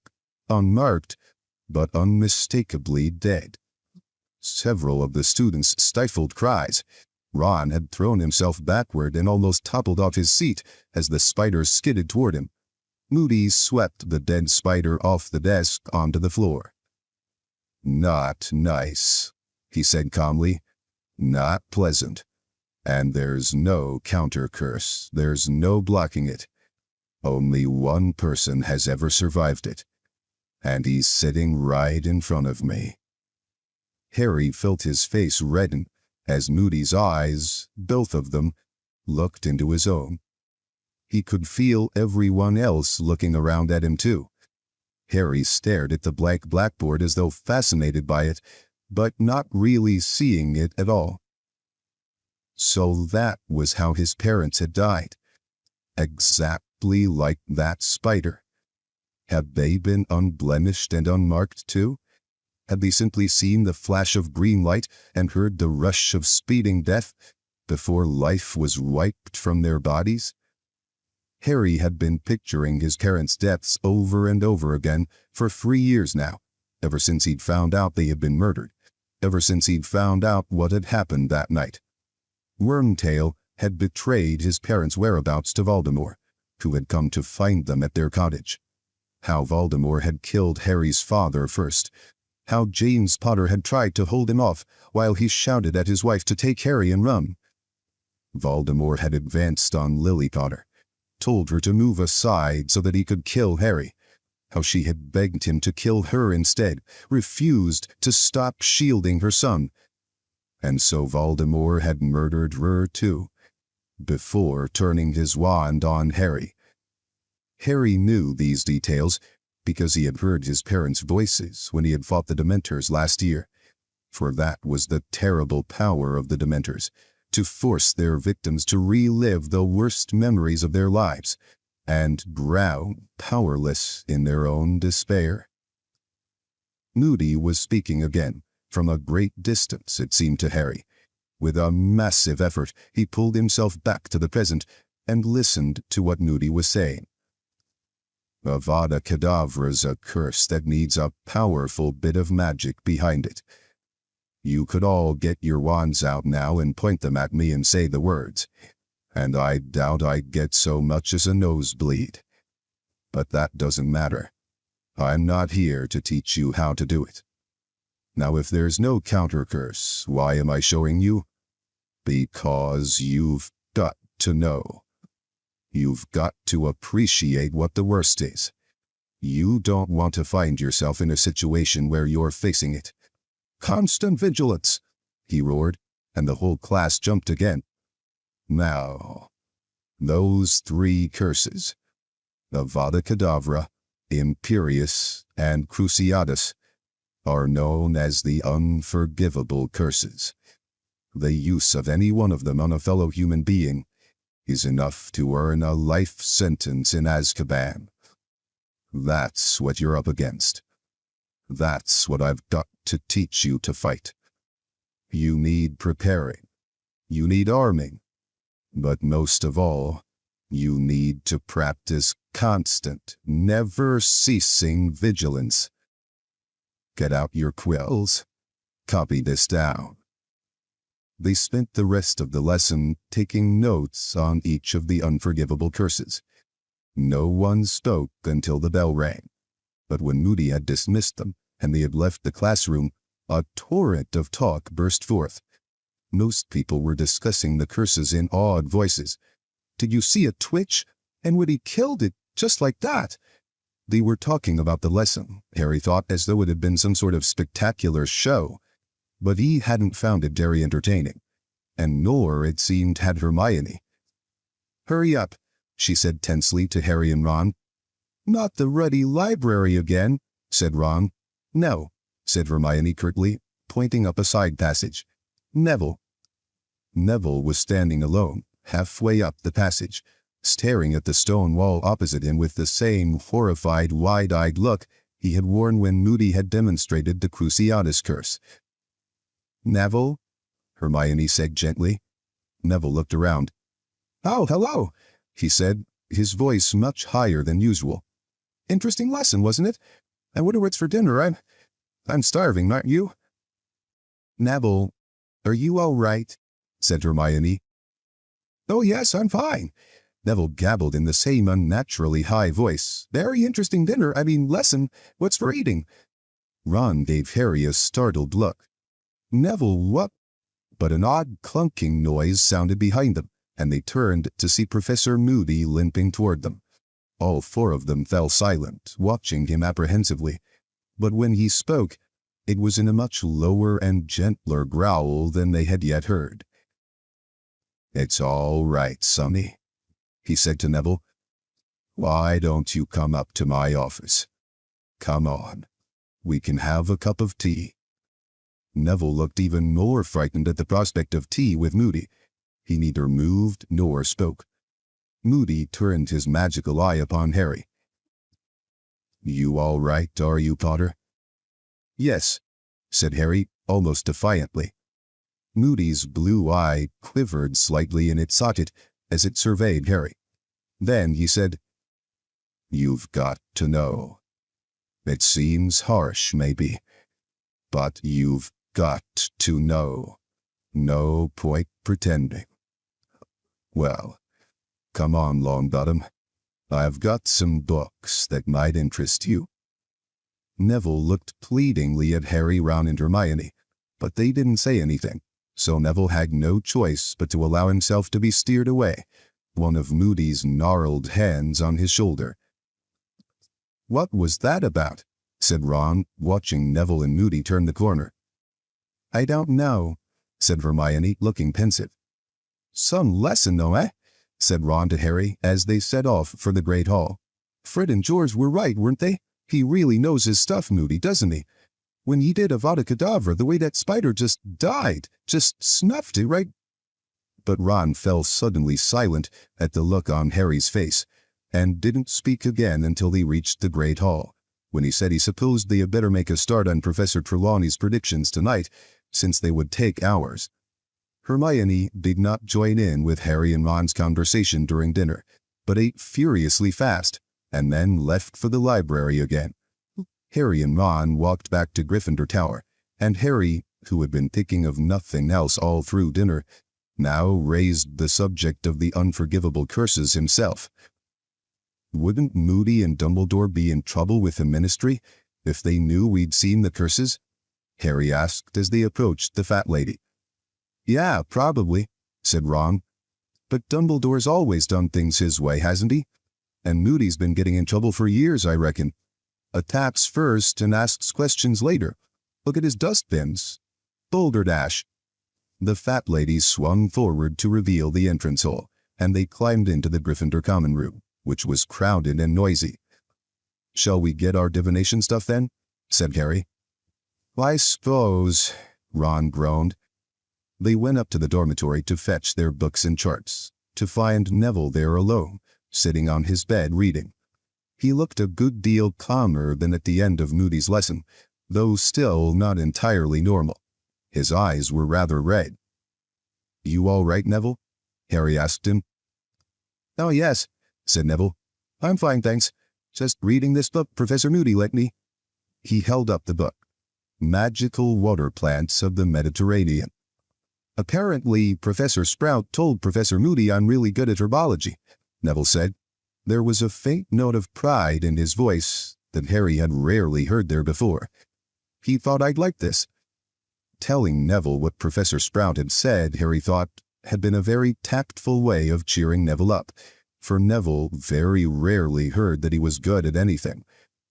unmarked, but unmistakably dead. Several of the students stifled cries. Ron had thrown himself backward and almost toppled off his seat as the spider skidded toward him. Moody swept the dead spider off the desk onto the floor. "Not nice," he said calmly. "Not pleasant. And there's no counter-curse. There's no blocking it. Only one person has ever survived it. And he's sitting right in front of me." Harry felt his face redden as Moody's eyes, both of them, looked into his own. He could feel everyone else looking around at him too. Harry stared at the blank blackboard as though fascinated by it, but not really seeing it at all. So that was how his parents had died. Exactly like that spider. Had they been unblemished and unmarked too? Had they simply seen the flash of green light and heard the rush of speeding death before life was wiped from their bodies? Harry had been picturing his parents' deaths over and over again for 3 years now, ever since he'd found out they had been murdered, ever since he'd found out what had happened that night. Wormtail had betrayed his parents' whereabouts to Voldemort, who had come to find them at their cottage. How Voldemort had killed Harry's father first. How James Potter had tried to hold him off while he shouted at his wife to take Harry and run. Voldemort had advanced on Lily Potter, told her to move aside so that he could kill Harry. How she had begged him to kill her instead, refused to stop shielding her son. And so Voldemort had murdered her too, before turning his wand on Harry. Harry knew these details because he had heard his parents' voices when he had fought the Dementors last year, for that was the terrible power of the Dementors, to force their victims to relive the worst memories of their lives, and drown powerless in their own despair. Moody was speaking again, from a great distance, it seemed to Harry. With a massive effort, he pulled himself back to the present and listened to what Moody was saying. Avada Kedavra's a curse that needs a powerful bit of magic behind it. You could all get your wands out now and point them at me and say the words, and I doubt I'd get so much as a nosebleed. But that doesn't matter. I'm not here to teach you how to do it. Now if there's no counter curse, why am I showing you? Because you've got to know. You've got to appreciate what the worst is. You don't want to find yourself in a situation where you're facing it. Constant vigilance, he roared, and the whole class jumped again. Now, those 3 curses, Avada Kedavra, Imperius, and Cruciatus, are known as the unforgivable curses. The use of any one of them on a fellow human being is enough to earn a life sentence in Azkaban. That's what you're up against. That's what I've got to teach you to fight. You need preparing. You need arming. But most of all, you need to practice constant, never-ceasing vigilance. Get out your quills. Copy this down. They spent the rest of the lesson taking notes on each of the unforgivable curses. No one spoke until the bell rang. But when Moody had dismissed them and they had left the classroom, a torrent of talk burst forth. Most people were discussing the curses in awed voices. Did you see it twitch? And when he killed it, just like that? They were talking about the lesson, Harry thought, as though it had been some sort of spectacular show. But he hadn't found it very entertaining. And nor, it seemed, had Hermione. Hurry up, she said tensely to Harry and Ron. Not the ruddy library again, said Ron. No, said Hermione curtly, pointing up a side passage. Neville. Neville was standing alone, halfway up the passage, staring at the stone wall opposite him with the same horrified, wide-eyed look he had worn when Moody had demonstrated the Cruciatus curse. Neville? Hermione said gently. Neville looked around. Oh, hello, he said, his voice much higher than usual. Interesting lesson, wasn't it? I wonder what's for dinner. I'm starving, aren't you? Neville, are you all right? Said Hermione. Oh, yes, I'm fine. Neville gabbled in the same unnaturally high voice. Very interesting dinner, lesson. What's for eating? Ron gave Harry a startled look. Neville, what? But an odd clunking noise sounded behind them, and they turned to see Professor Moody limping toward them. All 4 of them fell silent, watching him apprehensively. But when he spoke, it was in a much lower and gentler growl than they had yet heard. It's all right, Sonny, he said to Neville. Why don't you come up to my office? Come on. We can have a cup of tea. Neville looked even more frightened at the prospect of tea with Moody. He neither moved nor spoke. Moody turned his magical eye upon Harry. You all right, are you, Potter? Yes, said Harry, almost defiantly. Moody's blue eye quivered slightly in its socket as it surveyed Harry. Then he said, You've got to know. It seems harsh, maybe, but you've got to know. No point pretending. Well, come on, Longbottom. I've got some books that might interest you. Neville looked pleadingly at Harry, Ron, and Hermione, but they didn't say anything, so Neville had no choice but to allow himself to be steered away, one of Moody's gnarled hands on his shoulder. What was that about? Said Ron, watching Neville and Moody turn the corner. I don't know, said Hermione, looking pensive. Some lesson, though, eh? Said Ron to Harry as they set off for the Great Hall. Fred and George were right, weren't they? He really knows his stuff, Moody, doesn't he? When he did Avada Kedavra, the way that spider just died, just snuffed it right. But Ron fell suddenly silent at the look on Harry's face, and didn't speak again until they reached the Great Hall, when he said he supposed they had better make a start on Professor Trelawney's predictions tonight, since they would take hours. Hermione did not join in with Harry and Ron's conversation during dinner, but ate furiously fast, and then left for the library again. Harry and Ron walked back to Gryffindor Tower, and Harry, who had been thinking of nothing else all through dinner, now raised the subject of the unforgivable curses himself. Wouldn't Moody and Dumbledore be in trouble with the Ministry if they knew we'd seen the curses? Harry asked as they approached the fat lady. Yeah, probably, said Ron. But Dumbledore's always done things his way, hasn't he? And Moody's been getting in trouble for years, I reckon. Attacks first and asks questions later. Look at his dustbins. Boulder Dash. The fat lady swung forward to reveal the entrance hole, and they climbed into the Gryffindor common room, which was crowded and noisy. Shall we get our divination stuff then? Said Harry. I suppose, Ron groaned. They went up to the dormitory to fetch their books and charts, to find Neville there alone, sitting on his bed reading. He looked a good deal calmer than at the end of Moody's lesson, though still not entirely normal. His eyes were rather red. You all right, Neville? Harry asked him. Oh, yes, said Neville. I'm fine, thanks. Just reading this book Professor Moody lent me. He held up the book. Magical Water Plants of the Mediterranean. Apparently, Professor Sprout told Professor Moody I'm really good at herbology, Neville said. There was a faint note of pride in his voice that Harry had rarely heard there before. He thought I'd like this. Telling Neville what Professor Sprout had said, Harry thought, had been a very tactful way of cheering Neville up, for Neville very rarely heard that he was good at anything.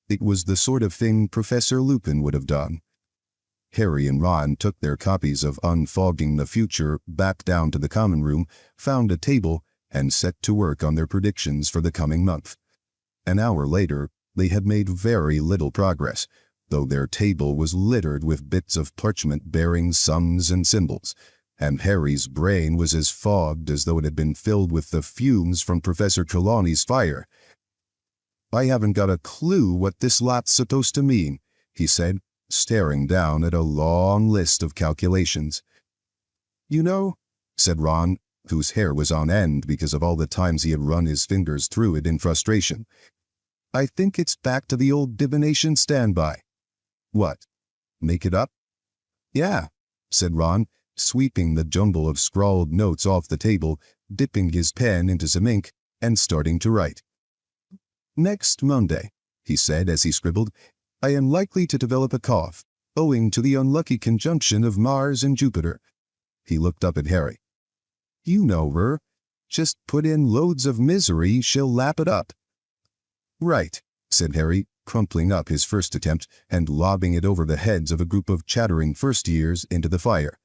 It was the sort of thing Professor Lupin would have done. Harry and Ron took their copies of Unfogging the Future back down to the common room, found a table, and set to work on their predictions for the coming month. An hour later, they had made very little progress, though their table was littered with bits of parchment bearing sums and symbols, and Harry's brain was as fogged as though it had been filled with the fumes from Professor Trelawney's fire. I haven't got a clue what this lot's supposed to mean, he said, staring down at a long list of calculations. You know, said Ron, whose hair was on end because of all the times he had run his fingers through it in frustration. I think it's back to the old divination standby. What? Make it up? Yeah, said Ron, sweeping the jumble of scrawled notes off the table, dipping his pen into some ink, and starting to write. Next Monday, he said as he scribbled, I am likely to develop a cough, owing to the unlucky conjunction of Mars and Jupiter. He looked up at Harry. You know her. Just put in loads of misery, she'll lap it up. Right, said Harry, crumpling up his first attempt and lobbing it over the heads of a group of chattering first-years into the fire.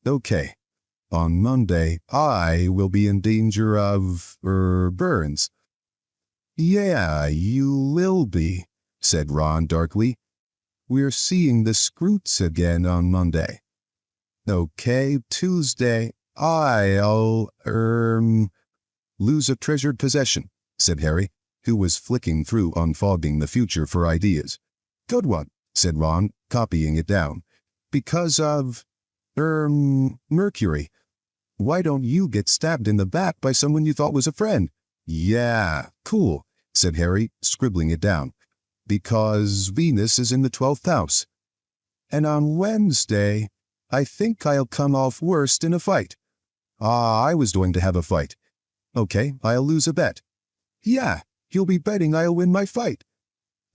Okay. On Monday, I will be in danger of, burns. Yeah, you will be, said Ron darkly. We're seeing the Scroots again on Monday. Okay, Tuesday, I'll, lose a treasured possession, said Harry, who was flicking through Unfogging the Future for ideas. Good one, said Ron, copying it down. Because of, Mercury. Why don't you get stabbed in the back by someone you thought was a friend? Yeah, cool, said Harry, scribbling it down. Because Venus is in the 12th house. And on Wednesday, I think I'll come off worst in a fight. I was going to have a fight. Okay, I'll lose a bet. Yeah, you'll be betting I'll win my fight.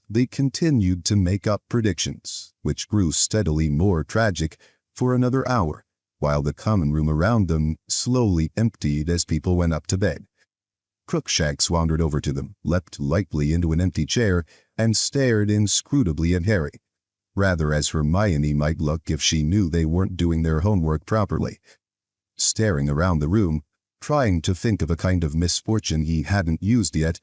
They continued to make up predictions, which grew steadily more tragic, for another hour, while the common room around them slowly emptied as people went up to bed. Crookshanks wandered over to them, leapt lightly into an empty chair, and stared inscrutably at Harry, rather as Hermione might look if she knew they weren't doing their homework properly. Staring around the room, trying to think of a kind of misfortune he hadn't used yet,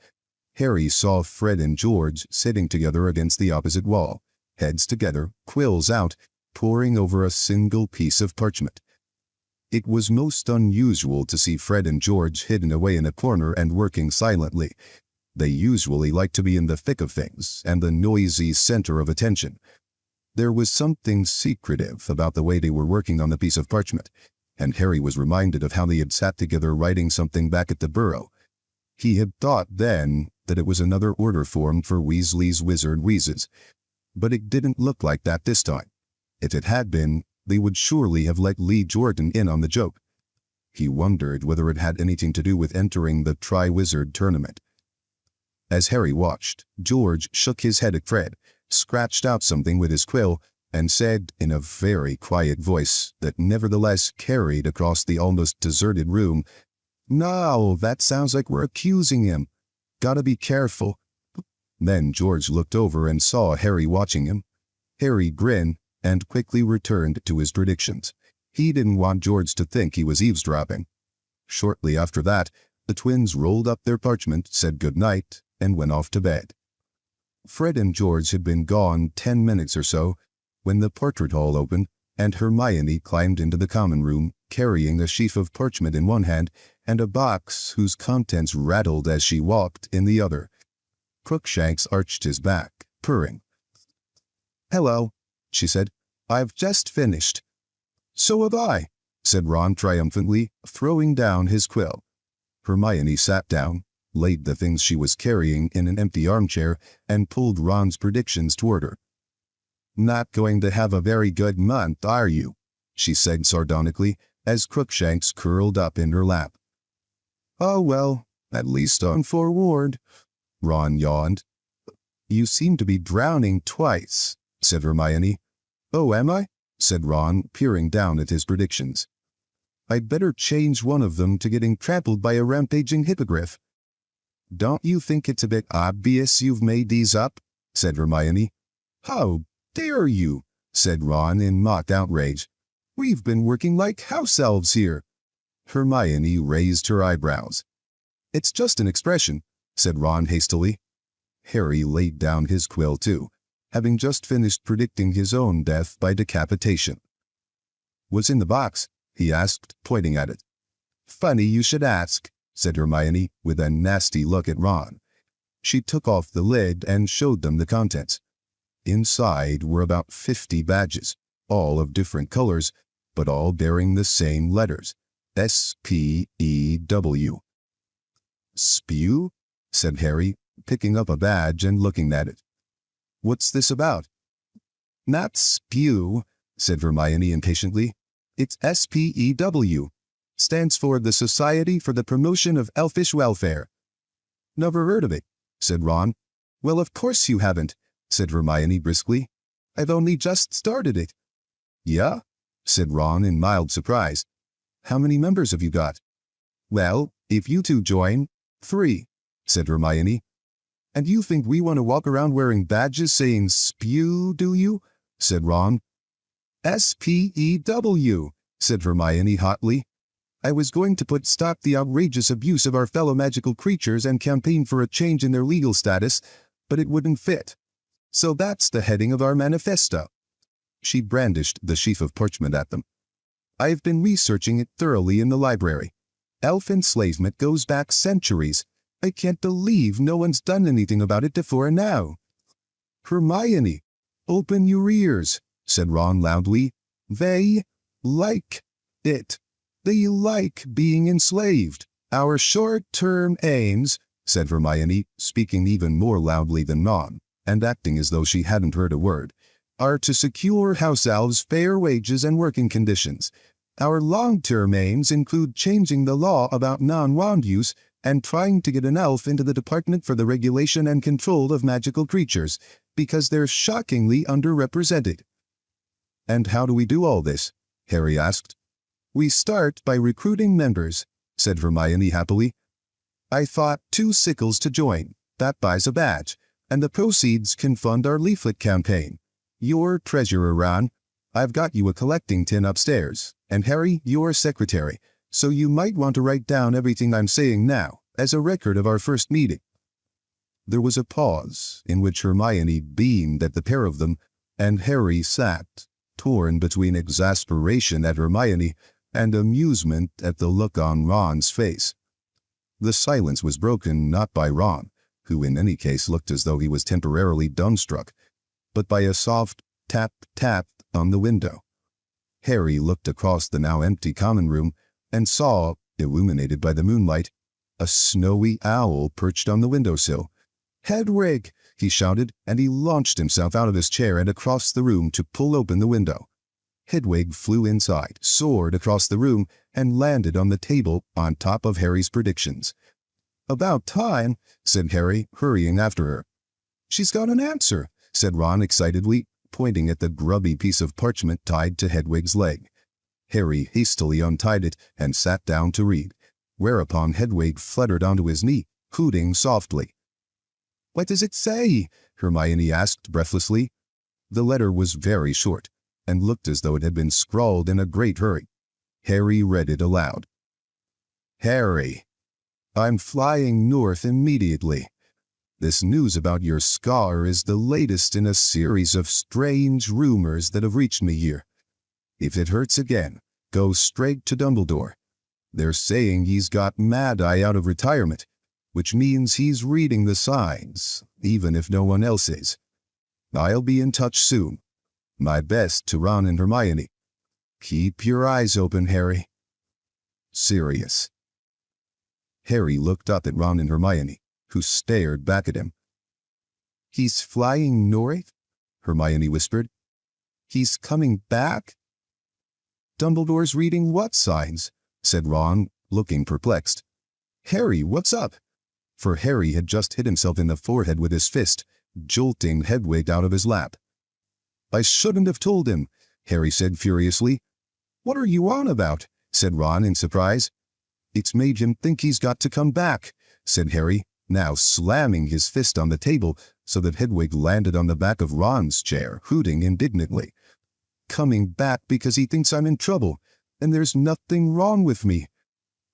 Harry saw Fred and George sitting together against the opposite wall, heads together, quills out, poring over a single piece of parchment. It was most unusual to see Fred and George hidden away in a corner and working silently. They usually liked to be in the thick of things and the noisy center of attention. There was something secretive about the way they were working on the piece of parchment, and Harry was reminded of how they had sat together writing something back at the Burrow. He had thought then that it was another order form for Weasley's Wizard Wheezes, but it didn't look like that this time. If it had been, they would surely have let Lee Jordan in on the joke. He wondered whether it had anything to do with entering the Triwizard Tournament. As Harry watched, George shook his head at Fred, scratched out something with his quill, and said in a very quiet voice that nevertheless carried across the almost deserted room, "No, that sounds like we're accusing him. Gotta be careful." Then George looked over and saw Harry watching him. Harry grinned and quickly returned to his predictions. He didn't want George to think he was eavesdropping. Shortly after that, the twins rolled up their parchment, said good night, and went off to bed. Fred and George had been gone 10 minutes or so when the portrait hall opened, and Hermione climbed into the common room, carrying a sheaf of parchment in one hand and a box whose contents rattled as she walked in the other. Crookshanks arched his back, purring. "Hello," she said. "I've just finished." "So have I," said Ron triumphantly, throwing down his quill. Hermione sat down, laid the things she was carrying in an empty armchair, and pulled Ron's predictions toward her. "Not going to have a very good month, are you?" she said sardonically, as Crookshanks curled up in her lap. "Oh well, at least I'm forewarned," Ron yawned. "You seem to be drowning twice," said Hermione. "Oh, am I?" said Ron, peering down at his predictions. "I'd better change one of them to getting trampled by a rampaging hippogriff." "Don't you think it's a bit obvious you've made these up?" said Hermione. "How dare you?" said Ron in mock outrage. "We've been working like house elves here." Hermione raised her eyebrows. "It's just an expression," said Ron hastily. Harry laid down his quill too, having just finished predicting his own death by decapitation. "What's in the box?" he asked, pointing at it. "Funny you should ask," said Hermione, with a nasty look at Ron. She took off the lid and showed them the contents. Inside were about 50 badges, all of different colors, but all bearing the same letters, S-P-E-W. "Spew?" said Harry, picking up a badge and looking at it. "What's this about?" "Not spew," said Hermione impatiently. "It's S-P-E-W. Stands for the Society for the Promotion of Elfish Welfare." "Never heard of it," said Ron. "Well, of course you haven't," said Hermione briskly. "I've only just started it." "Yeah?" said Ron in mild surprise. "How many members have you got?" "Well, if you two join, 3, said Hermione. "And you think we want to walk around wearing badges saying spew, do you?" said Ron. "S-P-E-W, said Hermione hotly. "I was going to put stop the outrageous abuse of our fellow magical creatures and campaign for a change in their legal status, but it wouldn't fit. So that's the heading of our manifesto." She brandished the sheaf of parchment at them. "I've been researching it thoroughly in the library. Elf enslavement goes back centuries. I can't believe no one's done anything about it before now." "Hermione, open your ears," said Ron loudly. "They like it. They like being enslaved. Our short-term aims," said Hermione, speaking even more loudly than Ron, and acting as though she hadn't heard a word, "are to secure house elves fair wages and working conditions. Our long-term aims include changing the law about non-wand use and trying to get an elf into the Department for the Regulation and Control of Magical Creatures, because they're shockingly underrepresented." "And how do we do all this?" Harry asked. "We start by recruiting members," said Hermione happily. "I thought 2 sickles to join. That buys a badge, and the proceeds can fund our leaflet campaign. You're treasurer, Ron. I've got you a collecting tin upstairs, and Harry, you're secretary, so you might want to write down everything I'm saying now, as a record of our first meeting." There was a pause, in which Hermione beamed at the pair of them, and Harry sat, torn between exasperation at Hermione and amusement at the look on Ron's face. The silence was broken not by Ron, who in any case looked as though he was temporarily dumbstruck, but by a soft tap-tap on the window. Harry looked across the now empty common room and saw, illuminated by the moonlight, a snowy owl perched on the windowsill. "Hedwig!" he shouted, and he launched himself out of his chair and across the room to pull open the window. Hedwig flew inside, soared across the room, and landed on the table on top of Harry's predictions. "About time," said Harry, hurrying after her. "She's got an answer," said Ron excitedly, pointing at the grubby piece of parchment tied to Hedwig's leg. Harry hastily untied it and sat down to read, whereupon Hedwig fluttered onto his knee, hooting softly. "What does it say?" Hermione asked breathlessly. The letter was very short, and looked as though it had been scrawled in a great hurry. Harry read it aloud. "Harry, I'm flying north immediately. This news about your scar is the latest in a series of strange rumors that have reached me here. If it hurts again, go straight to Dumbledore. They're saying he's got Mad-Eye out of retirement, which means he's reading the signs, even if no one else is. I'll be in touch soon. My best to Ron and Hermione. Keep your eyes open, Harry. Sirius." Harry looked up at Ron and Hermione, who stared back at him. "He's flying north?" Hermione whispered. "He's coming back?" "Dumbledore's reading what signs?" said Ron, looking perplexed. "Harry, what's up?" For Harry had just hit himself in the forehead with his fist, jolting Hedwig out of his lap. "I shouldn't have told him," Harry said furiously. "What are you on about?" said Ron in surprise. "It's made him think he's got to come back," said Harry, now slamming his fist on the table so that Hedwig landed on the back of Ron's chair, hooting indignantly. "Coming back because he thinks I'm in trouble, and there's nothing wrong with me.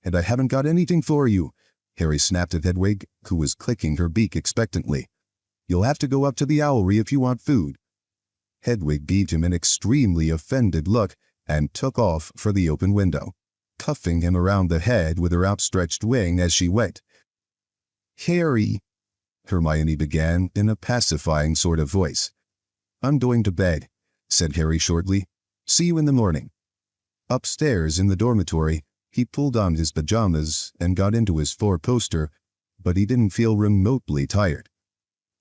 And I haven't got anything for you," Harry snapped at Hedwig, who was clicking her beak expectantly. "You'll have to go up to the owlery if you want food." Hedwig gave him an extremely offended look and took off for the open window, cuffing him around the head with her outstretched wing as she went. "Harry," Hermione began in a pacifying sort of voice. "I'm going to bed," said Harry shortly. "See you in the morning." Upstairs in the dormitory, he pulled on his pajamas and got into his four-poster, but he didn't feel remotely tired.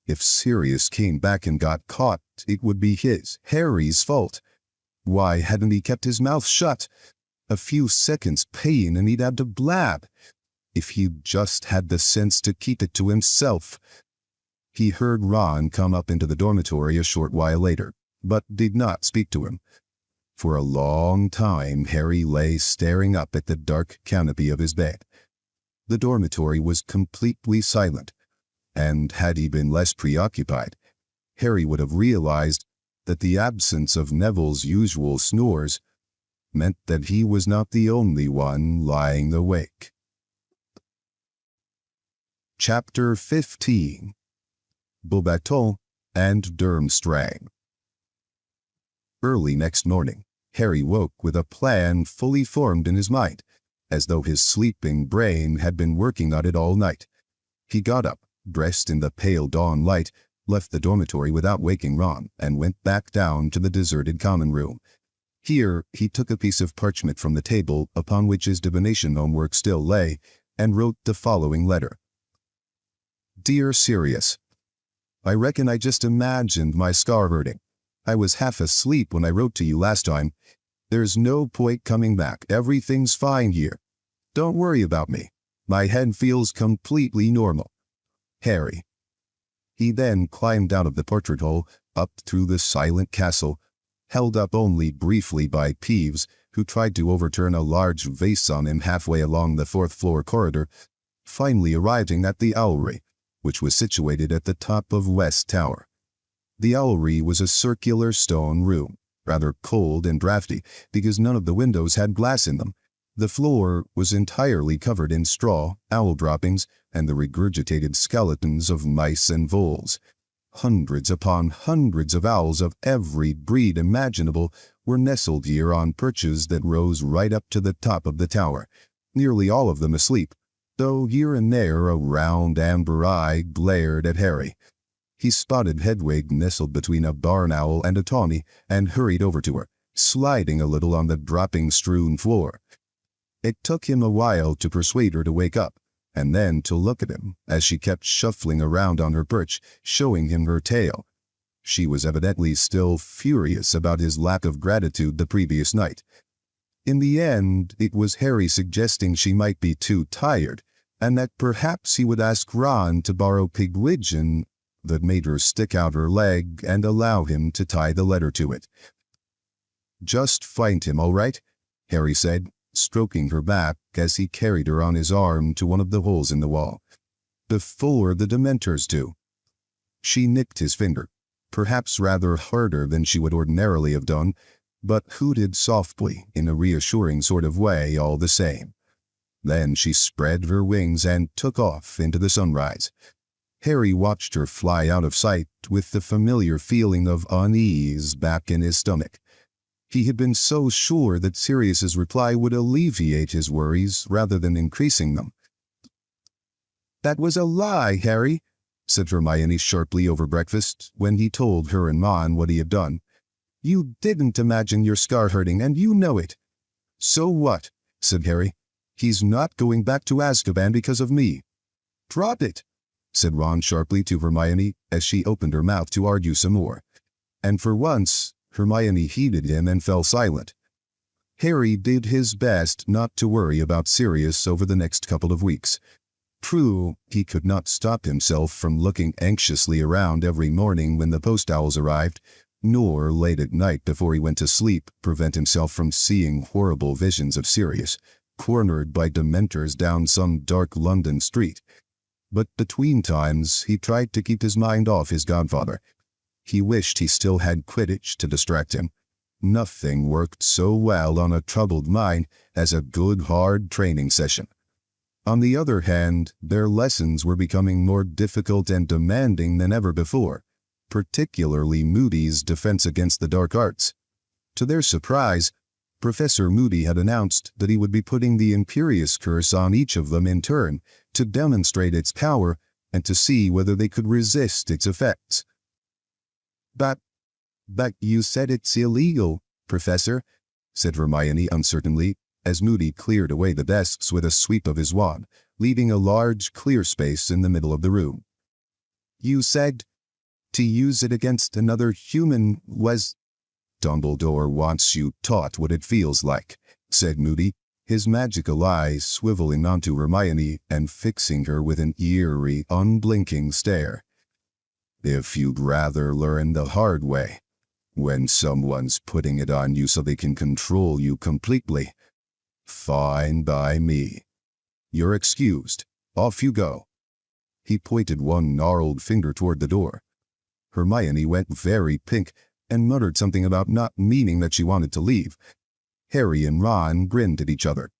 If Sirius came back and got caught, it would be Harry's fault. Why hadn't he kept his mouth shut? A few seconds' pain and he'd have to blab. If he'd just had the sense to keep it to himself. He heard Ron come up into the dormitory a short while later, but did not speak to him. For a long time Harry lay staring up at the dark canopy of his bed. The dormitory was completely silent, and had he been less preoccupied, Harry would have realized that the absence of Neville's usual snores meant that he was not the only one lying awake. Chapter 15. Beaubaton and Durmstrang. Early next morning, Harry woke with a plan fully formed in his mind, as though his sleeping brain had been working on it all night. He got up, dressed in the pale dawn light, left the dormitory without waking Ron, and went back down to the deserted common room. Here he took a piece of parchment from the table upon which his divination homework still lay, and wrote the following letter. Dear Sirius, I reckon I just imagined my scar hurting. I was half asleep when I wrote to you last time. There's no point coming back. Everything's fine here. Don't worry about me. My head feels completely normal. Harry. He then climbed out of the portrait hole, up through the silent castle, held up only briefly by Peeves, who tried to overturn a large vase on him halfway along the fourth-floor corridor, finally arriving at the owlery, which was situated at the top of West Tower. The owlery was a circular stone room, rather cold and drafty, because none of the windows had glass in them. The floor was entirely covered in straw, owl droppings, and the regurgitated skeletons of mice and voles. Hundreds upon hundreds of owls of every breed imaginable were nestled here on perches that rose right up to the top of the tower, nearly all of them asleep, though here and there a round amber eye glared at Harry. He spotted Hedwig nestled between a barn owl and a tawny, and hurried over to her, sliding a little on the dropping-strewn floor. It took him a while to persuade her to wake up, and then to look at him as she kept shuffling around on her perch, showing him her tail. She was evidently still furious about his lack of gratitude the previous night. In the end, it was Harry suggesting she might be too tired, and that perhaps he would ask Ron to borrow Pigwidgeon, that made her stick out her leg and allow him to tie the letter to it. "Just find him, all right?" Harry said, stroking her back as he carried her on his arm to one of the holes in the wall. "Before the Dementors do." She nicked his finger, perhaps rather harder than she would ordinarily have done, but hooted softly in a reassuring sort of way all the same. Then she spread her wings and took off into the sunrise. Harry watched her fly out of sight with the familiar feeling of unease back in his stomach. He had been so sure that Sirius's reply would alleviate his worries rather than increasing them. "That was a lie, Harry," said Hermione sharply over breakfast when he told her and Ron what he had done. "You didn't imagine your scar hurting, and you know it." "So what?" said Harry. "He's not going back to Azkaban because of me." "Drop it," said Ron sharply to Hermione as she opened her mouth to argue some more. And for once, Hermione heeded him and fell silent. Harry did his best not to worry about Sirius over the next couple of weeks. True, he could not stop himself from looking anxiously around every morning when the post owls arrived, nor late at night before he went to sleep prevent himself from seeing horrible visions of Sirius, cornered by Dementors down some dark London street. But between times he tried to keep his mind off his godfather. He wished he still had Quidditch to distract him. Nothing worked so well on a troubled mind as a good hard training session. On the other hand, their lessons were becoming more difficult and demanding than ever before, particularly Moody's defense against the dark arts. To their surprise, Professor Moody had announced that he would be putting the Imperius Curse on each of them in turn to demonstrate its power and to see whether they could resist its effects. But you said it's illegal, Professor," said Hermione uncertainly, as Moody cleared away the desks with a sweep of his wand, leaving a large clear space in the middle of the room. "You said to use it against another human was—" "Dumbledore wants you taught what it feels like," said Moody, his magical eyes swiveling onto Hermione and fixing her with an eerie, unblinking stare. "If you'd rather learn the hard way, when someone's putting it on you so they can control you completely, fine by me. You're excused. Off you go." He pointed one gnarled finger toward the door. Hermione went very pink and muttered something about not meaning that she wanted to leave. Harry and Ron grinned at each other.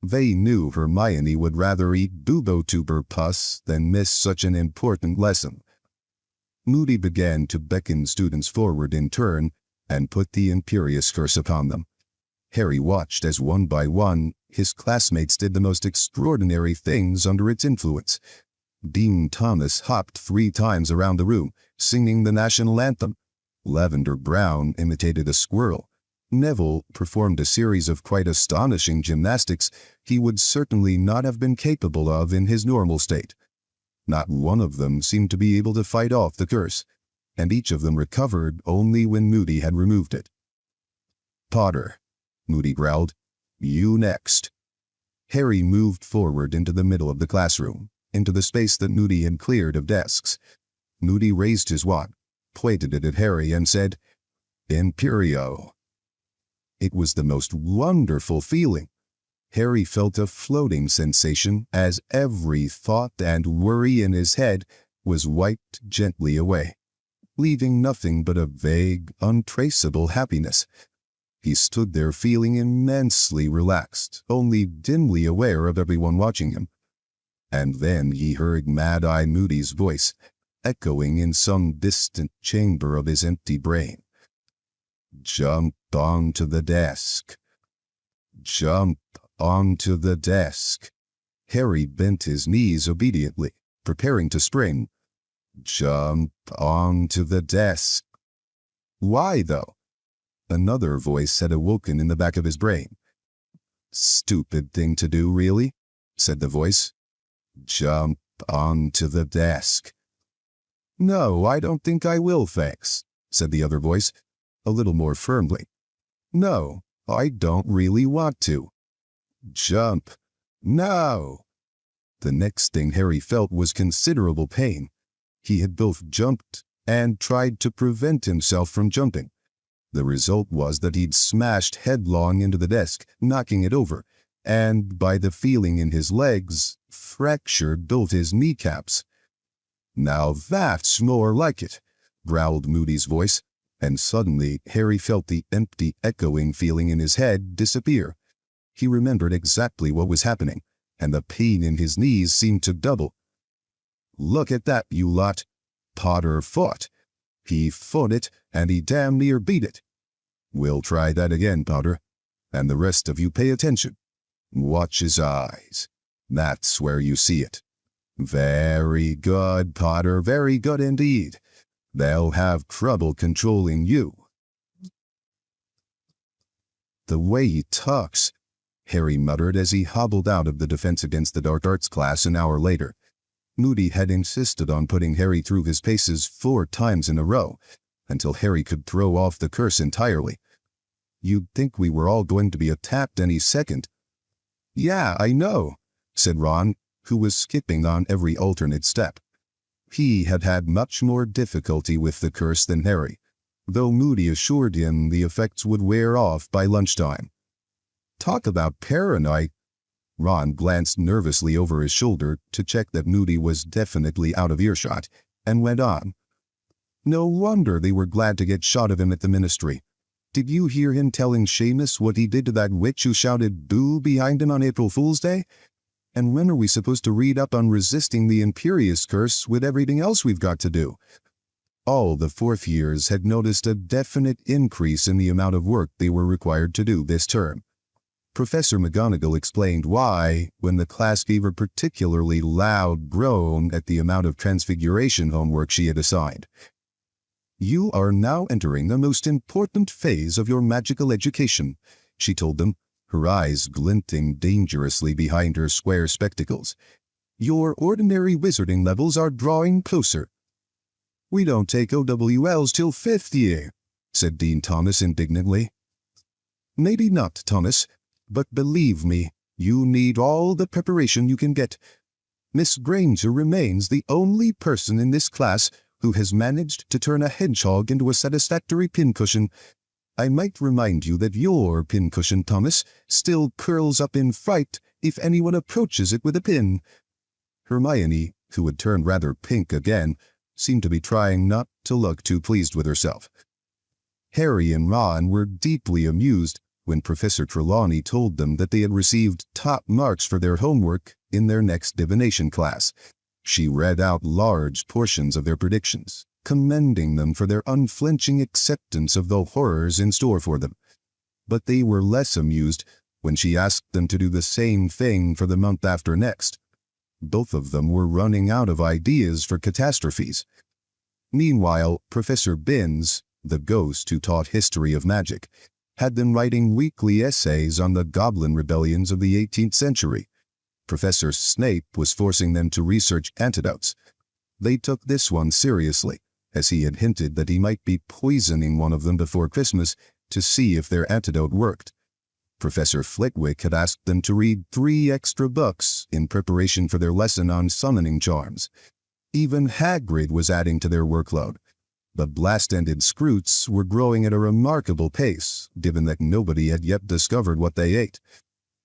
They knew Hermione would rather eat Bubo-tuber pus than miss such an important lesson. Moody began to beckon students forward in turn and put the Imperius Curse upon them. Harry watched as one by one his classmates did the most extraordinary things under its influence. Dean Thomas hopped 3 times around the room, singing the national anthem. Lavender Brown imitated a squirrel. Neville performed a series of quite astonishing gymnastics he would certainly not have been capable of in his normal state. Not one of them seemed to be able to fight off the curse, and each of them recovered only when Moody had removed it. "Potter," Moody growled, "you next." Harry moved forward into the middle of the classroom, into the space that Moody had cleared of desks. Moody raised his wand, pointed it at Harry, and said, "Imperio." It was the most wonderful feeling. Harry felt a floating sensation as every thought and worry in his head was wiped gently away, leaving nothing but a vague, untraceable happiness. He stood there feeling immensely relaxed, only dimly aware of everyone watching him. And then he heard Mad-Eye Moody's voice, echoing in some distant chamber of his empty brain. "Jump onto the desk. Jump onto the desk." Harry bent his knees obediently, preparing to spring. "Jump onto the desk." "Why, though?" Another voice had awoken in the back of his brain. "Stupid thing to do, really," said the voice. "Jump onto the desk." No, I don't think I will, thanks, said the other voice, a little more firmly. No, I don't really want to. Jump. No. The next thing Harry felt was considerable pain. He had both jumped and tried to prevent himself from jumping. The result was that he'd smashed headlong into the desk, knocking it over, and, by the feeling in his legs, fractured both his kneecaps. Now that's more like it, growled Moody's voice, and suddenly Harry felt the empty, echoing feeling in his head disappear. He remembered exactly what was happening, and the pain in his knees seemed to double. Look at that, you lot. Potter fought. He fought it, and he damn near beat it. We'll try that again, Potter, and the rest of you pay attention. Watch his eyes. That's where you see it. Very good, Potter, very good indeed. They'll have trouble controlling you. The way he talks, Harry muttered as he hobbled out of the Defense Against the Dark Arts class an hour later. Moody had insisted on putting Harry through his paces 4 times in a row, until Harry could throw off the curse entirely. You'd think we were all going to be attacked any second. Yeah, I know, said Ron, who was skipping on every alternate step. He had had much more difficulty with the curse than Harry, though Moody assured him the effects would wear off by lunchtime. Talk about paranoid. Ron glanced nervously over his shoulder to check that Moody was definitely out of earshot, and went on. No wonder they were glad to get shot of him at the ministry. Did you hear him telling Seamus what he did to that witch who shouted boo behind him on April Fool's Day? And when are we supposed to read up on resisting the Imperious Curse with everything else we've got to do? All the 4th years had noticed a definite increase in the amount of work they were required to do this term. Professor McGonagall explained why when the class gave a particularly loud groan at the amount of transfiguration homework she had assigned. You are now entering the most important phase of your magical education, she told them, her eyes glinting dangerously behind her square spectacles. Your ordinary wizarding levels are drawing closer. We don't take OWLs till 5th year, said Dean Thomas indignantly. Maybe not, Thomas, but believe me, you need all the preparation you can get. Miss Granger remains the only person in this class who has managed to turn a hedgehog into a satisfactory pincushion. I might remind you that your pincushion, Thomas, still curls up in fright if anyone approaches it with a pin. Hermione, who had turned rather pink again, seemed to be trying not to look too pleased with herself. Harry and Ron were deeply amused when Professor Trelawney told them that they had received top marks for their homework in their next divination class. She read out large portions of their predictions, commending them for their unflinching acceptance of the horrors in store for them. But they were less amused when she asked them to do the same thing for the month after next. Both of them were running out of ideas for catastrophes. Meanwhile, Professor Binns, the ghost who taught history of magic, had them writing weekly essays on the goblin rebellions of the 18th century. Professor Snape was forcing them to research antidotes. They took this one seriously, as he had hinted that he might be poisoning one of them before Christmas to see if their antidote worked. Professor Flitwick had asked them to read 3 extra books in preparation for their lesson on summoning charms. Even Hagrid was adding to their workload. The blast-ended Scroots were growing at a remarkable pace, given that nobody had yet discovered what they ate.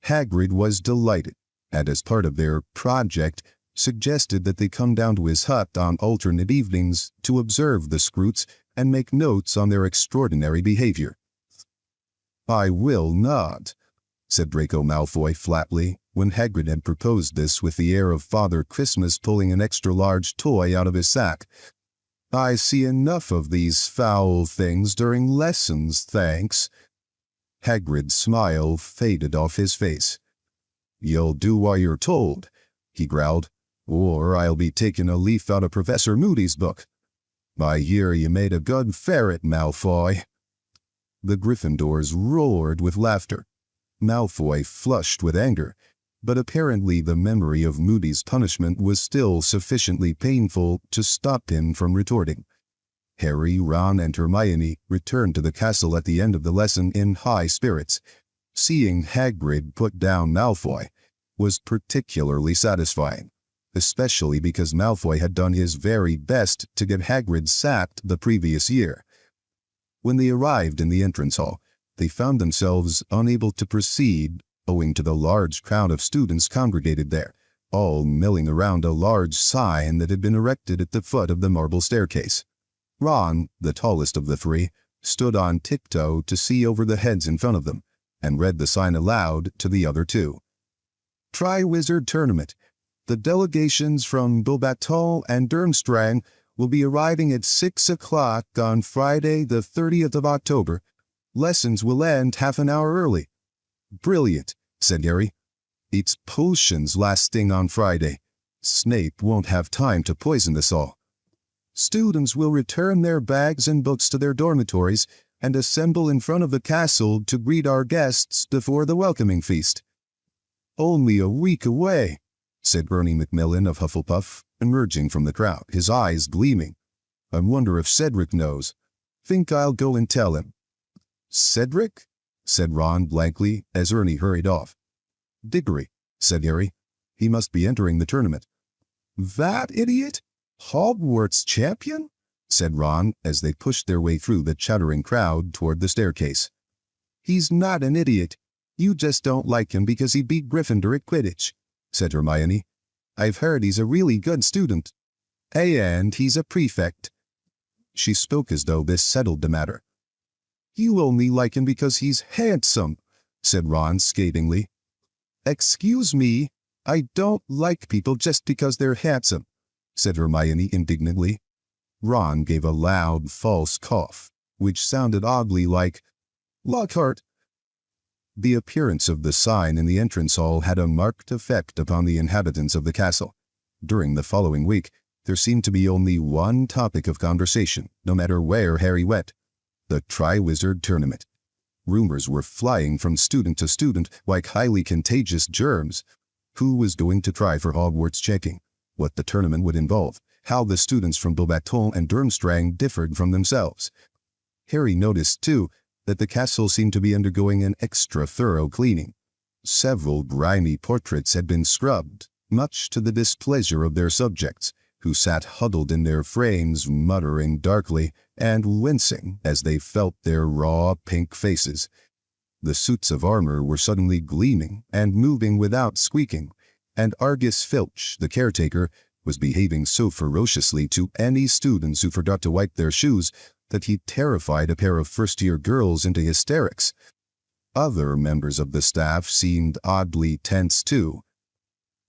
Hagrid was delighted, and as part of their project, suggested that they come down to his hut on alternate evenings to observe the Scroots and make notes on their extraordinary behavior. I will not, said Draco Malfoy flatly, when Hagrid had proposed this with the air of Father Christmas pulling an extra-large toy out of his sack. I see enough of these foul things during lessons, thanks. Hagrid's smile faded off his face. You'll do what you're told, he growled, or I'll be taking a leaf out of Professor Moody's book. I hear you made a good ferret, Malfoy. The Gryffindors roared with laughter. Malfoy flushed with anger. but apparently the memory of Moody's punishment was still sufficiently painful to stop him from retorting. Harry, Ron, and Hermione returned to the castle at the end of the lesson in high spirits. Seeing Hagrid put down Malfoy was particularly satisfying, especially because Malfoy had done his very best to get Hagrid sacked the previous year. When they arrived in the entrance hall, they found themselves unable to proceed owing to the large crowd of students congregated there, all milling around a large sign that had been erected at the foot of the marble staircase. Ron, the tallest of the three, stood on tiptoe to see over the heads in front of them, and read the sign aloud to the other two. Triwizard Tournament. The delegations from Beaubaton and Durmstrang will be arriving at 6 o'clock on Friday the 30th of October. Lessons will end half an hour early. Brilliant, said Harry. It's potions lasting on Friday. Snape won't have time to poison us all. Students will return their bags and books to their dormitories and assemble in front of the castle to greet our guests before the welcoming feast. Only a week away, said Bernie Macmillan of Hufflepuff, emerging from the crowd, his eyes gleaming. I wonder if Cedric knows. Think I'll go and tell him. Cedric? Said Ron blankly as Ernie hurried off. Diggory, said Harry. He must be entering the tournament. That idiot? Hogwarts champion? Said Ron as they pushed their way through the chattering crowd toward the staircase. He's not an idiot. You just don't like him because he beat Gryffindor at Quidditch, said Hermione. I've heard he's a really good student. And he's a prefect. She spoke as though this settled the matter. You only like him because he's handsome, said Ron scathingly. Excuse me, I don't like people just because they're handsome, said Hermione indignantly. Ron gave a loud, false cough, which sounded oddly like Lockhart. The appearance of the sign in the entrance hall had a marked effect upon the inhabitants of the castle. During the following week, there seemed to be only one topic of conversation, no matter where Harry went: the Triwizard Tournament. Rumors were flying from student to student like highly contagious germs. Who was going to try for Hogwarts checking? What the tournament would involve? How the students from Beaubaton and Durmstrang differed from themselves? Harry noticed, too, that the castle seemed to be undergoing an extra thorough cleaning. Several grimy portraits had been scrubbed, much to the displeasure of their subjects, who sat huddled in their frames, muttering darkly and wincing as they felt their raw pink faces. The suits of armor were suddenly gleaming and moving without squeaking, and Argus Filch, the caretaker, was behaving so ferociously to any students who forgot to wipe their shoes that he terrified a pair of first-year girls into hysterics. Other members of the staff seemed oddly tense too.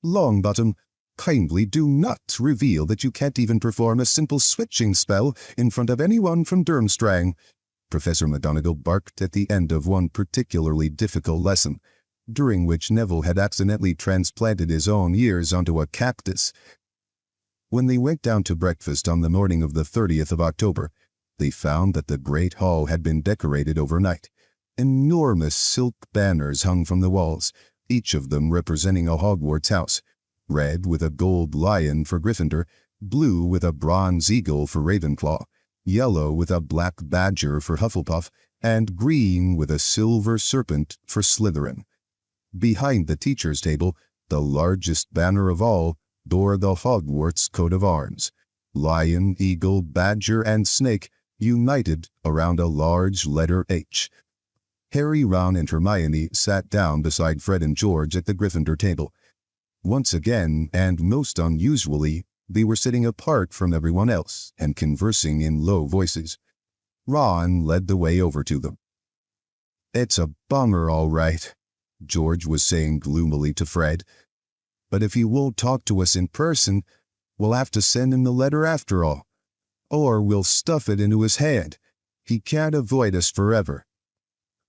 Longbottom, kindly do not reveal that you can't even perform a simple switching spell in front of anyone from Durmstrang, Professor McGonagall barked at the end of one particularly difficult lesson, during which Neville had accidentally transplanted his own ears onto a cactus. When they went down to breakfast on the morning of the 30th of October, they found that the great hall had been decorated overnight. Enormous silk banners hung from the walls, each of them representing a Hogwarts house: red with a gold lion for Gryffindor, blue with a bronze eagle for Ravenclaw, yellow with a black badger for Hufflepuff, and green with a silver serpent for Slytherin. Behind the teacher's table, the largest banner of all bore the Hogwarts coat of arms: lion, eagle, badger, and snake united around a large letter H. Harry, Ron, and Hermione sat down beside Fred and George at the Gryffindor table. Once again, and most unusually, they were sitting apart from everyone else and conversing in low voices. Ron led the way over to them. "It's a bummer, all right," George was saying gloomily to Fred. "But if he won't talk to us in person, we'll have to send him the letter after all. Or we'll stuff it into his hand. He can't avoid us forever."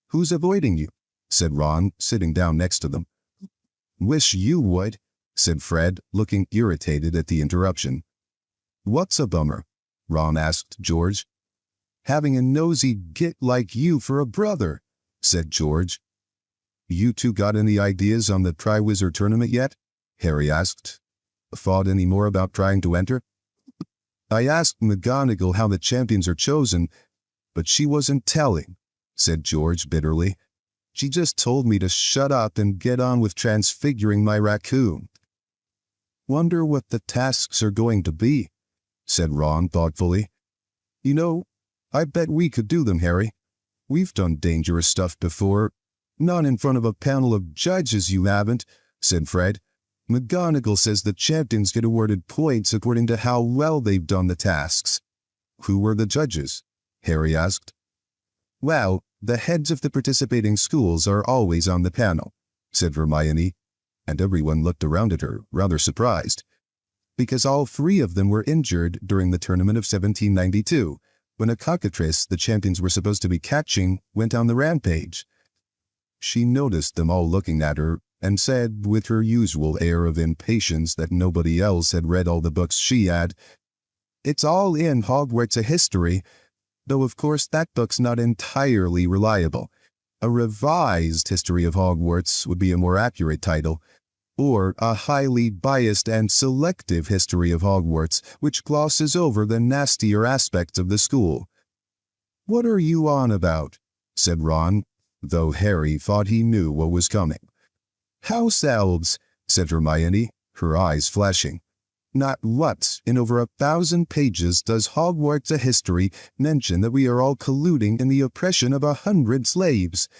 "Who's avoiding you?" said Ron, sitting down next to them. "Wish you would," said Fred, looking irritated at the interruption. "What's a bummer?" Ron asked George. "Having a nosy git like you for a brother," said George. You two got any ideas on the Triwizard Tournament yet? Harry asked. Thought any more about trying to enter? I asked McGonagall how the champions are chosen, but she wasn't telling, said George bitterly. She just told me to shut up and get on with transfiguring my raccoon. Wonder what the tasks are going to be, said Ron thoughtfully. You know, I bet we could do them, Harry. We've done dangerous stuff before. Not in front of a panel of judges, you haven't, said Fred. McGonagall says the champions get awarded points according to how well they've done the tasks. Who were the judges? Harry asked. Well, the heads of the participating schools are always on the panel, said Hermione, and everyone looked around at her, rather surprised, because all three of them were injured during the tournament of 1792, when a cockatrice the champions were supposed to be catching went on the rampage. She noticed them all looking at her and said, with her usual air of impatience that nobody else had read all the books she had, It's all in Hogwarts a History, though of course that book's not entirely reliable. A revised history of Hogwarts would be a more accurate title, or a highly biased and selective history of Hogwarts, which glosses over the nastier aspects of the school. What are you on about? Said Ron, though Harry thought he knew what was coming. House elves, said Hermione, her eyes flashing. Not once in over 1,000 pages does Hogwarts a History mention that we are all colluding in the oppression of 100 slaves.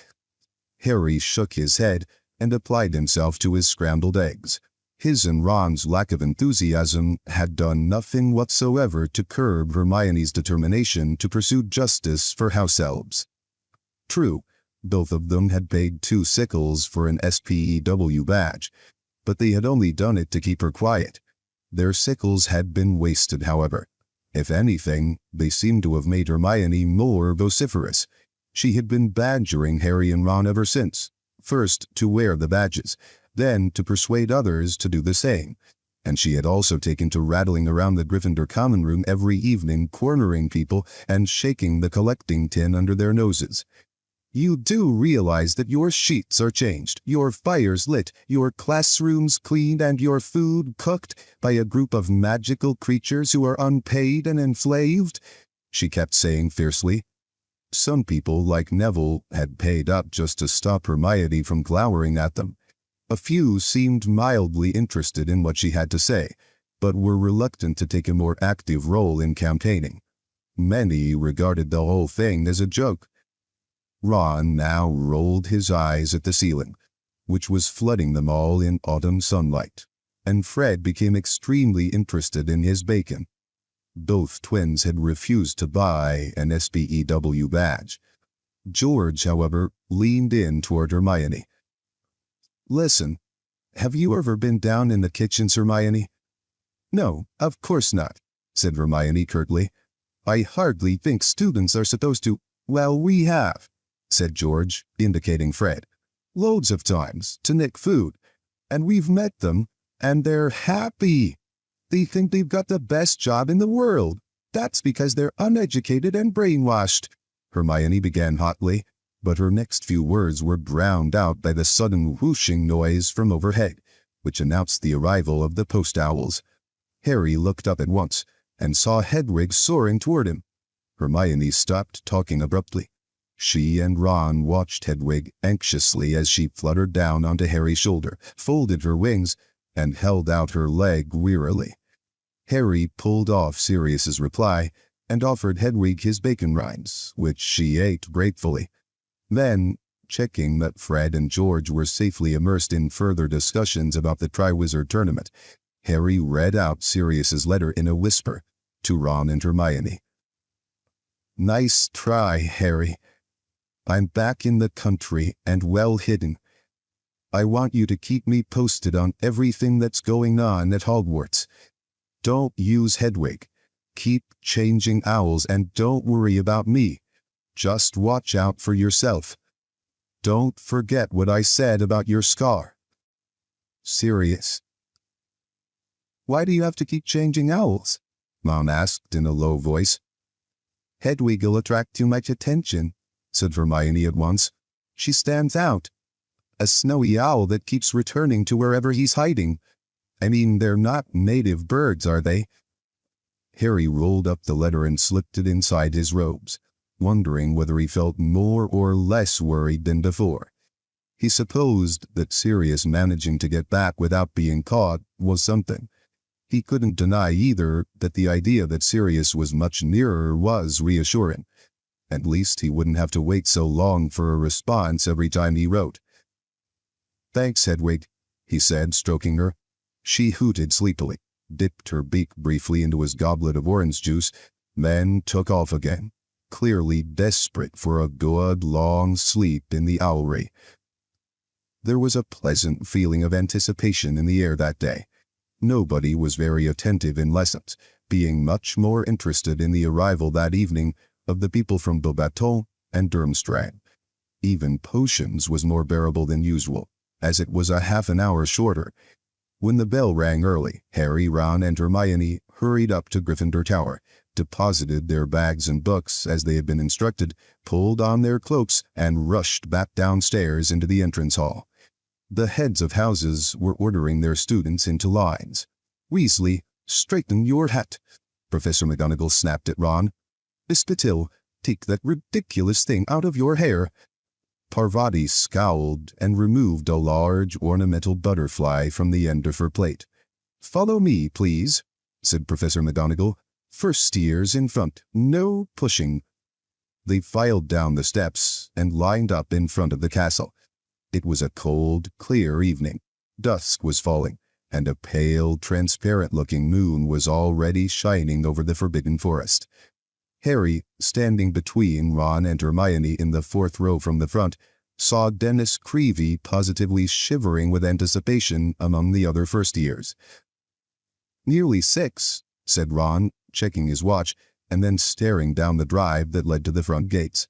Harry shook his head and applied himself to his scrambled eggs. His and Ron's lack of enthusiasm had done nothing whatsoever to curb Hermione's determination to pursue justice for house elves. True, both of them had paid 2 sickles for an SPEW badge, but they had only done it to keep her quiet. Their sickles had been wasted, however. If anything, they seemed to have made Hermione more vociferous. She had been badgering Harry and Ron ever since, first to wear the badges, then to persuade others to do the same, and she had also taken to rattling around the Gryffindor common room every evening, cornering people and shaking the collecting tin under their noses. You do realize that your sheets are changed, your fires lit, your classrooms cleaned, and your food cooked by a group of magical creatures who are unpaid and enslaved? She kept saying fiercely. Some people, like Neville, had paid up just to stop Hermione from glowering at them. A few seemed mildly interested in what she had to say, but were reluctant to take a more active role in campaigning. Many regarded the whole thing as a joke. Ron now rolled his eyes at the ceiling, which was flooding them all in autumn sunlight, and Fred became extremely interested in his bacon. Both twins had refused to buy an SPEW badge. George, however, leaned in toward Hermione. Listen, have you ever been down in the kitchens, Hermione? No, of course not, said Hermione curtly. I hardly think students are supposed to. Well, we have, said George, indicating Fred. Loads of times, to nick food. And we've met them, and they're happy. They think they've got the best job in the world. That's because they're uneducated and brainwashed. Hermione began hotly, but her next few words were drowned out by the sudden whooshing noise from overhead, which announced the arrival of the post owls. Harry looked up at once, and saw Hedwig soaring toward him. Hermione stopped talking abruptly. She and Ron watched Hedwig anxiously as she fluttered down onto Harry's shoulder, folded her wings, and held out her leg wearily. Harry pulled off Sirius's reply and offered Hedwig his bacon rinds, which she ate gratefully. Then, checking that Fred and George were safely immersed in further discussions about the Triwizard Tournament, Harry read out Sirius's letter in a whisper to Ron and Hermione. Nice try, Harry. I'm back in the country and well hidden. I want you to keep me posted on everything that's going on at Hogwarts. Don't use Hedwig. Keep changing owls and don't worry about me. Just watch out for yourself. Don't forget what I said about your scar. Sirius. Why do you have to keep changing owls? Mom asked in a low voice. Hedwig will attract too much attention, said Hermione at once. She stands out. A snowy owl that keeps returning to wherever he's hiding. I mean, they're not native birds, are they?" Harry rolled up the letter and slipped it inside his robes, wondering whether he felt more or less worried than before. He supposed that Sirius managing to get back without being caught was something. He couldn't deny either that the idea that Sirius was much nearer was reassuring. At least he wouldn't have to wait so long for a response every time he wrote. "Thanks, Hedwig," he said, stroking her. She hooted sleepily, dipped her beak briefly into his goblet of orange juice, then took off again, clearly desperate for a good long sleep in the owlry. There was a pleasant feeling of anticipation in the air that day. Nobody was very attentive in lessons, being much more interested in the arrival that evening of the people from Beaubaton and Durmstrang. Even potions was more bearable than usual, as it was a half an hour shorter. When the bell rang early, Harry, Ron, and Hermione hurried up to Gryffindor Tower, deposited their bags and books as they had been instructed, pulled on their cloaks, and rushed back downstairs into the entrance hall. The heads of houses were ordering their students into lines. "Weasley, straighten your hat," Professor McGonagall snapped at Ron. "Miss Patil, take that ridiculous thing out of your hair." Parvati scowled and removed a large ornamental butterfly from the end of her plate. "Follow me, please," said Professor McGonagall. "First years in front, no pushing." They filed down the steps and lined up in front of the castle. It was a cold, clear evening. Dusk was falling, and a pale, transparent-looking moon was already shining over the Forbidden Forest. Harry, standing between Ron and Hermione in the fourth row from the front, saw Dennis Creevey positively shivering with anticipation among the other first-years. "Nearly 6, said Ron, checking his watch, and then staring down the drive that led to the front gates.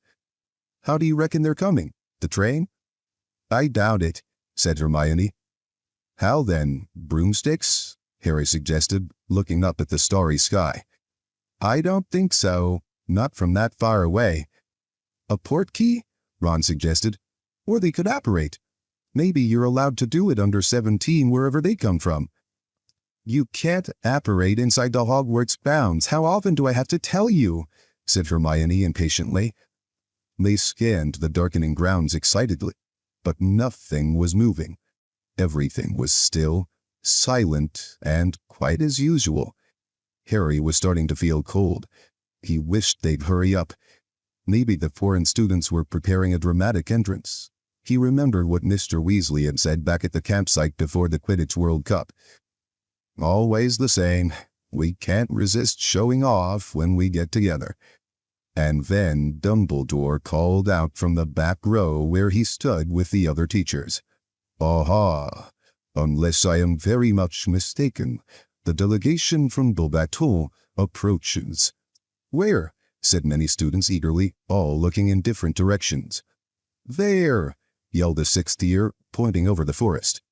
"How do you reckon they're coming? The train?" "I doubt it," said Hermione. "How then, broomsticks?" Harry suggested, looking up at the starry sky. "I don't think so. Not from that far away." "A portkey?" Ron suggested. "Or they could apparate. Maybe you're allowed to do it under 17 wherever they come from." "You can't apparate inside the Hogwarts bounds. How often do I have to tell you?" said Hermione impatiently. They scanned the darkening grounds excitedly, but nothing was moving. Everything was still, silent, and quite as usual. Harry was starting to feel cold. He wished they'd hurry up. Maybe the foreign students were preparing a dramatic entrance. He remembered what Mr. Weasley had said back at the campsite before the Quidditch World Cup. "Always the same. We can't resist showing off when we get together." And then Dumbledore called out from the back row where he stood with the other teachers. "Aha! Unless I am very much mistaken, the delegation from Beaubaton approaches." "Where?" said many students eagerly, all looking in different directions. "There!" yelled the sixth year, pointing over the forest.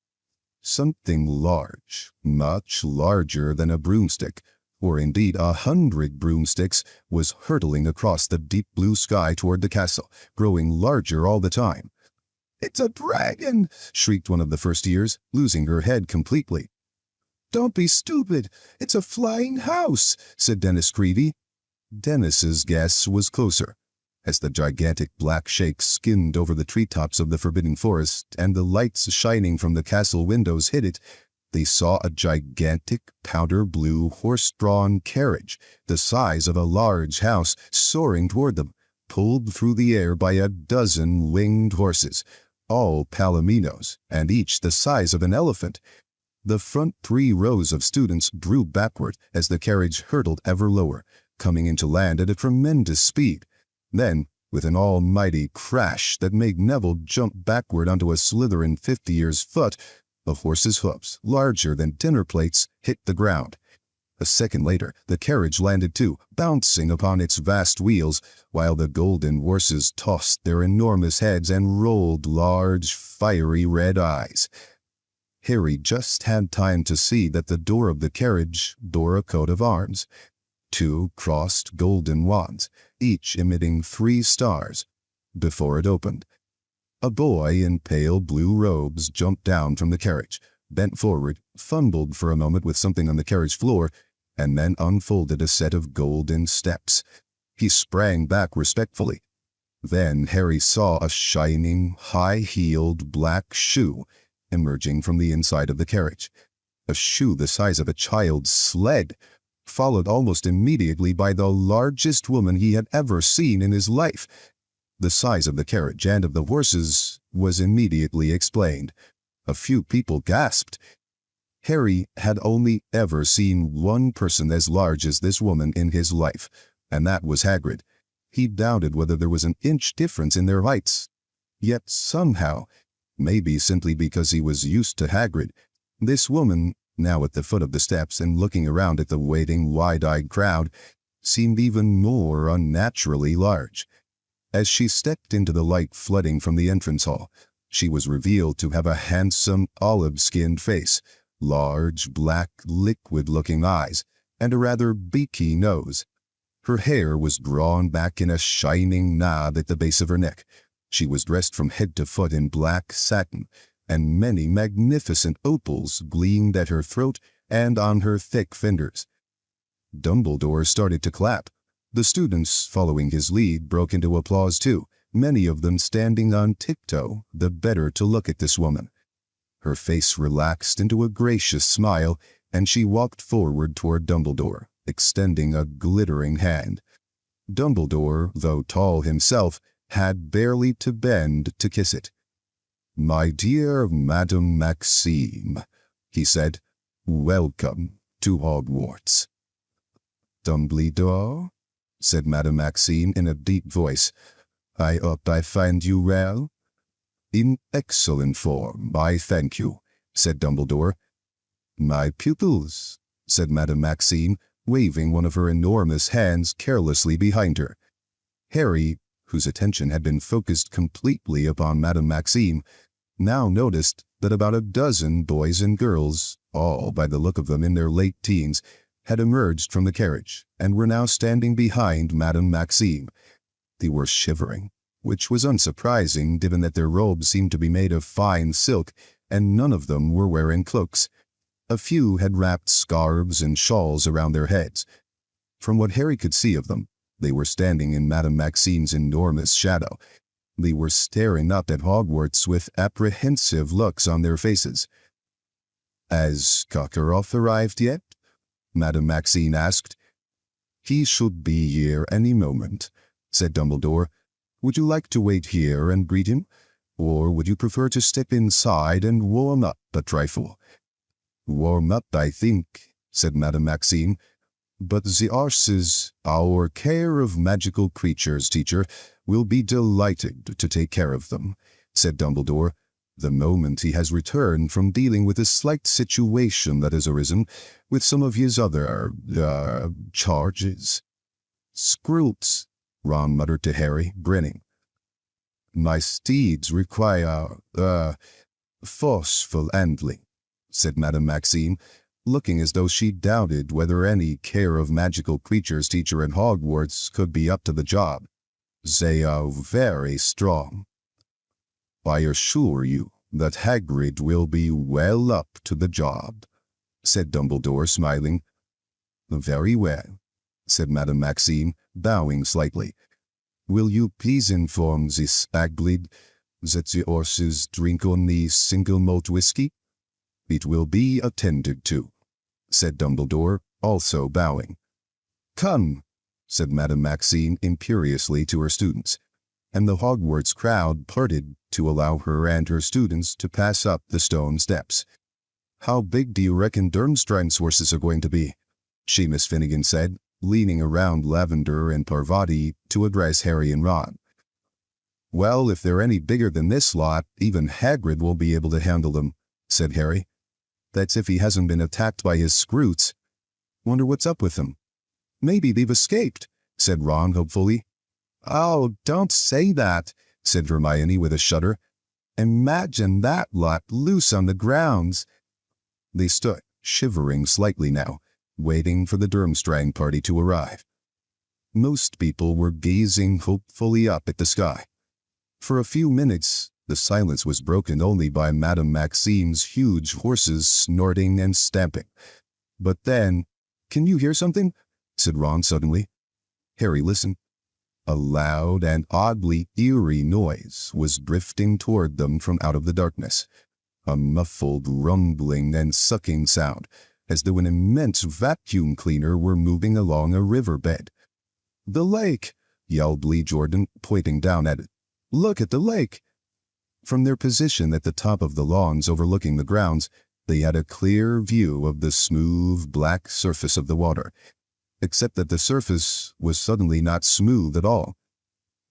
Something large, much larger than a broomstick, or indeed 100 broomsticks, was hurtling across the deep blue sky toward the castle, growing larger all the time. "It's a dragon!" shrieked one of the first years, losing her head completely. "Don't be stupid! It's a flying house!" said Dennis Creevey. Dennis's guess was closer. As the gigantic black shake skimmed over the treetops of the Forbidden Forest and the lights shining from the castle windows hit it, they saw a gigantic powder blue horse-drawn carriage, the size of a large house, soaring toward them, pulled through the air by a dozen winged horses, all palominos, and each the size of an elephant. The front 3 rows of students drew backward as the carriage hurtled ever lower, coming into land at a tremendous speed. Then, with an almighty crash that made Neville jump backward onto a Slytherin 50 years foot, the horse's hoofs, larger than dinner plates, hit the ground. A second later, the carriage landed too, bouncing upon its vast wheels, while the golden horses tossed their enormous heads and rolled large, fiery red eyes. Harry just had time to see that the door of the carriage bore a coat of arms. 2 crossed golden wands, each emitting 3 stars, before it opened. A boy in pale blue robes jumped down from the carriage, bent forward, fumbled for a moment with something on the carriage floor, and then unfolded a set of golden steps. He sprang back respectfully. Then Harry saw a shining, high-heeled black shoe emerging from the inside of the carriage. A shoe the size of a child's sled, followed almost immediately by the largest woman he had ever seen in his life. The size of the carriage and of the horses was immediately explained. A few people gasped. Harry had only ever seen one person as large as this woman in his life, and that was Hagrid. He doubted whether there was an inch difference in their heights. Yet somehow, maybe simply because he was used to Hagrid, this woman, now at the foot of the steps and looking around at the waiting, wide-eyed crowd, seemed even more unnaturally large. As she stepped into the light flooding from the entrance hall, she was revealed to have a handsome, olive-skinned face, large, black, liquid-looking eyes, and a rather beaky nose. Her hair was drawn back in a shining knob at the base of her neck. She was dressed from head to foot in black satin, and many magnificent opals gleamed at her throat and on her thick fingers. Dumbledore started to clap. The students, following his lead, broke into applause too, many of them standing on tiptoe, the better to look at this woman. Her face relaxed into a gracious smile, and she walked forward toward Dumbledore, extending a glittering hand. Dumbledore, though tall himself, had barely to bend to kiss it. "My dear Madame Maxime," he said, "welcome to Hogwarts." "Dumbledore," said Madame Maxime in a deep voice, "I hope I find you well." "In excellent form, I thank you," said Dumbledore. "My pupils," said Madame Maxime, waving one of her enormous hands carelessly behind her. Harry, whose attention had been focused completely upon Madame Maxime, now noticed that about a dozen boys and girls, all by the look of them in their late teens, had emerged from the carriage and were now standing behind Madame Maxime. They were shivering, which was unsurprising given that their robes seemed to be made of fine silk, and none of them were wearing cloaks. A few had wrapped scarves and shawls around their heads. From what Harry could see of them, they were standing in Madame Maxime's enormous shadow. They were staring up at Hogwarts with apprehensive looks on their faces. "Has Karkaroff arrived yet?" Madame Maxime asked. "He should be here any moment," said Dumbledore. "Would you like to wait here and greet him? Or would you prefer to step inside and warm up a trifle?" "Warm up, I think," said Madame Maxime. "But the horses, our care of magical creatures teacher, will be delighted to take care of them," said Dumbledore, "the moment he has returned from dealing with a slight situation that has arisen with some of his other, charges." "Scroots," Ron muttered to Harry, grinning. "My steeds require, forceful handling," said Madame Maxime, looking as though she doubted whether any care of magical creatures teacher at Hogwarts could be up to the job. "They are very strong." "I assure you that Hagrid will be well up to the job," said Dumbledore, smiling. "Very well," said Madame Maxime, bowing slightly. "Will you please inform this Hagrid that the horses drink only single malt whiskey?" "It will be attended to," said Dumbledore, also bowing. "Come," said Madame Maxime imperiously to her students, and the Hogwarts crowd parted to allow her and her students to pass up the stone steps. "How big do you reckon Durmstrang's horses are going to be?" Seamus Finnegan said, leaning around Lavender and Parvati to address Harry and Ron. "Well, if they're any bigger than this lot, even Hagrid won't be able to handle them," said Harry. "That's if he hasn't been attacked by his Scroots. Wonder what's up with them." "Maybe they've escaped," said Ron hopefully. "Oh, don't say that," said Hermione with a shudder. "Imagine that lot loose on the grounds." They stood, shivering slightly now, waiting for the Durmstrang party to arrive. Most people were gazing hopefully up at the sky. For a few minutes, The silence was broken only by Madame Maxime's huge horses snorting and stamping. But then, "Can you hear something?" said Ron suddenly. Harry listened. A loud and oddly eerie noise was drifting toward them from out of the darkness. A muffled rumbling and sucking sound, as though an immense vacuum cleaner were moving along a riverbed. "The lake!" yelled Lee Jordan, pointing down at it. "Look at the lake!" From their position at the top of the lawns overlooking the grounds, they had a clear view of the smooth black surface of the water, except that the surface was suddenly not smooth at all.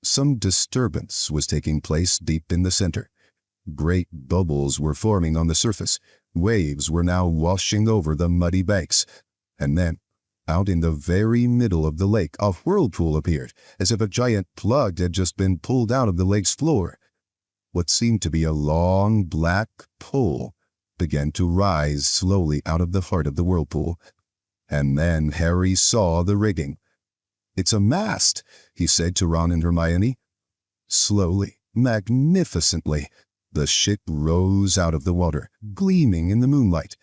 Some disturbance was taking place deep in the center. Great bubbles were forming on the surface. Waves were now washing over the muddy banks. And then, out in the very middle of the lake, a whirlpool appeared, as if a giant plug had just been pulled out of the lake's floor. What seemed to be a long black pole began to rise slowly out of the heart of the whirlpool. And then Harry saw the rigging. "It's a mast," he said to Ron and Hermione. Slowly, magnificently, the ship rose out of the water, gleaming in the moonlight.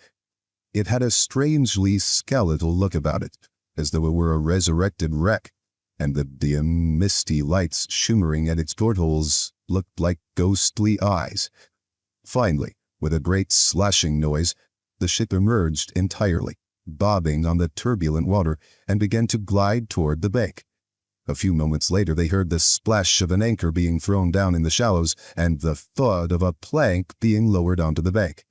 It had a strangely skeletal look about it, as though it were a resurrected wreck, and the dim, misty lights shimmering at its portholes looked like ghostly eyes. Finally, with a great slashing noise, the ship emerged entirely, bobbing on the turbulent water, and began to glide toward the bank. A few moments later they heard the splash of an anchor being thrown down in the shallows and the thud of a plank being lowered onto the bank.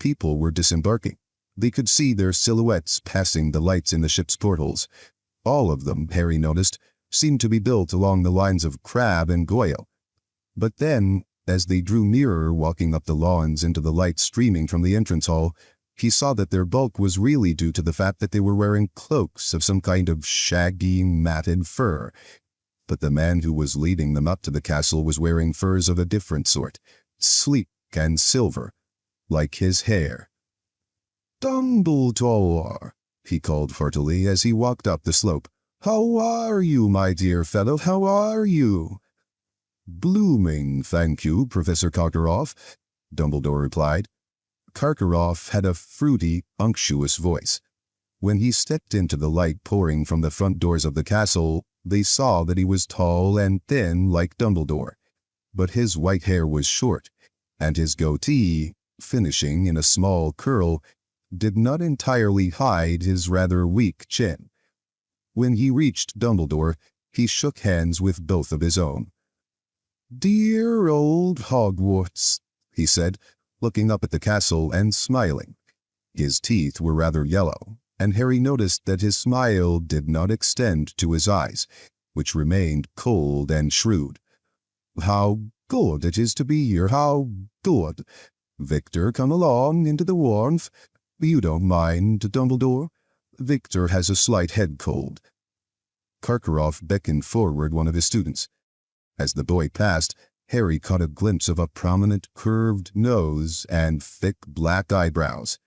People were disembarking. They could see their silhouettes passing the lights in the ship's portholes. All of them, Harry noticed, seemed to be built along the lines of Crabbe and Goyle. But then, as they drew nearer walking up the lawns into the light streaming from the entrance hall, he saw that their bulk was really due to the fact that they were wearing cloaks of some kind of shaggy, matted fur. But the man who was leading them up to the castle was wearing furs of a different sort, sleek and silver, like his hair. "Dumbledore," he called heartily as he walked up the slope. "How are you, my dear fellow? How are you?" "Blooming, thank you, Professor Karkaroff," Dumbledore replied. Karkaroff had a fruity, unctuous voice. When he stepped into the light pouring from the front doors of the castle, they saw that he was tall and thin like Dumbledore, but his white hair was short, and his goatee, finishing in a small curl, did not entirely hide his rather weak chin. When he reached Dumbledore, he shook hands with both of his own. "Dear old Hogwarts," he said, looking up at the castle and smiling. His teeth were rather yellow, and Harry noticed that his smile did not extend to his eyes, which remained cold and shrewd. "How good it is to be here, how good! Victor, come along into the warmth. You don't mind, Dumbledore? Victor has a slight head cold." Karkaroff beckoned forward one of his students. As the boy passed, Harry caught a glimpse of a prominent curved nose and thick black eyebrows.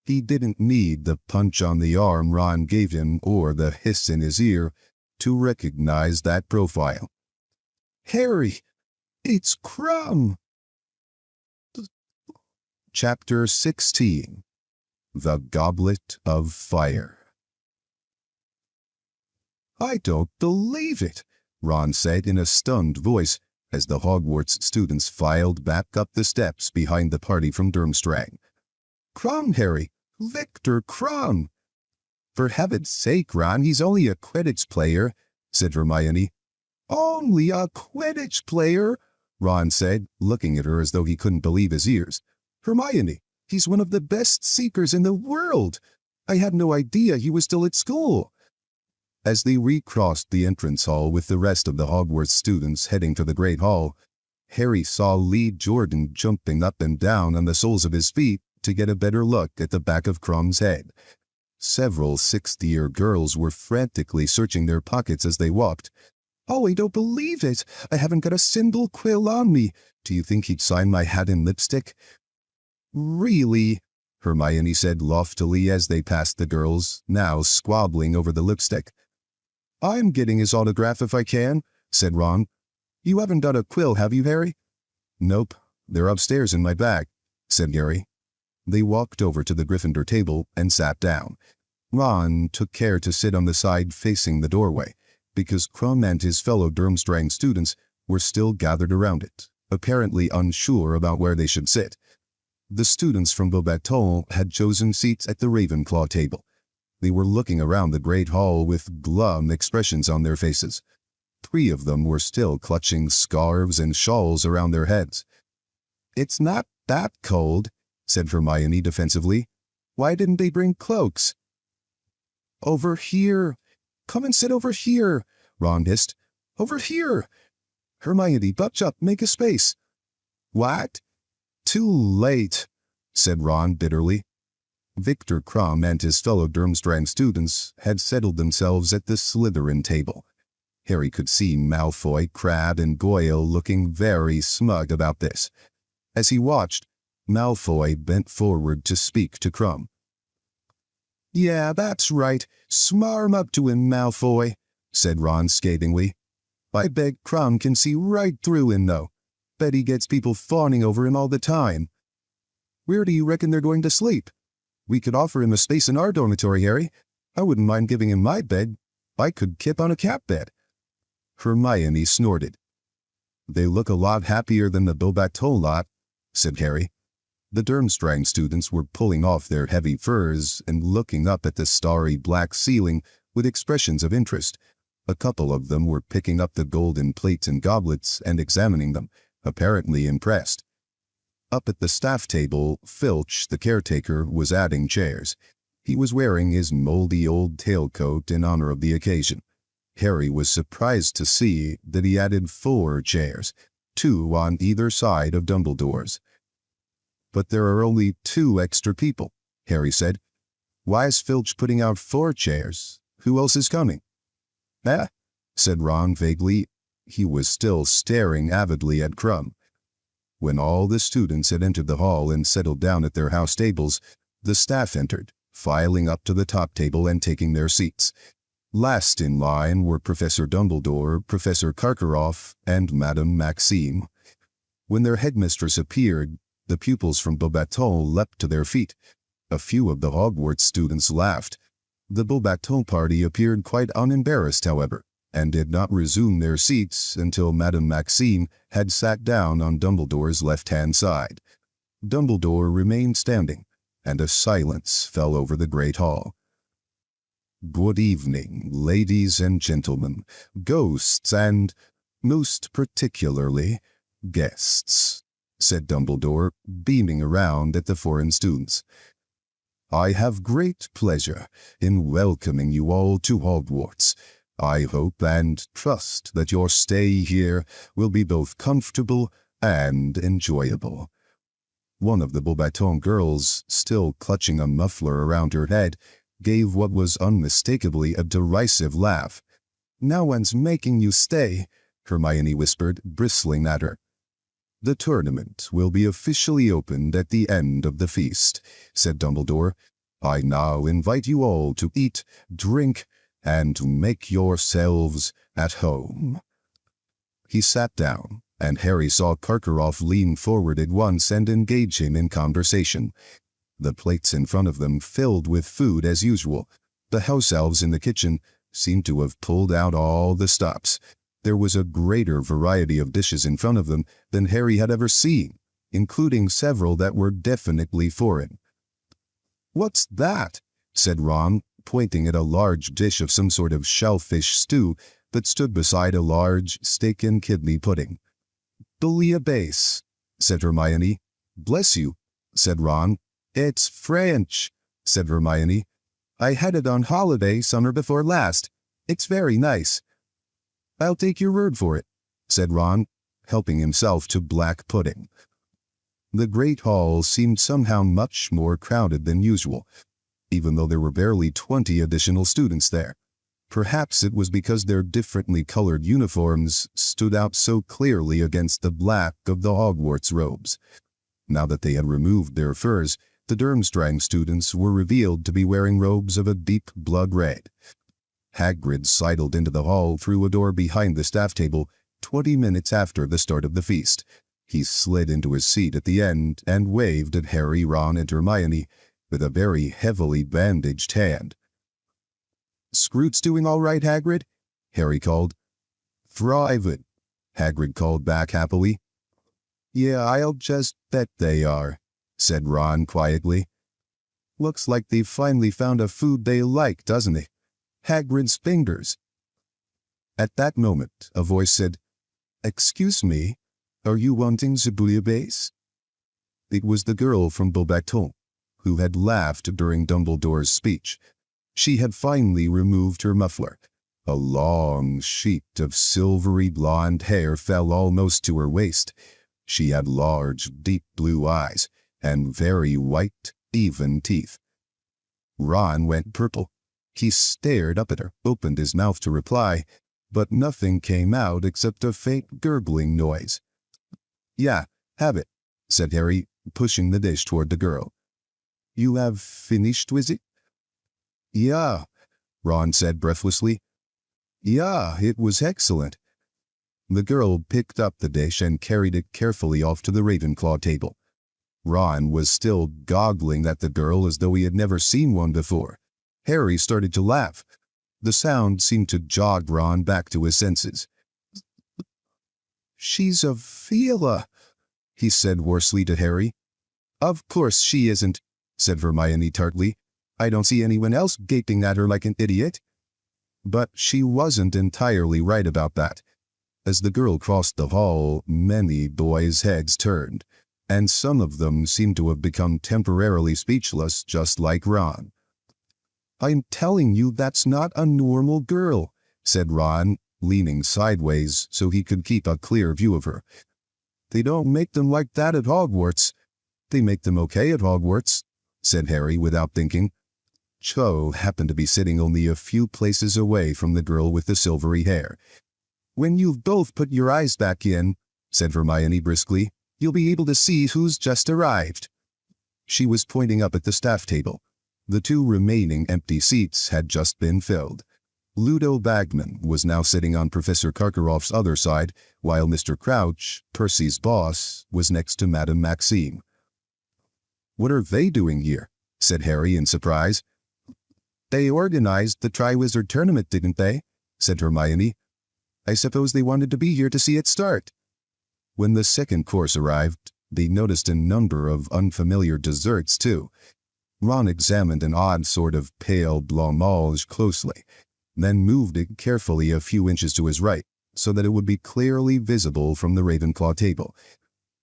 He didn't need the punch on the arm Ron gave him or the hiss in his ear to recognize that profile. "Harry, it's Krum!" Chapter 16. The Goblet of Fire. "I don't believe it," Ron said in a stunned voice, as the Hogwarts students filed back up the steps behind the party from Durmstrang. "Krum, Harry! Victor Krum!" "For heaven's sake, Ron, he's only a Quidditch player," said Hermione. "Only a Quidditch player?" Ron said, looking at her as though he couldn't believe his ears. "Hermione, he's one of the best seekers in the world. I had no idea he was still at school." As they recrossed the entrance hall with the rest of the Hogwarts students heading to the Great Hall, Harry saw Lee Jordan jumping up and down on the soles of his feet to get a better look at the back of Krum's head. Several sixth-year girls were frantically searching their pockets as they walked. "Oh, I don't believe it! I haven't got a single quill on me. Do you think he'd sign my hat in lipstick?" "Really?" Hermione said loftily as they passed the girls, now squabbling over the lipstick. "I'm getting his autograph if I can," said Ron. "You haven't got a quill, have you, Harry?" Nope, they're upstairs in my bag, said Harry. They walked over to the Gryffindor table and sat down. Ron took care to sit on the side facing the doorway, because Krum and his fellow Durmstrang students were still gathered around it, apparently unsure about where they should sit. The students from Beaubaton had chosen seats at the Ravenclaw table. They were looking around the great hall with glum expressions on their faces. 3 of them were still clutching scarves and shawls around their heads. "It's not that cold," said Hermione defensively. "Why didn't they bring cloaks?" "Over here. Come and sit over here," Ron hissed. "Over here. Hermione, butch up, make a space." "What?" "Too late," said Ron bitterly. Victor Krum and his fellow Durmstrang students had settled themselves at the Slytherin table. Harry could see Malfoy, Crabbe, and Goyle looking very smug about this. As he watched, Malfoy bent forward to speak to Krum. "Yeah, that's right. Smarm up to him, Malfoy," said Ron scathingly. "I bet Krum can see right through him, though. Bet he gets people fawning over him all the time. Where do you reckon they're going to sleep? We could offer him a space in our dormitory, Harry. I wouldn't mind giving him my bed. I could kip on a cat bed." Hermione snorted. "They look a lot happier than the Beaubaton lot," said Harry. The Durmstrang students were pulling off their heavy furs and looking up at the starry black ceiling with expressions of interest. A couple of them were picking up the golden plates and goblets and examining them, apparently impressed. Up at the staff table, Filch, the caretaker, was adding chairs. He was wearing his moldy old tailcoat in honor of the occasion. Harry was surprised to see that he added 4 chairs, 2 on either side of Dumbledore's. "But there are only 2 extra people," Harry said. "Why is Filch putting out 4 chairs? Who else is coming?" "Eh?" said Ron vaguely. He was still staring avidly at Krum. When all the students had entered the hall and settled down at their house tables, the staff entered, filing up to the top table and taking their seats. Last in line were Professor Dumbledore, Professor Karkaroff, and Madame Maxime. When their headmistress appeared, the pupils from Beaubaton leapt to their feet. A few of the Hogwarts students laughed. The Beaubaton party appeared quite unembarrassed, however, and did not resume their seats until Madame Maxime had sat down on Dumbledore's left-hand side. Dumbledore remained standing, and a silence fell over the great hall. "Good evening, ladies and gentlemen, ghosts and, most particularly, guests," said Dumbledore, beaming around at the foreign students. "I have great pleasure in welcoming you all to Hogwarts. I hope and trust that your stay here will be both comfortable and enjoyable." One of the Beaubaton girls, still clutching a muffler around her head, gave what was unmistakably a derisive laugh. "No one's making you stay," Hermione whispered, bristling at her. "The tournament will be officially opened at the end of the feast," said Dumbledore. "I now invite you all to eat, drink, and to make yourselves at home." He sat down, and Harry saw Karkaroff lean forward at once and engage him in conversation. The plates in front of them filled with food as usual. The house elves in the kitchen seemed to have pulled out all the stops. There was a greater variety of dishes in front of them than Harry had ever seen, including several that were definitely foreign. "What's that?" said Ron, pointing at a large dish of some sort of shellfish stew that stood beside a large steak and kidney pudding. "Bouillabaisse," said Hermione. "Bless you," said Ron. "It's French," said Hermione. "I had it on holiday summer before last. It's very nice." "I'll take your word for it," said Ron, helping himself to black pudding. The great hall seemed somehow much more crowded than usual, even though there were barely 20 additional students there. Perhaps it was because their differently colored uniforms stood out so clearly against the black of the Hogwarts robes. Now that they had removed their furs, the Durmstrang students were revealed to be wearing robes of a deep blood red. Hagrid sidled into the hall through a door behind the staff table 20 minutes after the start of the feast. He slid into his seat at the end and waved at Harry, Ron, and Hermione with a very heavily bandaged hand. "Scroot's doing all right, Hagrid?" Harry called. "Thriving," Hagrid called back happily. "Yeah, I'll just bet they are," said Ron quietly. "Looks like they've finally found a food they like, doesn't it? Hagrid's fingers." At that moment, a voice said, "Excuse me, are you wanting the bouillabaisse?" It was the girl from Beauxbatons, who had laughed during Dumbledore's speech. She had finally removed her muffler. A long sheet of silvery blonde hair fell almost to her waist. She had large, deep blue eyes and very white, even teeth. Ron went purple. He stared up at her, opened his mouth to reply, but nothing came out except a faint gurgling noise. "Yeah, have it," said Harry, pushing the dish toward the girl. "You have finished with it?" "Yeah," Ron said breathlessly. "Yeah, it was excellent." The girl picked up the dish and carried it carefully off to the Ravenclaw table. Ron was still goggling at the girl as though he had never seen one before. Harry started to laugh. The sound seemed to jog Ron back to his senses. "She's a Vila," he said hoarsely to Harry. "Of course she isn't," said Hermione tartly. "I don't see anyone else gaping at her like an idiot." But she wasn't entirely right about that. As the girl crossed the hall, many boys' heads turned, and some of them seemed to have become temporarily speechless, just like Ron. "I'm telling you that's not a normal girl," said Ron, leaning sideways so he could keep a clear view of her. "They don't make them like that at Hogwarts." "They make them okay at Hogwarts," said Harry without thinking. Cho happened to be sitting only a few places away from the girl with the silvery hair. "When you've both put your eyes back in," said Hermione briskly, "you'll be able to see who's just arrived." She was pointing up at the staff table. The two remaining empty seats had just been filled. Ludo Bagman was now sitting on Professor Karkaroff's other side, while Mr. Crouch, Percy's boss, was next to Madame Maxime. "What are they doing here?" said Harry in surprise. "They organized the Triwizard Tournament, didn't they?" said Hermione. "I suppose they wanted to be here to see it start." When the second course arrived, they noticed a number of unfamiliar desserts, too. Ron examined an odd sort of pale blancmange closely, then moved it carefully a few inches to his right, so that it would be clearly visible from the Ravenclaw table.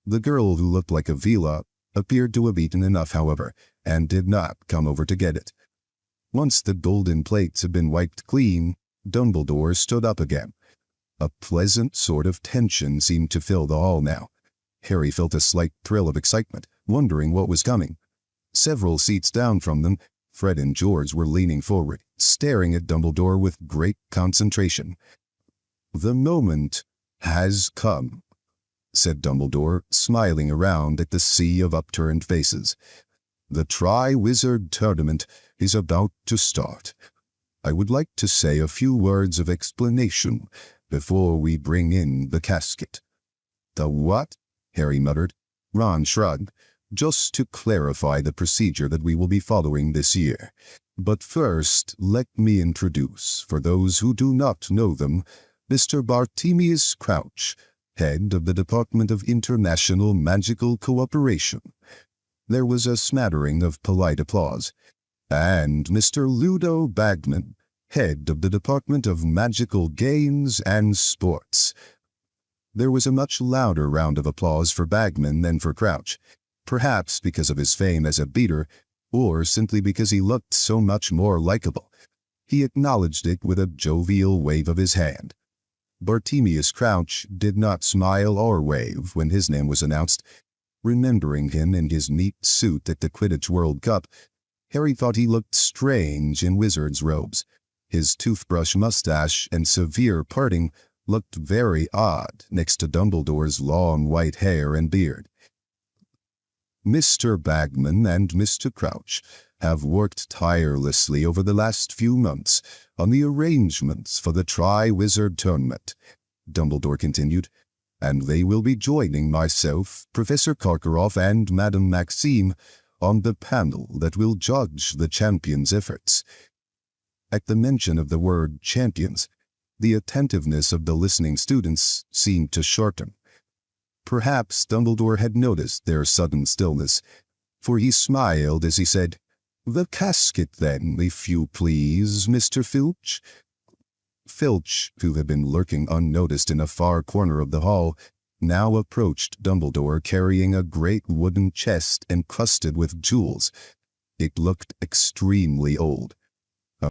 The girl who looked like a Vila appeared to have eaten enough, however, and did not come over to get it. Once the golden plates had been wiped clean, Dumbledore stood up again. A pleasant sort of tension seemed to fill the hall now. Harry felt a slight thrill of excitement, wondering what was coming. Several seats down from them, Fred and George were leaning forward, staring at Dumbledore with great concentration. "The moment has come," said Dumbledore, smiling around at the sea of upturned faces. "The Triwizard Tournament is about to start. I would like to say a few words of explanation before we bring in the casket." "The what?" Harry muttered. Ron shrugged. "Just to clarify the procedure that we will be following this year. But first, let me introduce, for those who do not know them, Mr. Bartemius Crouch, head of the Department of International Magical Cooperation." There was a smattering of polite applause. "And Mr. Ludo Bagman, head of the Department of Magical Games and Sports." There was a much louder round of applause for Bagman than for Crouch, perhaps because of his fame as a beater, or simply because he looked so much more likable. He acknowledged it with a jovial wave of his hand. Bartemius Crouch did not smile or wave when his name was announced. Remembering him in his neat suit at the Quidditch World Cup, Harry thought he looked strange in wizard's robes. His toothbrush mustache and severe parting looked very odd next to Dumbledore's long white hair and beard. "Mr. Bagman and Mr. Crouch have worked tirelessly over the last few months on the arrangements for the Triwizard Tournament," Dumbledore continued. and they will be joining myself, Professor Karkaroff, and Madame Maxime on the panel that will judge the champions' efforts." At the mention of the word champions, the attentiveness of the listening students seemed to sharpen. Perhaps Dumbledore had noticed their sudden stillness, for he smiled as he said, "The casket, then, if you please, Mr. Filch." Filch, who had been lurking unnoticed in a far corner of the hall, now approached Dumbledore carrying a great wooden chest encrusted with jewels. It looked extremely old,